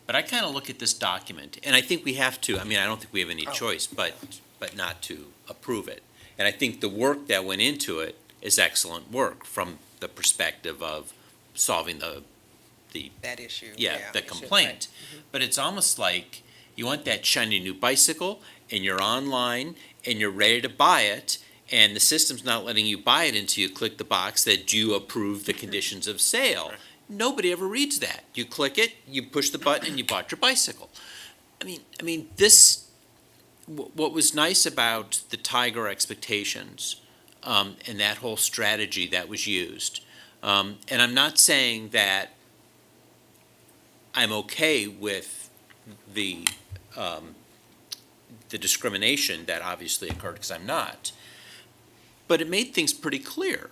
Speaker 1: But I kind of look at this document, and I think we have to, I don't think we have any choice but not to approve it. And I think the work that went into it is excellent work from the perspective of solving
Speaker 15: that issue.
Speaker 1: the complaint. But it's almost like you want that shiny new bicycle, and you're online, and you're ready to buy it, and the system's not letting you buy it until you click the box that you approve the conditions of sale. Nobody ever reads that. You click it, you push the button, and you bought your bicycle. What was nice about the Tiger expectations, and that whole strategy that was used, and I'm not saying that I'm okay with the discrimination that obviously occurred, because I'm not, but it made things pretty clear.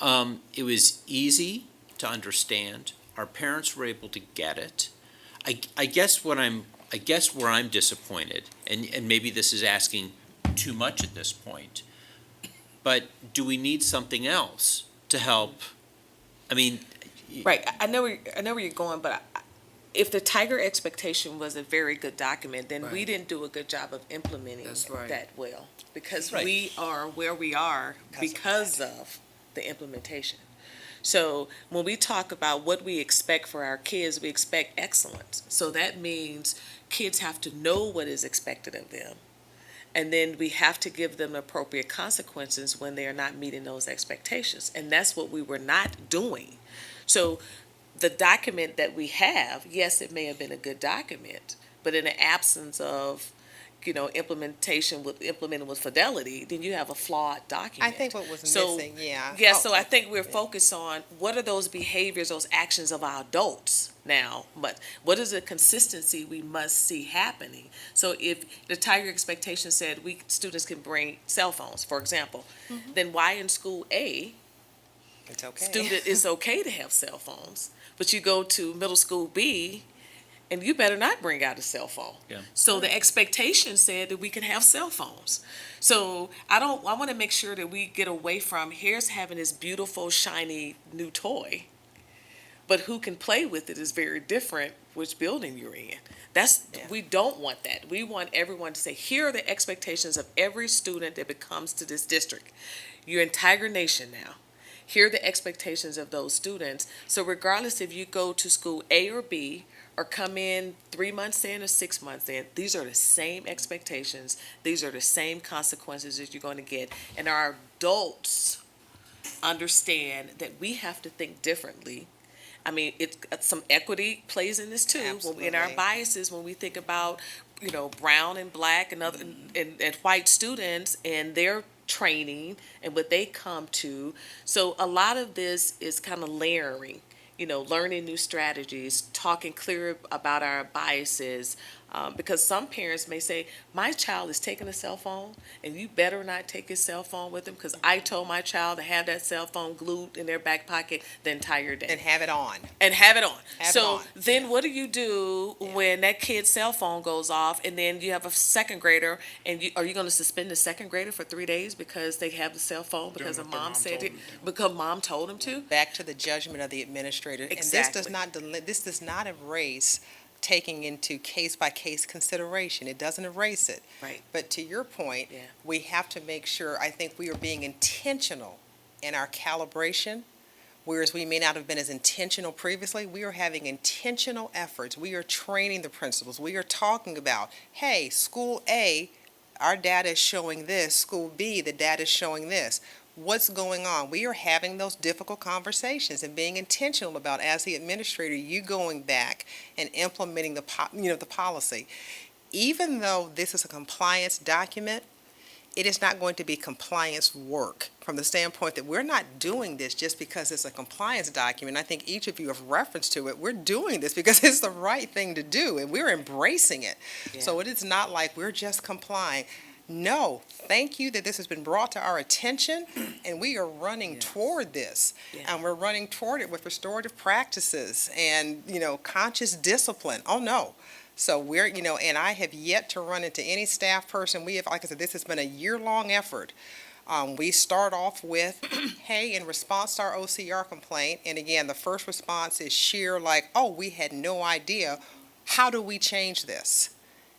Speaker 1: It was easy to understand. Our parents were able to get it. I guess where I'm disappointed, and maybe this is asking too much at this point, but do we need something else to help?
Speaker 6: Right, I know where you're going, but if the Tiger expectation was a very good document, then we didn't do a good job of implementing that well. Because we are where we are because of the implementation. So when we talk about what we expect for our kids, we expect excellence. So that means kids have to know what is expected of them. And then we have to give them appropriate consequences when they are not meeting those expectations. And that's what we were not doing. So the document that we have, yes, it may have been a good document, but in the absence of implemented with fidelity, then you have a flawed document.
Speaker 15: I think what was missing,
Speaker 6: So I think we're focused on what are those behaviors, those actions of our adults now, but what is the consistency we must see happening? So if the Tiger expectation said students can bring cell phones, for example, then why in school A,
Speaker 15: it's okay.
Speaker 6: it's okay to have cell phones, but you go to middle school B, and you better not bring out a cell phone.
Speaker 1: Yeah.
Speaker 6: So the expectation said that we can have cell phones. So I want to make sure that we get away from here's having this beautiful, shiny new toy, but who can play with it is very different which building you're in. We don't want that. We want everyone to say, here are the expectations of every student that comes to this district. You're in Tiger Nation now. Here are the expectations of those students. So regardless if you go to school A or B, or come in 3 months in or 6 months in, these are the same expectations. These are the same consequences that you're going to get. And our adults understand that we have to think differently. Some equity plays in this too.
Speaker 15: Absolutely.
Speaker 6: In our biases, when we think about, brown and black and other and white students and their training and what they come to. So a lot of this is kind of layering. learning new strategies, talking clear about our biases. Because some parents may say, my child is taking a cell phone, and you better not take his cell phone with him, because I told my child to have that cell phone glued in their back pocket the entire day.
Speaker 15: And have it on.
Speaker 6: And have it on.
Speaker 15: Have it
Speaker 6: So
Speaker 15: on.
Speaker 6: then what do you do when that kid's cell phone goes off, and then you have a second grader, and are you going to suspend the second grader for 3 days because they have the cell phone because
Speaker 4: Doing
Speaker 6: a
Speaker 4: what their
Speaker 6: mom
Speaker 4: mom
Speaker 6: said
Speaker 4: told
Speaker 6: it,
Speaker 4: them to.
Speaker 6: because mom told him to?
Speaker 15: Back to the judgment of the administrator.
Speaker 6: Exactly.
Speaker 15: And this does not erase taking into case-by-case consideration. It doesn't erase it.
Speaker 6: Right.
Speaker 15: But to your point,
Speaker 6: Yeah.
Speaker 15: we have to make sure, I think we are being intentional in our calibration, whereas we may not have been as intentional previously. We are having intentional efforts. We are training the principals. We are talking about, hey, school A, our data is showing this. School B, the data is showing this. What's going on? We are having those difficult conversations and being intentional about, as the administrator, you going back and implementing the policy. Even though this is a compliance document, it is not going to be compliance work from the standpoint that we're not doing this just because it's a compliance document. I think each of you have reference to it. We're doing this because it's the right thing to do, and we're embracing it. So it is not like we're just complying. No, thank you that this has been brought to our attention, and we are running toward this. And we're running toward it with restorative practices and, conscious discipline. Oh, no. So we're, and I have yet to run into any staff person. We have, like I said, this has been a year-long effort. We start off with, hey, in response to our OCR complaint, and again, the first response is sheer like, oh, we had no idea. How do we change this?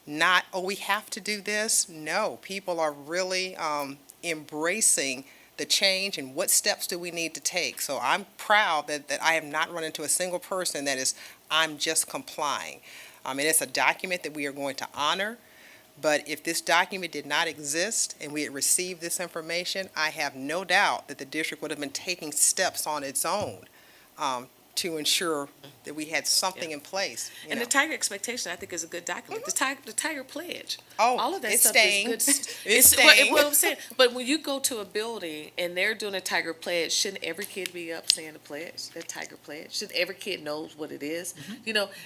Speaker 15: Not, oh, we have to do this. No, people are really embracing the change and what steps do we need to take. So I'm proud that I have not run into a single person that is, I'm just complying. And it's a document that we are going to honor. But if this document did not exist and we had received this information, I have no doubt that the district would have been taking steps on its own to ensure that we had something in place.
Speaker 6: And the Tiger Expectation, I think, is a good document. The Tiger Pledge.
Speaker 15: Oh,
Speaker 6: all of that
Speaker 15: it's
Speaker 6: stuff
Speaker 15: staying.
Speaker 6: is good.
Speaker 15: It's staying.
Speaker 6: What I'm saying, but when you go to a building and they're doing a Tiger Pledge, shouldn't every kid be up saying the pledge, the Tiger Pledge? Should every kid knows what it is?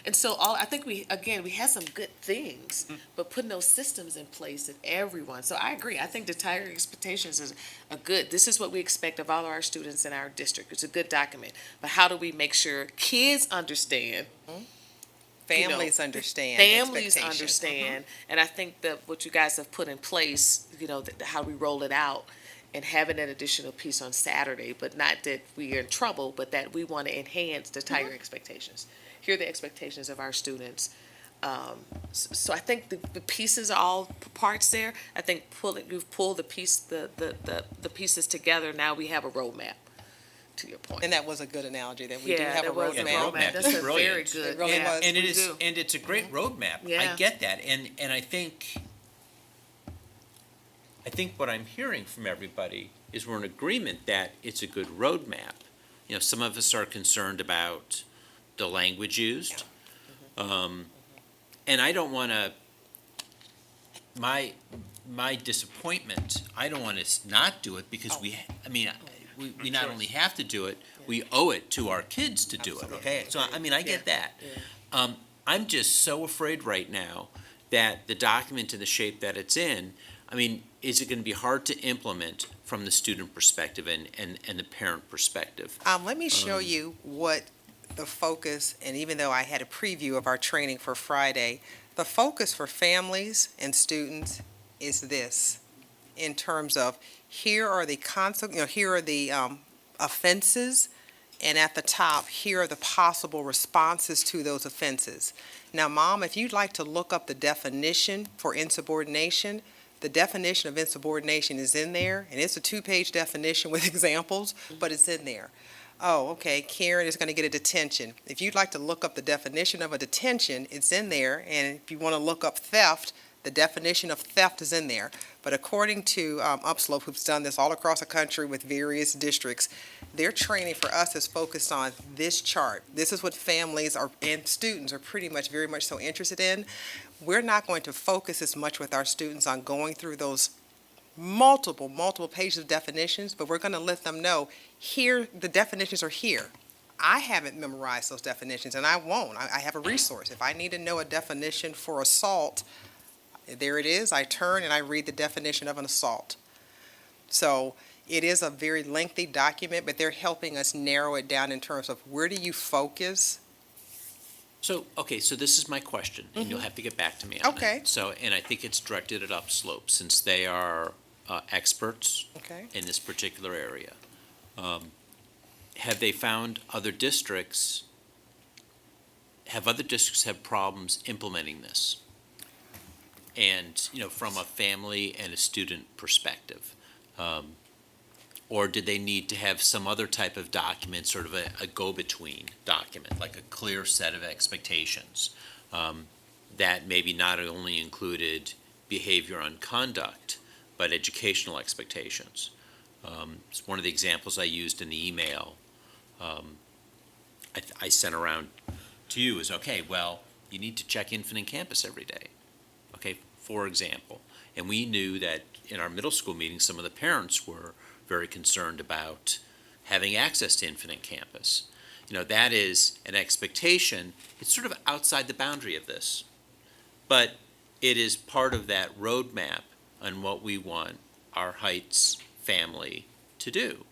Speaker 6: And so I think we had some good things, but putting those systems in place in everyone. So I agree. I think the Tiger Expectations is this is what we expect of all of our students in our district. It's a good document. But how do we make sure kids understand?
Speaker 15: Families understand.
Speaker 6: Families
Speaker 15: expectations.
Speaker 6: understand. And I think that what you guys have put in place, how we roll it out and having an additional piece on Saturday, but not that we are in trouble, but that we want to enhance the Tiger Expectations. Hear the expectations of our students. So I think the pieces are all parts there. I think you've pulled the pieces together. Now we have a roadmap, to your point.
Speaker 15: And that was a good analogy, that we do have a
Speaker 6: that was
Speaker 15: roadmap.
Speaker 6: That's a very
Speaker 1: brilliant.
Speaker 6: good.
Speaker 15: It really was.
Speaker 1: And
Speaker 6: we do.
Speaker 1: it's a great roadmap. I
Speaker 6: Yeah.
Speaker 1: get that. And I think what I'm hearing from everybody is we're in agreement that it's a good roadmap. Some of us are concerned about the language used. And I don't want to, my disappointment, I don't want to not do it because we not only have to do it, we owe it to our kids to do it, okay? So, I get that. I'm just so afraid right now that the document in the shape that it's in, is it going to be hard to implement from the student perspective and the parent perspective?
Speaker 15: Let me show you what the focus, and even though I had a preview of our training for Friday, the focus for families and students is this, in terms of here are the here are the offenses, and at the top, here are the possible responses to those offenses. Now, Mom, if you'd like to look up the definition for insubordination, the definition of insubordination is in there, and it's a 2-page definition with examples, but it's in there. Oh, okay, Karen is going to get a detention. If you'd like to look up the definition of a detention, it's in there, and if you want to look up theft, the definition of theft is in there. But according to Upslope, who's done this all across the country with various districts, their training for us is focused on this chart. This is what families and students are pretty much very much so interested in. We're not going to focus as much with our students on going through those multiple pages of definitions, but we're going to let them know here, the definitions are here. I haven't memorized those definitions, and I won't. I have a resource. If I need to know a definition for assault, there it is. I turn and I read the definition of an assault. So it is a very lengthy document, but they're helping us narrow it down in terms of where do you focus.
Speaker 1: So, okay, so this is my question, and you'll have to get back to me on it.
Speaker 15: Okay.
Speaker 1: So, and I think it's directed at Upslope, since they are experts
Speaker 15: Okay.
Speaker 1: in this particular area. Have they found other districts, have other districts had problems implementing this? And, you know, from a family and a student perspective? Or did they need to have some other type of document, sort of a go-between document, like a clear set of expectations, that maybe not only included behavior and conduct, but educational expectations? It's one of the examples I used in the email I sent around to you is, okay, well, you need to check Infinite Campus every day, okay, for example. And we knew that in our middle school meeting, some of the parents were very concerned about having access to Infinite Campus. You know, that is an expectation. It's sort of outside the boundary of this, but it is part of that roadmap on what we want our Heights family to do.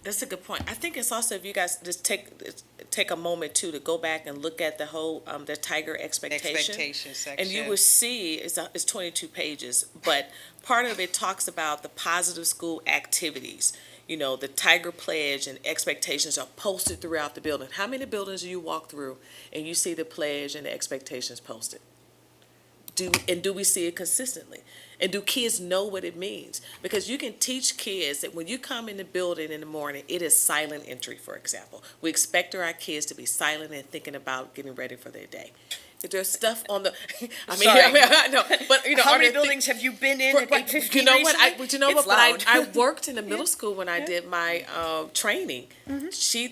Speaker 6: That's a good point. I think it's also, if you guys just take a moment too to go back and look at the whole, the Tiger expectation.
Speaker 15: Expectation section.
Speaker 6: And you will see, it's 22 pages, but part of it talks about the positive school activities. You know, the Tiger Pledge and expectations are posted throughout the building. How many buildings do you walk through and you see the pledge and the expectations posted? Do we see it consistently? And do kids know what it means? Because you can teach kids that when you come in the building in the morning, it is silent entry, for example. We expect our kids to be silent and thinking about getting ready for their day. If there's stuff on the, I know, but you know,
Speaker 11: How many buildings have you been in at 8:15
Speaker 6: you know what?
Speaker 11: recently?
Speaker 6: You know
Speaker 11: It's
Speaker 6: what?
Speaker 11: loud.
Speaker 6: But I worked in the middle school when I did my training. She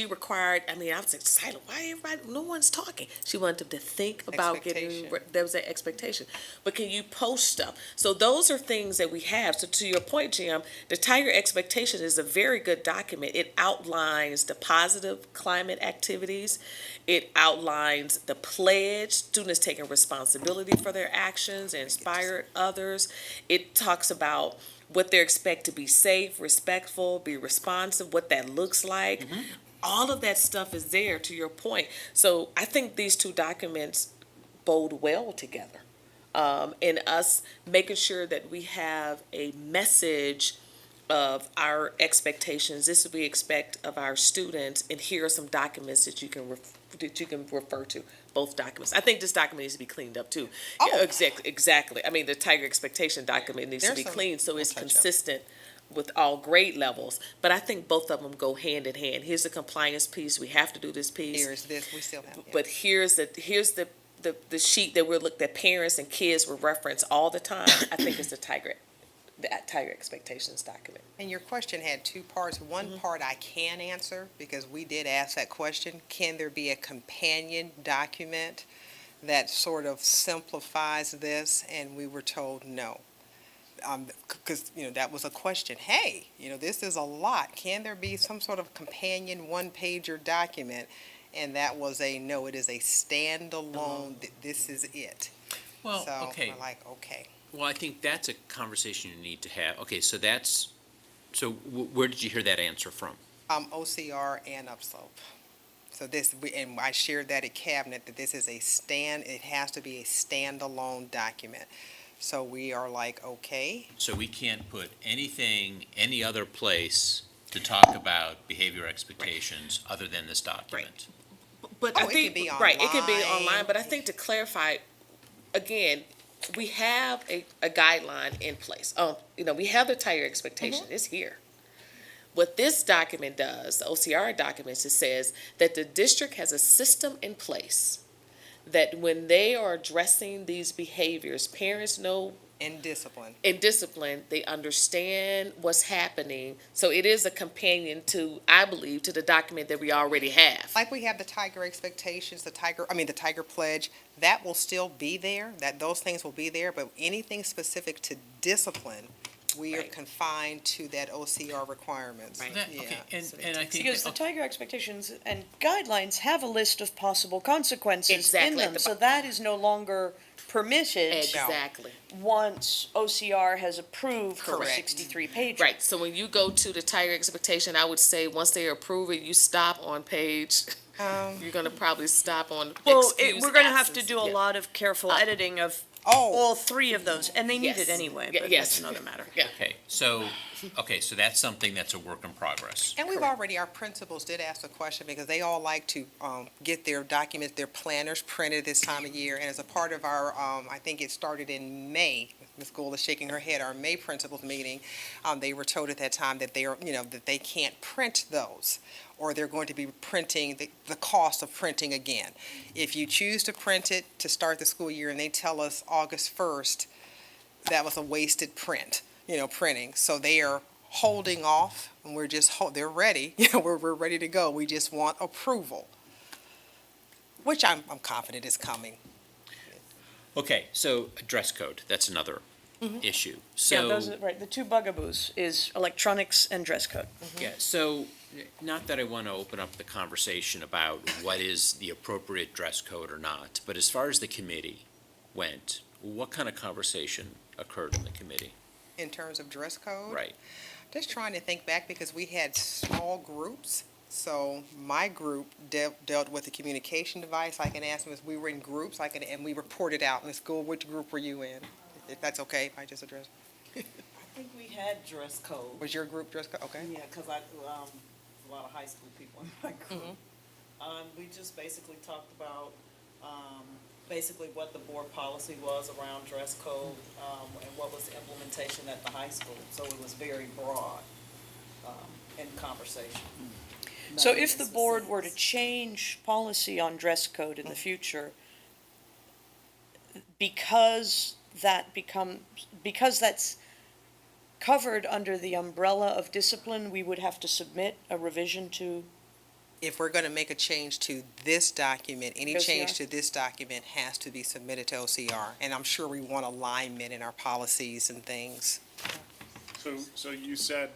Speaker 6: required. I mean, I was excited. Why everybody? No one's talking. She wanted them to think about getting.
Speaker 15: Expectation.
Speaker 6: There was an expectation. But can you post stuff? So those are things that we have. So to your point, Jim, the Tiger Expectation is a very good document. It outlines the positive climate activities. It outlines the pledge, students taking responsibility for their actions, inspire others. It talks about what they expect to be safe, respectful, be responsive, what that looks like. All of that stuff is there, to your point. So I think these two documents bode well together. In us making sure that we have a message of our expectations. This is what we expect of our students, and here are some documents that you can refer to. Both documents. I think this document needs to be cleaned up too.
Speaker 15: Oh.
Speaker 6: Yeah, exactly. I mean, the Tiger Expectation document needs to
Speaker 15: There's
Speaker 6: be
Speaker 15: some
Speaker 6: cleaned so it's
Speaker 15: touch up.
Speaker 6: consistent with all grade levels. But I think both of them go hand in hand. Here's the compliance piece. We have to do this piece.
Speaker 15: Here's this, we still have.
Speaker 6: But here's the sheet that parents and kids will reference all the time. I think it's the Tiger Expectations document.
Speaker 15: And your question had two parts. One part I can answer, because we did ask that question. Can there be a companion document that sort of simplifies this? And we were told no. Because, you know, that was a question. Hey, you know, this is a lot. Can there be some sort of companion one-pager document? And that was a no, it is a standalone, this is it.
Speaker 1: Well,
Speaker 15: So
Speaker 1: okay.
Speaker 15: we're like, okay.
Speaker 1: Well, I think that's a conversation you need to have. Okay, so where did you hear that answer from?
Speaker 15: OCR and Upslope. So and I shared that at Cabinet, that this is it has to be a standalone document. So we are like, okay.
Speaker 1: So we can't put anything, any other place to talk about behavior expectations other than this document.
Speaker 6: But
Speaker 15: Oh,
Speaker 6: I
Speaker 15: it
Speaker 6: think,
Speaker 15: could be
Speaker 6: right, it could be
Speaker 15: online.
Speaker 6: online, but I think to clarify, again, we have a guideline in place. You know, we have the Tiger Expectation, it's here. What this document does, the OCR documents, it says that the district has a system in place that when they are addressing these behaviors, parents know
Speaker 15: In discipline.
Speaker 6: they understand what's happening. So it is a companion to, I believe, to the document that we already have.
Speaker 15: Like we have the Tiger Expectations, the Tiger Pledge, that will still be there, those things will be there, but anything specific to discipline We are
Speaker 6: Right.
Speaker 15: confined to that OCR requirements.
Speaker 6: Right.
Speaker 1: That-
Speaker 15: Yeah.
Speaker 1: okay,
Speaker 6: So they
Speaker 1: and I
Speaker 6: take-
Speaker 1: think.
Speaker 5: Because the Tiger expectations and guidelines have a list of possible consequences in
Speaker 6: Exactly, at
Speaker 5: them,
Speaker 6: the
Speaker 5: so that is no longer permitted
Speaker 6: Exactly.
Speaker 5: once OCR has approved the
Speaker 15: Correct.
Speaker 5: 63 pages.
Speaker 6: Right, so when you go to the Tiger expectation, I would say, once they approve it, you stop on page, you're gonna probably stop on
Speaker 5: Well,
Speaker 6: excuse
Speaker 5: we're gonna have to
Speaker 6: absence.
Speaker 5: do a
Speaker 6: Yeah.
Speaker 5: lot of careful editing of
Speaker 15: Oh,
Speaker 5: all three of those, and they need it
Speaker 6: Yes.
Speaker 5: anyway,
Speaker 6: Yeah,
Speaker 5: but
Speaker 6: yes.
Speaker 5: that's another matter.
Speaker 6: Yeah.
Speaker 1: Okay, so that's something that's a work in progress.
Speaker 15: and we've already, our principals did ask a question because they all like to get their documents, their planners printed this time of year. And as a part of our, I think it started in May, Ms. Gould is shaking her head, our May principals meeting, they were told at that time that they are, that they can't print those, or they're going to be printing, the cost of printing again. If you choose to print it to start the school year and they tell us August 1st, that was a wasted printing. So they are holding off, and we're just, they're ready, we're ready to go. We just want approval, which I'm confident is coming.
Speaker 1: Okay, so dress code, that's another issue.
Speaker 5: Yeah,
Speaker 1: So.
Speaker 5: those are, right, the two bugaboos is electronics and dress code.
Speaker 1: Yeah, so, not that I want to open up the conversation about what is the appropriate dress code or not, but as far as the committee went, what kind of conversation occurred in the committee?
Speaker 15: In terms of dress code?
Speaker 1: Right.
Speaker 15: Just trying to think back because we had small groups. So my group dealt with the communication device. I can ask them if we were in groups, and we reported out. Ms. Gould, which group were you in? If that's okay, if I just address.
Speaker 16: I think we had dress code.
Speaker 15: Was your group dress code? Okay.
Speaker 16: Yeah, because a lot of high school people in my group. We just basically talked about, basically what the board policy was around dress code, and what was the implementation at the high school. So it was very broad, in conversation.
Speaker 5: So
Speaker 16: Nothing
Speaker 5: if the board were to
Speaker 16: specifics.
Speaker 5: change policy on dress code in the future, because that's covered under the umbrella of discipline, we would have to submit a revision to,
Speaker 15: If we're going to make a change to this document, any
Speaker 5: OCR?
Speaker 15: change to this document has to be submitted to OCR. And I'm sure we want alignment in our policies and things.
Speaker 4: So you said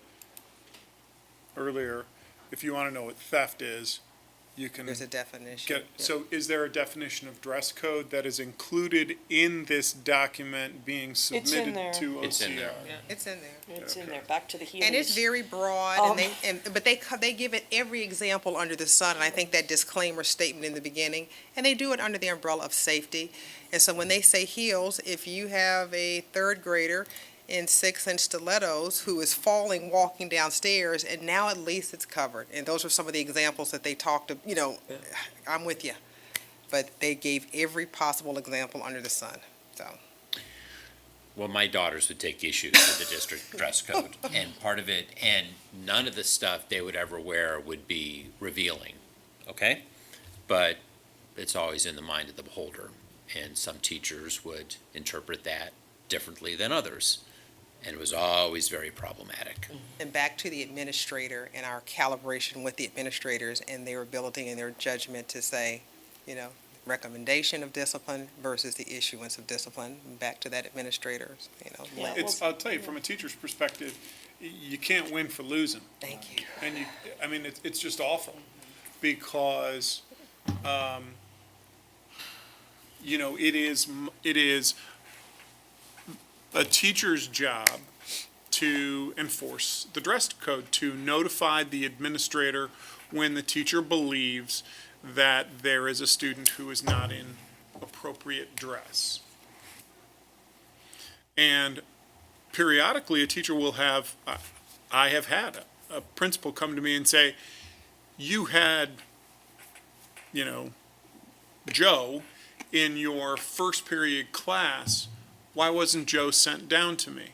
Speaker 4: earlier, if you want to know what theft is, you can
Speaker 15: There's a definition.
Speaker 4: get, so is there a definition of dress code that is included in this document being
Speaker 5: there.
Speaker 4: submitted to OCR?
Speaker 1: It's in there.
Speaker 15: It's in there.
Speaker 5: it's in there, back to the Heelys.
Speaker 15: And it's very broad, but they give it every example under the sun, and I think that disclaimer statement in the beginning, and they do it under the umbrella of safety. And so when they say heels, if you have a third grader in 6-inch stilettos who is falling, walking downstairs, and now at least it's covered. And those are some of the examples that they talked, I'm with you. But they gave every possible example under the sun, so.
Speaker 1: Well, my daughters would take issues with the district dress code, and part of it, and none of the stuff they would ever wear would be revealing, okay? But it's always in the mind of the beholder, and some teachers would interpret that differently than others, and it was always very problematic.
Speaker 15: And back to the administrator and our calibration with the administrators and their ability and their judgment to say, recommendation of discipline versus the issuance of discipline, back to that administrator's,
Speaker 5: Yeah.
Speaker 4: It's, I'll tell you, from a teacher's perspective, you can't win for losing.
Speaker 15: Thank you.
Speaker 4: And it's just awful, because, it is a teacher's job to enforce the dress code, to notify the administrator when the teacher believes that there is a student who is not in appropriate dress. And periodically, a teacher will have, I have had a principal come to me and say, you had, Joe in your first period class, why wasn't Joe sent down to me?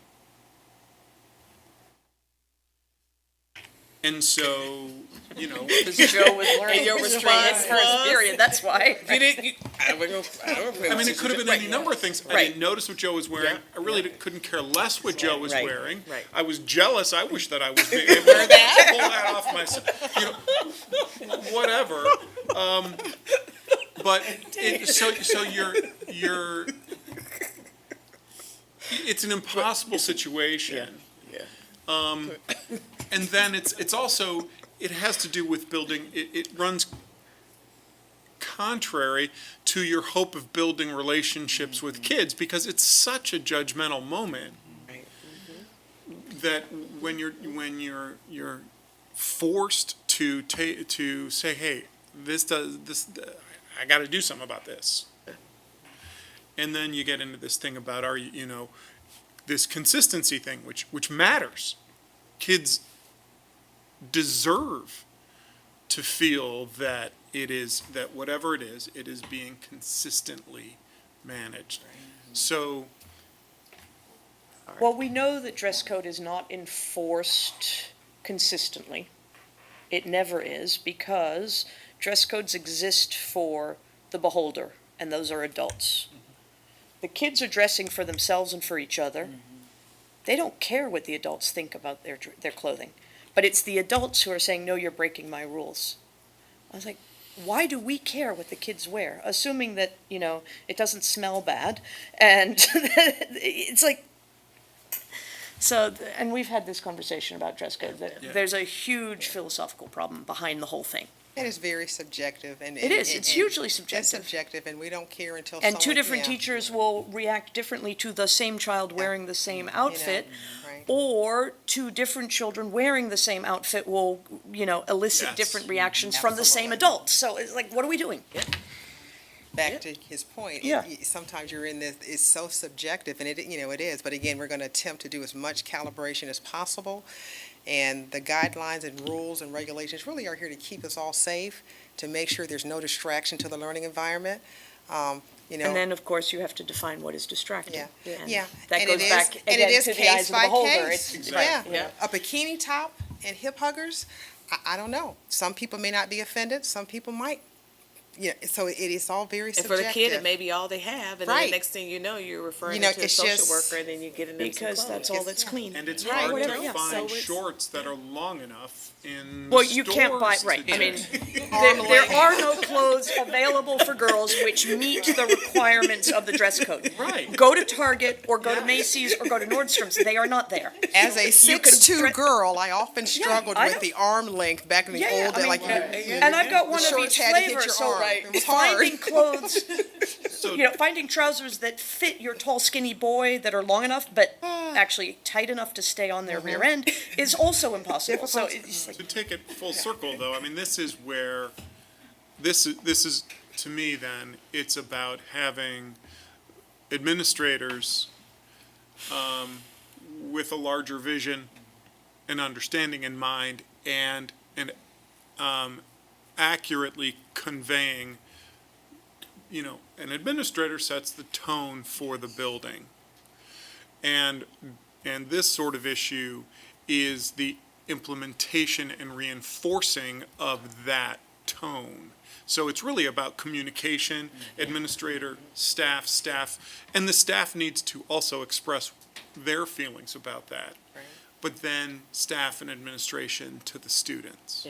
Speaker 4: And so,
Speaker 5: Because Joe was learning
Speaker 6: your
Speaker 5: his
Speaker 6: response
Speaker 5: first
Speaker 6: was-
Speaker 5: period, that's why.
Speaker 6: I don't
Speaker 4: it could have been any number of things. I
Speaker 6: Right.
Speaker 4: didn't notice what Joe was wearing.
Speaker 6: Yeah.
Speaker 4: I really couldn't care less what Joe was
Speaker 6: Right.
Speaker 4: wearing.
Speaker 6: Right.
Speaker 4: I was jealous. I wish that I was able to pull that off myself. Whatever. But so you're it's an impossible situation. And then it's also, it has to do with building, it runs contrary to your hope of building relationships with kids, because it's such a judgmental moment that when you're forced to say, hey, this, I got to do something about this. And then you get into this thing about, this consistency thing, which matters. Kids deserve to feel that that whatever it is being consistently managed. So,
Speaker 5: Well, we know that dress code is not enforced consistently. It never is, because dress codes exist for the beholder, and those are adults. The kids are dressing for themselves and for each other. They don't care what the adults think about their clothing. But it's the adults who are saying, no, you're breaking my rules. I was like, why do we care what the kids wear? Assuming that, it doesn't smell bad. And it's like, so, and we've had this conversation about dress code, that there's a huge philosophical problem behind the whole thing.
Speaker 15: It is very subjective, and
Speaker 5: It is, it's hugely subjective.
Speaker 15: It's subjective, and we don't care until
Speaker 5: And two
Speaker 15: someone-
Speaker 5: different
Speaker 15: yeah.
Speaker 5: teachers will react differently to the same child wearing the same outfit,
Speaker 15: right.
Speaker 5: or two different children wearing the same outfit will, elicit
Speaker 4: Yes.
Speaker 5: different reactions from the same adult. So it's like, what are we doing?
Speaker 15: Back to his point,
Speaker 5: Yeah.
Speaker 15: sometimes you're in this, it's so subjective, and it is, but again, we're going to attempt to do as much calibration as possible, and the guidelines and rules and regulations really are here to keep us all safe, to make sure there's no distraction to the learning environment,
Speaker 5: And then, of course, you have to define what is distracting.
Speaker 15: Yeah.
Speaker 5: And
Speaker 15: Yeah.
Speaker 5: That
Speaker 15: And
Speaker 5: goes
Speaker 15: it is-
Speaker 5: back
Speaker 15: and it
Speaker 5: again
Speaker 15: is
Speaker 5: to the
Speaker 15: case
Speaker 5: eyes of the
Speaker 15: by
Speaker 5: beholder.
Speaker 15: case.
Speaker 5: It's-
Speaker 15: Yeah. A bikini top and hip huggers, I don't know. Some people may not be offended, some people might. Yeah, so it is all very
Speaker 6: And for
Speaker 15: subjective.
Speaker 6: the kid, it may be all they have, and then
Speaker 15: Right.
Speaker 6: the next thing you know, you're referring
Speaker 15: know,
Speaker 6: to a
Speaker 15: it's
Speaker 6: social
Speaker 15: just-
Speaker 6: worker, and then you're getting them some
Speaker 5: Because
Speaker 6: clothes.
Speaker 5: that's all that's clean.
Speaker 4: and it's
Speaker 15: Right.
Speaker 4: hard
Speaker 5: Whatever,
Speaker 4: to
Speaker 5: yeah.
Speaker 4: find
Speaker 6: So it's-
Speaker 4: shorts that are long enough in
Speaker 5: Well, you can't buy,
Speaker 4: stores
Speaker 5: right, I
Speaker 4: today.
Speaker 5: mean, there are no clothes available for girls which meet the requirements of the dress code.
Speaker 4: Right.
Speaker 5: Go to Target, or go to Macy's, or go to Nordstrom's, they are not there.
Speaker 15: As a
Speaker 5: You can
Speaker 15: 6'2"
Speaker 5: dre-
Speaker 15: girl, I often struggled
Speaker 5: I
Speaker 15: with
Speaker 5: know.
Speaker 15: the arm length back in the old days.
Speaker 5: And I've got one
Speaker 15: the
Speaker 5: of
Speaker 15: shorts
Speaker 5: each
Speaker 15: had to hit
Speaker 5: flavor,
Speaker 15: your
Speaker 5: so
Speaker 15: arm. It was hard.
Speaker 5: finding clothes,
Speaker 4: So-
Speaker 5: finding trousers that fit your tall, skinny boy that are long enough, but actually tight enough to stay on their rear end is also impossible. So it's like,
Speaker 4: To take it full circle, though, I mean, this is where, this is, to me, then, it's about having administrators with a larger vision and understanding in mind, and accurately conveying, an administrator sets the tone for the building. And this sort of issue is the implementation and reinforcing of that tone. So it's really about communication, administrator, staff, and the staff needs to also express their feelings about that.
Speaker 6: Right.
Speaker 4: But then staff and administration to the students.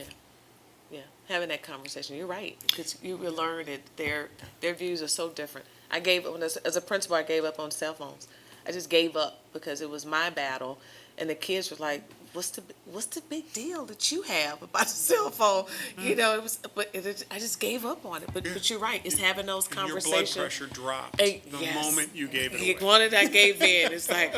Speaker 6: Yeah, having that conversation, you're right, because you will learn that their views are so different. I gave up, as a principal, I gave up on cell phones. I just gave up because it was my battle, and the kids were like, what's the big deal that you have about the cell phone? I just gave up on it, but you're right, it's having those
Speaker 4: And your
Speaker 6: conversations.
Speaker 4: blood pressure dropped
Speaker 6: Hey,
Speaker 4: the
Speaker 6: yes.
Speaker 4: moment you gave it
Speaker 6: You
Speaker 4: away.
Speaker 6: wanted, I gave in, it's like.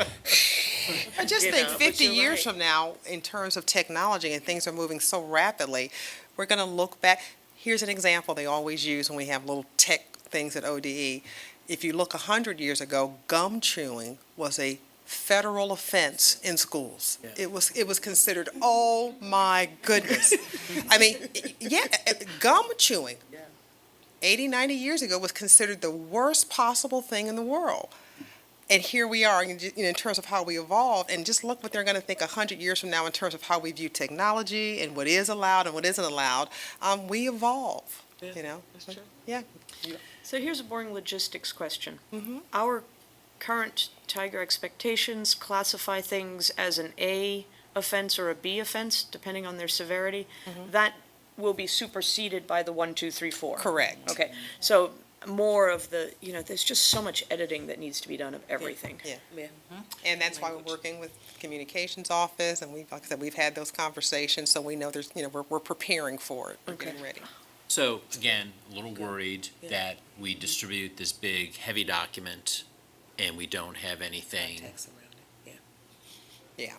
Speaker 15: I just
Speaker 6: You
Speaker 15: think
Speaker 6: know, but
Speaker 15: 50
Speaker 6: you're
Speaker 15: years
Speaker 6: right.
Speaker 15: from now, in terms of technology and things are moving so rapidly, we're going to look back. Here's an example they always use when we have little tech things at ODE. If you look 100 years ago, gum chewing was a federal offense in schools. It was considered, oh my goodness. I mean, gum chewing 80, 90 years ago was considered the worst possible thing in the world. And here we are in terms of how we evolved, and just look what they're going to think 100 years from now in terms of how we view technology and what is allowed and what isn't allowed. We evolve,
Speaker 6: That's true.
Speaker 15: Yeah.
Speaker 5: so here's a boring logistics question.
Speaker 15: Mm-hmm.
Speaker 5: Our current Tiger expectations classify things as an A offense or a B offense, depending on their severity. That will be superseded by the 1, 2, 3, 4.
Speaker 15: Correct.
Speaker 5: Okay, so more of the, there's just so much editing that needs to be done of everything.
Speaker 15: Yeah.
Speaker 6: Yeah.
Speaker 15: And that's why we're working with communications office, and like I said, we've had those conversations, so we know there's, we're preparing for it, we're getting ready.
Speaker 1: So again, a little worried that we distribute this big, heavy document and we don't have anything.
Speaker 6: Text around it,
Speaker 15: Yeah.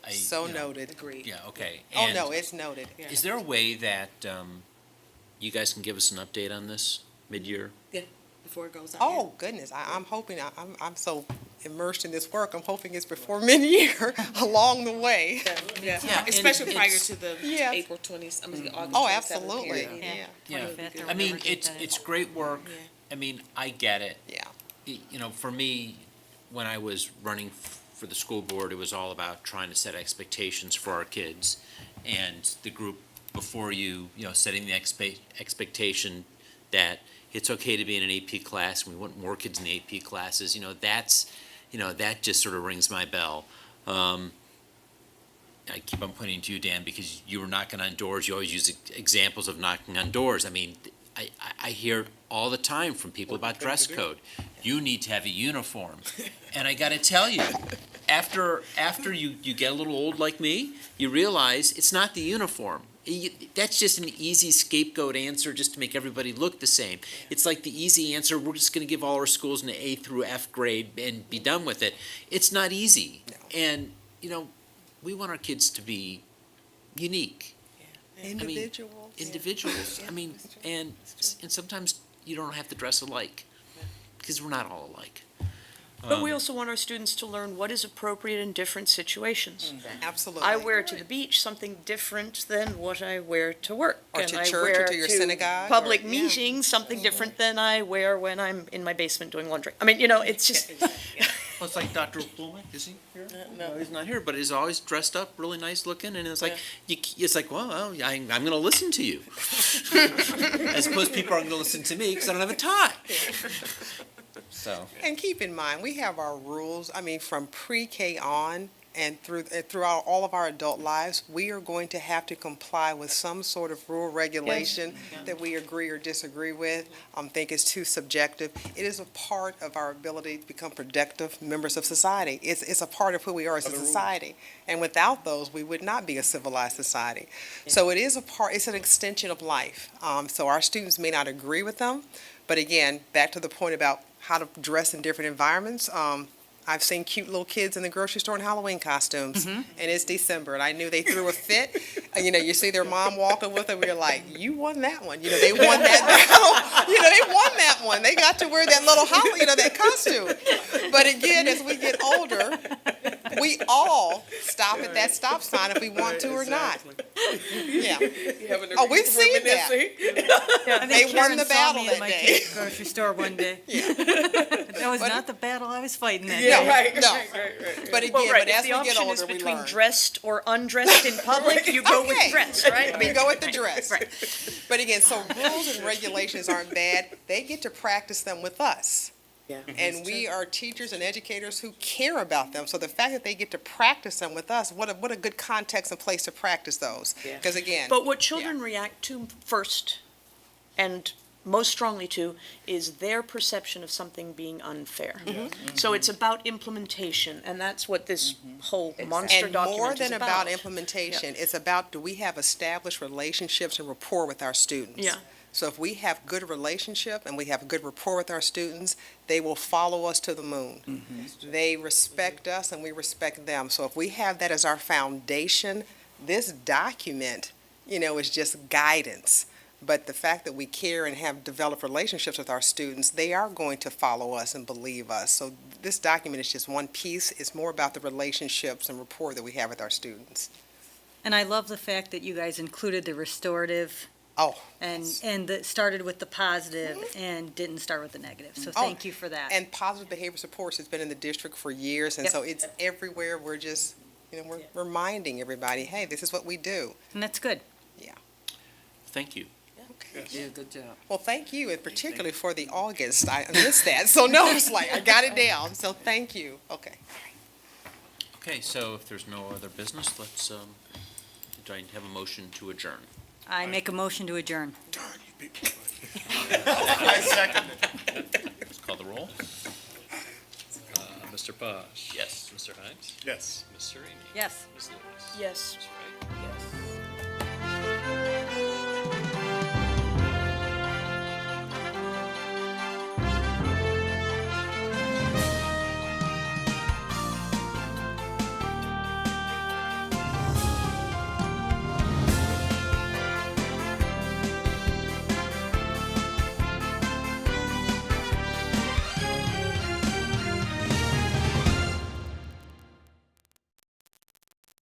Speaker 1: So
Speaker 15: So
Speaker 1: you know,
Speaker 15: noted.
Speaker 6: agreed.
Speaker 1: Yeah, okay.
Speaker 15: Oh,
Speaker 1: And
Speaker 15: no, it's noted.
Speaker 1: is there a way that you guys can give us an update on this mid-year?
Speaker 6: Before it goes out.
Speaker 15: Oh, goodness, I'm hoping, I'm so immersed in this work, I'm hoping it's before mid-year, along the way.
Speaker 6: Yeah,
Speaker 1: Yeah,
Speaker 6: especially
Speaker 1: and
Speaker 6: prior
Speaker 1: it's-
Speaker 6: to the
Speaker 15: Yes.
Speaker 6: April 20th, August 27th.
Speaker 15: Oh, absolutely,
Speaker 6: period.
Speaker 15: yeah.
Speaker 1: Yeah,
Speaker 9: 25th or
Speaker 1: I mean,
Speaker 9: whatever date that
Speaker 1: it's
Speaker 9: is.
Speaker 1: great work.
Speaker 6: Yeah.
Speaker 1: I mean, I get it.
Speaker 15: Yeah.
Speaker 1: For me, when I was running for the school board, it was all about trying to set expectations for our kids. And the group before you, setting the expectation that it's okay to be in an AP class, and we want more kids in the AP classes, that just sort of rings my bell. I keep on pointing to you, Dan, because you were knocking on doors. You always use examples of knocking on doors. I mean, I hear all the time from people about dress code. You need to have a uniform. And I gotta tell you, after you get a little old like me, you realize it's not the uniform. That's just an easy scapegoat answer just to make everybody look the same. It's like the easy answer, we're just gonna give all our schools an A through F grade and be done with it. It's not easy. And, we want our kids to be unique.
Speaker 15: Individuals.
Speaker 1: Individuals. I mean, and sometimes you don't have to dress alike, because we're not all alike.
Speaker 5: But we also want our students to learn what is appropriate in different situations.
Speaker 15: Absolutely.
Speaker 5: I wear to the beach something different than what I wear to work.
Speaker 15: Or
Speaker 5: and
Speaker 15: to
Speaker 5: I
Speaker 15: church or
Speaker 5: wear
Speaker 15: to your
Speaker 5: to
Speaker 15: synagogue,
Speaker 5: Public
Speaker 15: or- yeah.
Speaker 5: meetings, something different than I wear when I'm in my basement doing laundry. I mean, it's just,
Speaker 1: Well, it's like Dr. Woolman, is he here? No, he's not here, but he's always dressed up, really nice looking, and it's like, it's like, well, I'm gonna listen to you. As opposed to people aren't gonna listen to me, because I don't have a tie. So.
Speaker 15: And keep in mind, we have our rules, from pre-K on and throughout all of our adult lives, we are going to have to comply with some sort of rule regulation that we agree or disagree with, think is too subjective. It is a part of our ability to become productive members of society. It's a part of who we are as a society. And without those, we would not be a civilized society. So it is it's an extension of life. So our students may not agree with them, but again, back to the point about how to dress in different environments. I've seen cute little kids in the grocery store in Halloween costumes, and it's December, and I knew they threw a fit. You see their mom walking with them, you're like, you won that one. They won that battle. They won that one. They got to wear that little that costume. But again, as we get older, we all stop at that stop sign if we want to or not. Yeah. Oh, we've seen that.
Speaker 9: I
Speaker 15: They
Speaker 9: think
Speaker 15: won
Speaker 9: Karen
Speaker 15: the
Speaker 9: saw
Speaker 15: battle
Speaker 9: me
Speaker 15: that
Speaker 9: in my
Speaker 15: day.
Speaker 9: kid's grocery store one day.
Speaker 15: Yeah.
Speaker 9: That was not the battle I was fighting that
Speaker 15: No,
Speaker 9: day.
Speaker 15: right. But again,
Speaker 5: well, right,
Speaker 15: but
Speaker 5: if
Speaker 15: as
Speaker 5: the
Speaker 15: we get
Speaker 5: option is
Speaker 15: older, we
Speaker 5: between
Speaker 15: learn.
Speaker 5: dressed or undressed in public, you go with
Speaker 15: Okay.
Speaker 5: dress, right? I
Speaker 15: We
Speaker 5: mean,
Speaker 15: go with the dress.
Speaker 5: Right.
Speaker 15: But again, so rules and regulations aren't bad. They get to practice them with us.
Speaker 6: Yeah.
Speaker 15: And we are teachers and educators who care about them. So the fact that they get to practice them with us, what a good context and place to practice those.
Speaker 6: Yeah.
Speaker 15: Because again.
Speaker 5: But what children react to first, and most strongly to, is their perception of something being unfair. So it's about implementation, and that's what this whole monster
Speaker 15: And
Speaker 5: document
Speaker 15: more
Speaker 5: is
Speaker 15: than about implementation, it's about, do we have established relationships and rapport with our students?
Speaker 5: Yeah.
Speaker 15: So if we have good relationship and we have good rapport with our students, they will follow us to the moon. They respect us and we respect them. So if we have that as our foundation, this document, is just guidance. But the fact that we care and have developed relationships with our students, they are going to follow us and believe us. So this document is just one piece. It's more about the relationships and rapport that we have with our students.
Speaker 9: And I love the fact that you guys included the restorative.
Speaker 15: Oh.
Speaker 9: And that started with the positive and didn't start with the negative. So thank you for that.
Speaker 15: And positive behavior supports has been in the district for years, and so it's everywhere. We're just, we're reminding everybody, hey, this is what we do.
Speaker 9: And that's good.
Speaker 1: Thank you.
Speaker 12: Yeah, good job.
Speaker 15: Well, thank you, and particularly for the August. I missed that, so no, it's like, I got it down, so thank you. Okay.
Speaker 1: Okay, so if there's no other business, let's, do I have a motion to adjourn?
Speaker 9: I make a motion to adjourn.
Speaker 4: Darn, you beat me.
Speaker 1: Let's call the roll.
Speaker 2: Mr. Posh?
Speaker 1: Yes.
Speaker 2: Mr. Hines?
Speaker 4: Yes.
Speaker 2: Ms. Serini?
Speaker 9: Yes.
Speaker 2: Ms. Lewis?
Speaker 5: Yes.
Speaker 2: Ms. Wright?
Speaker 6: Yes.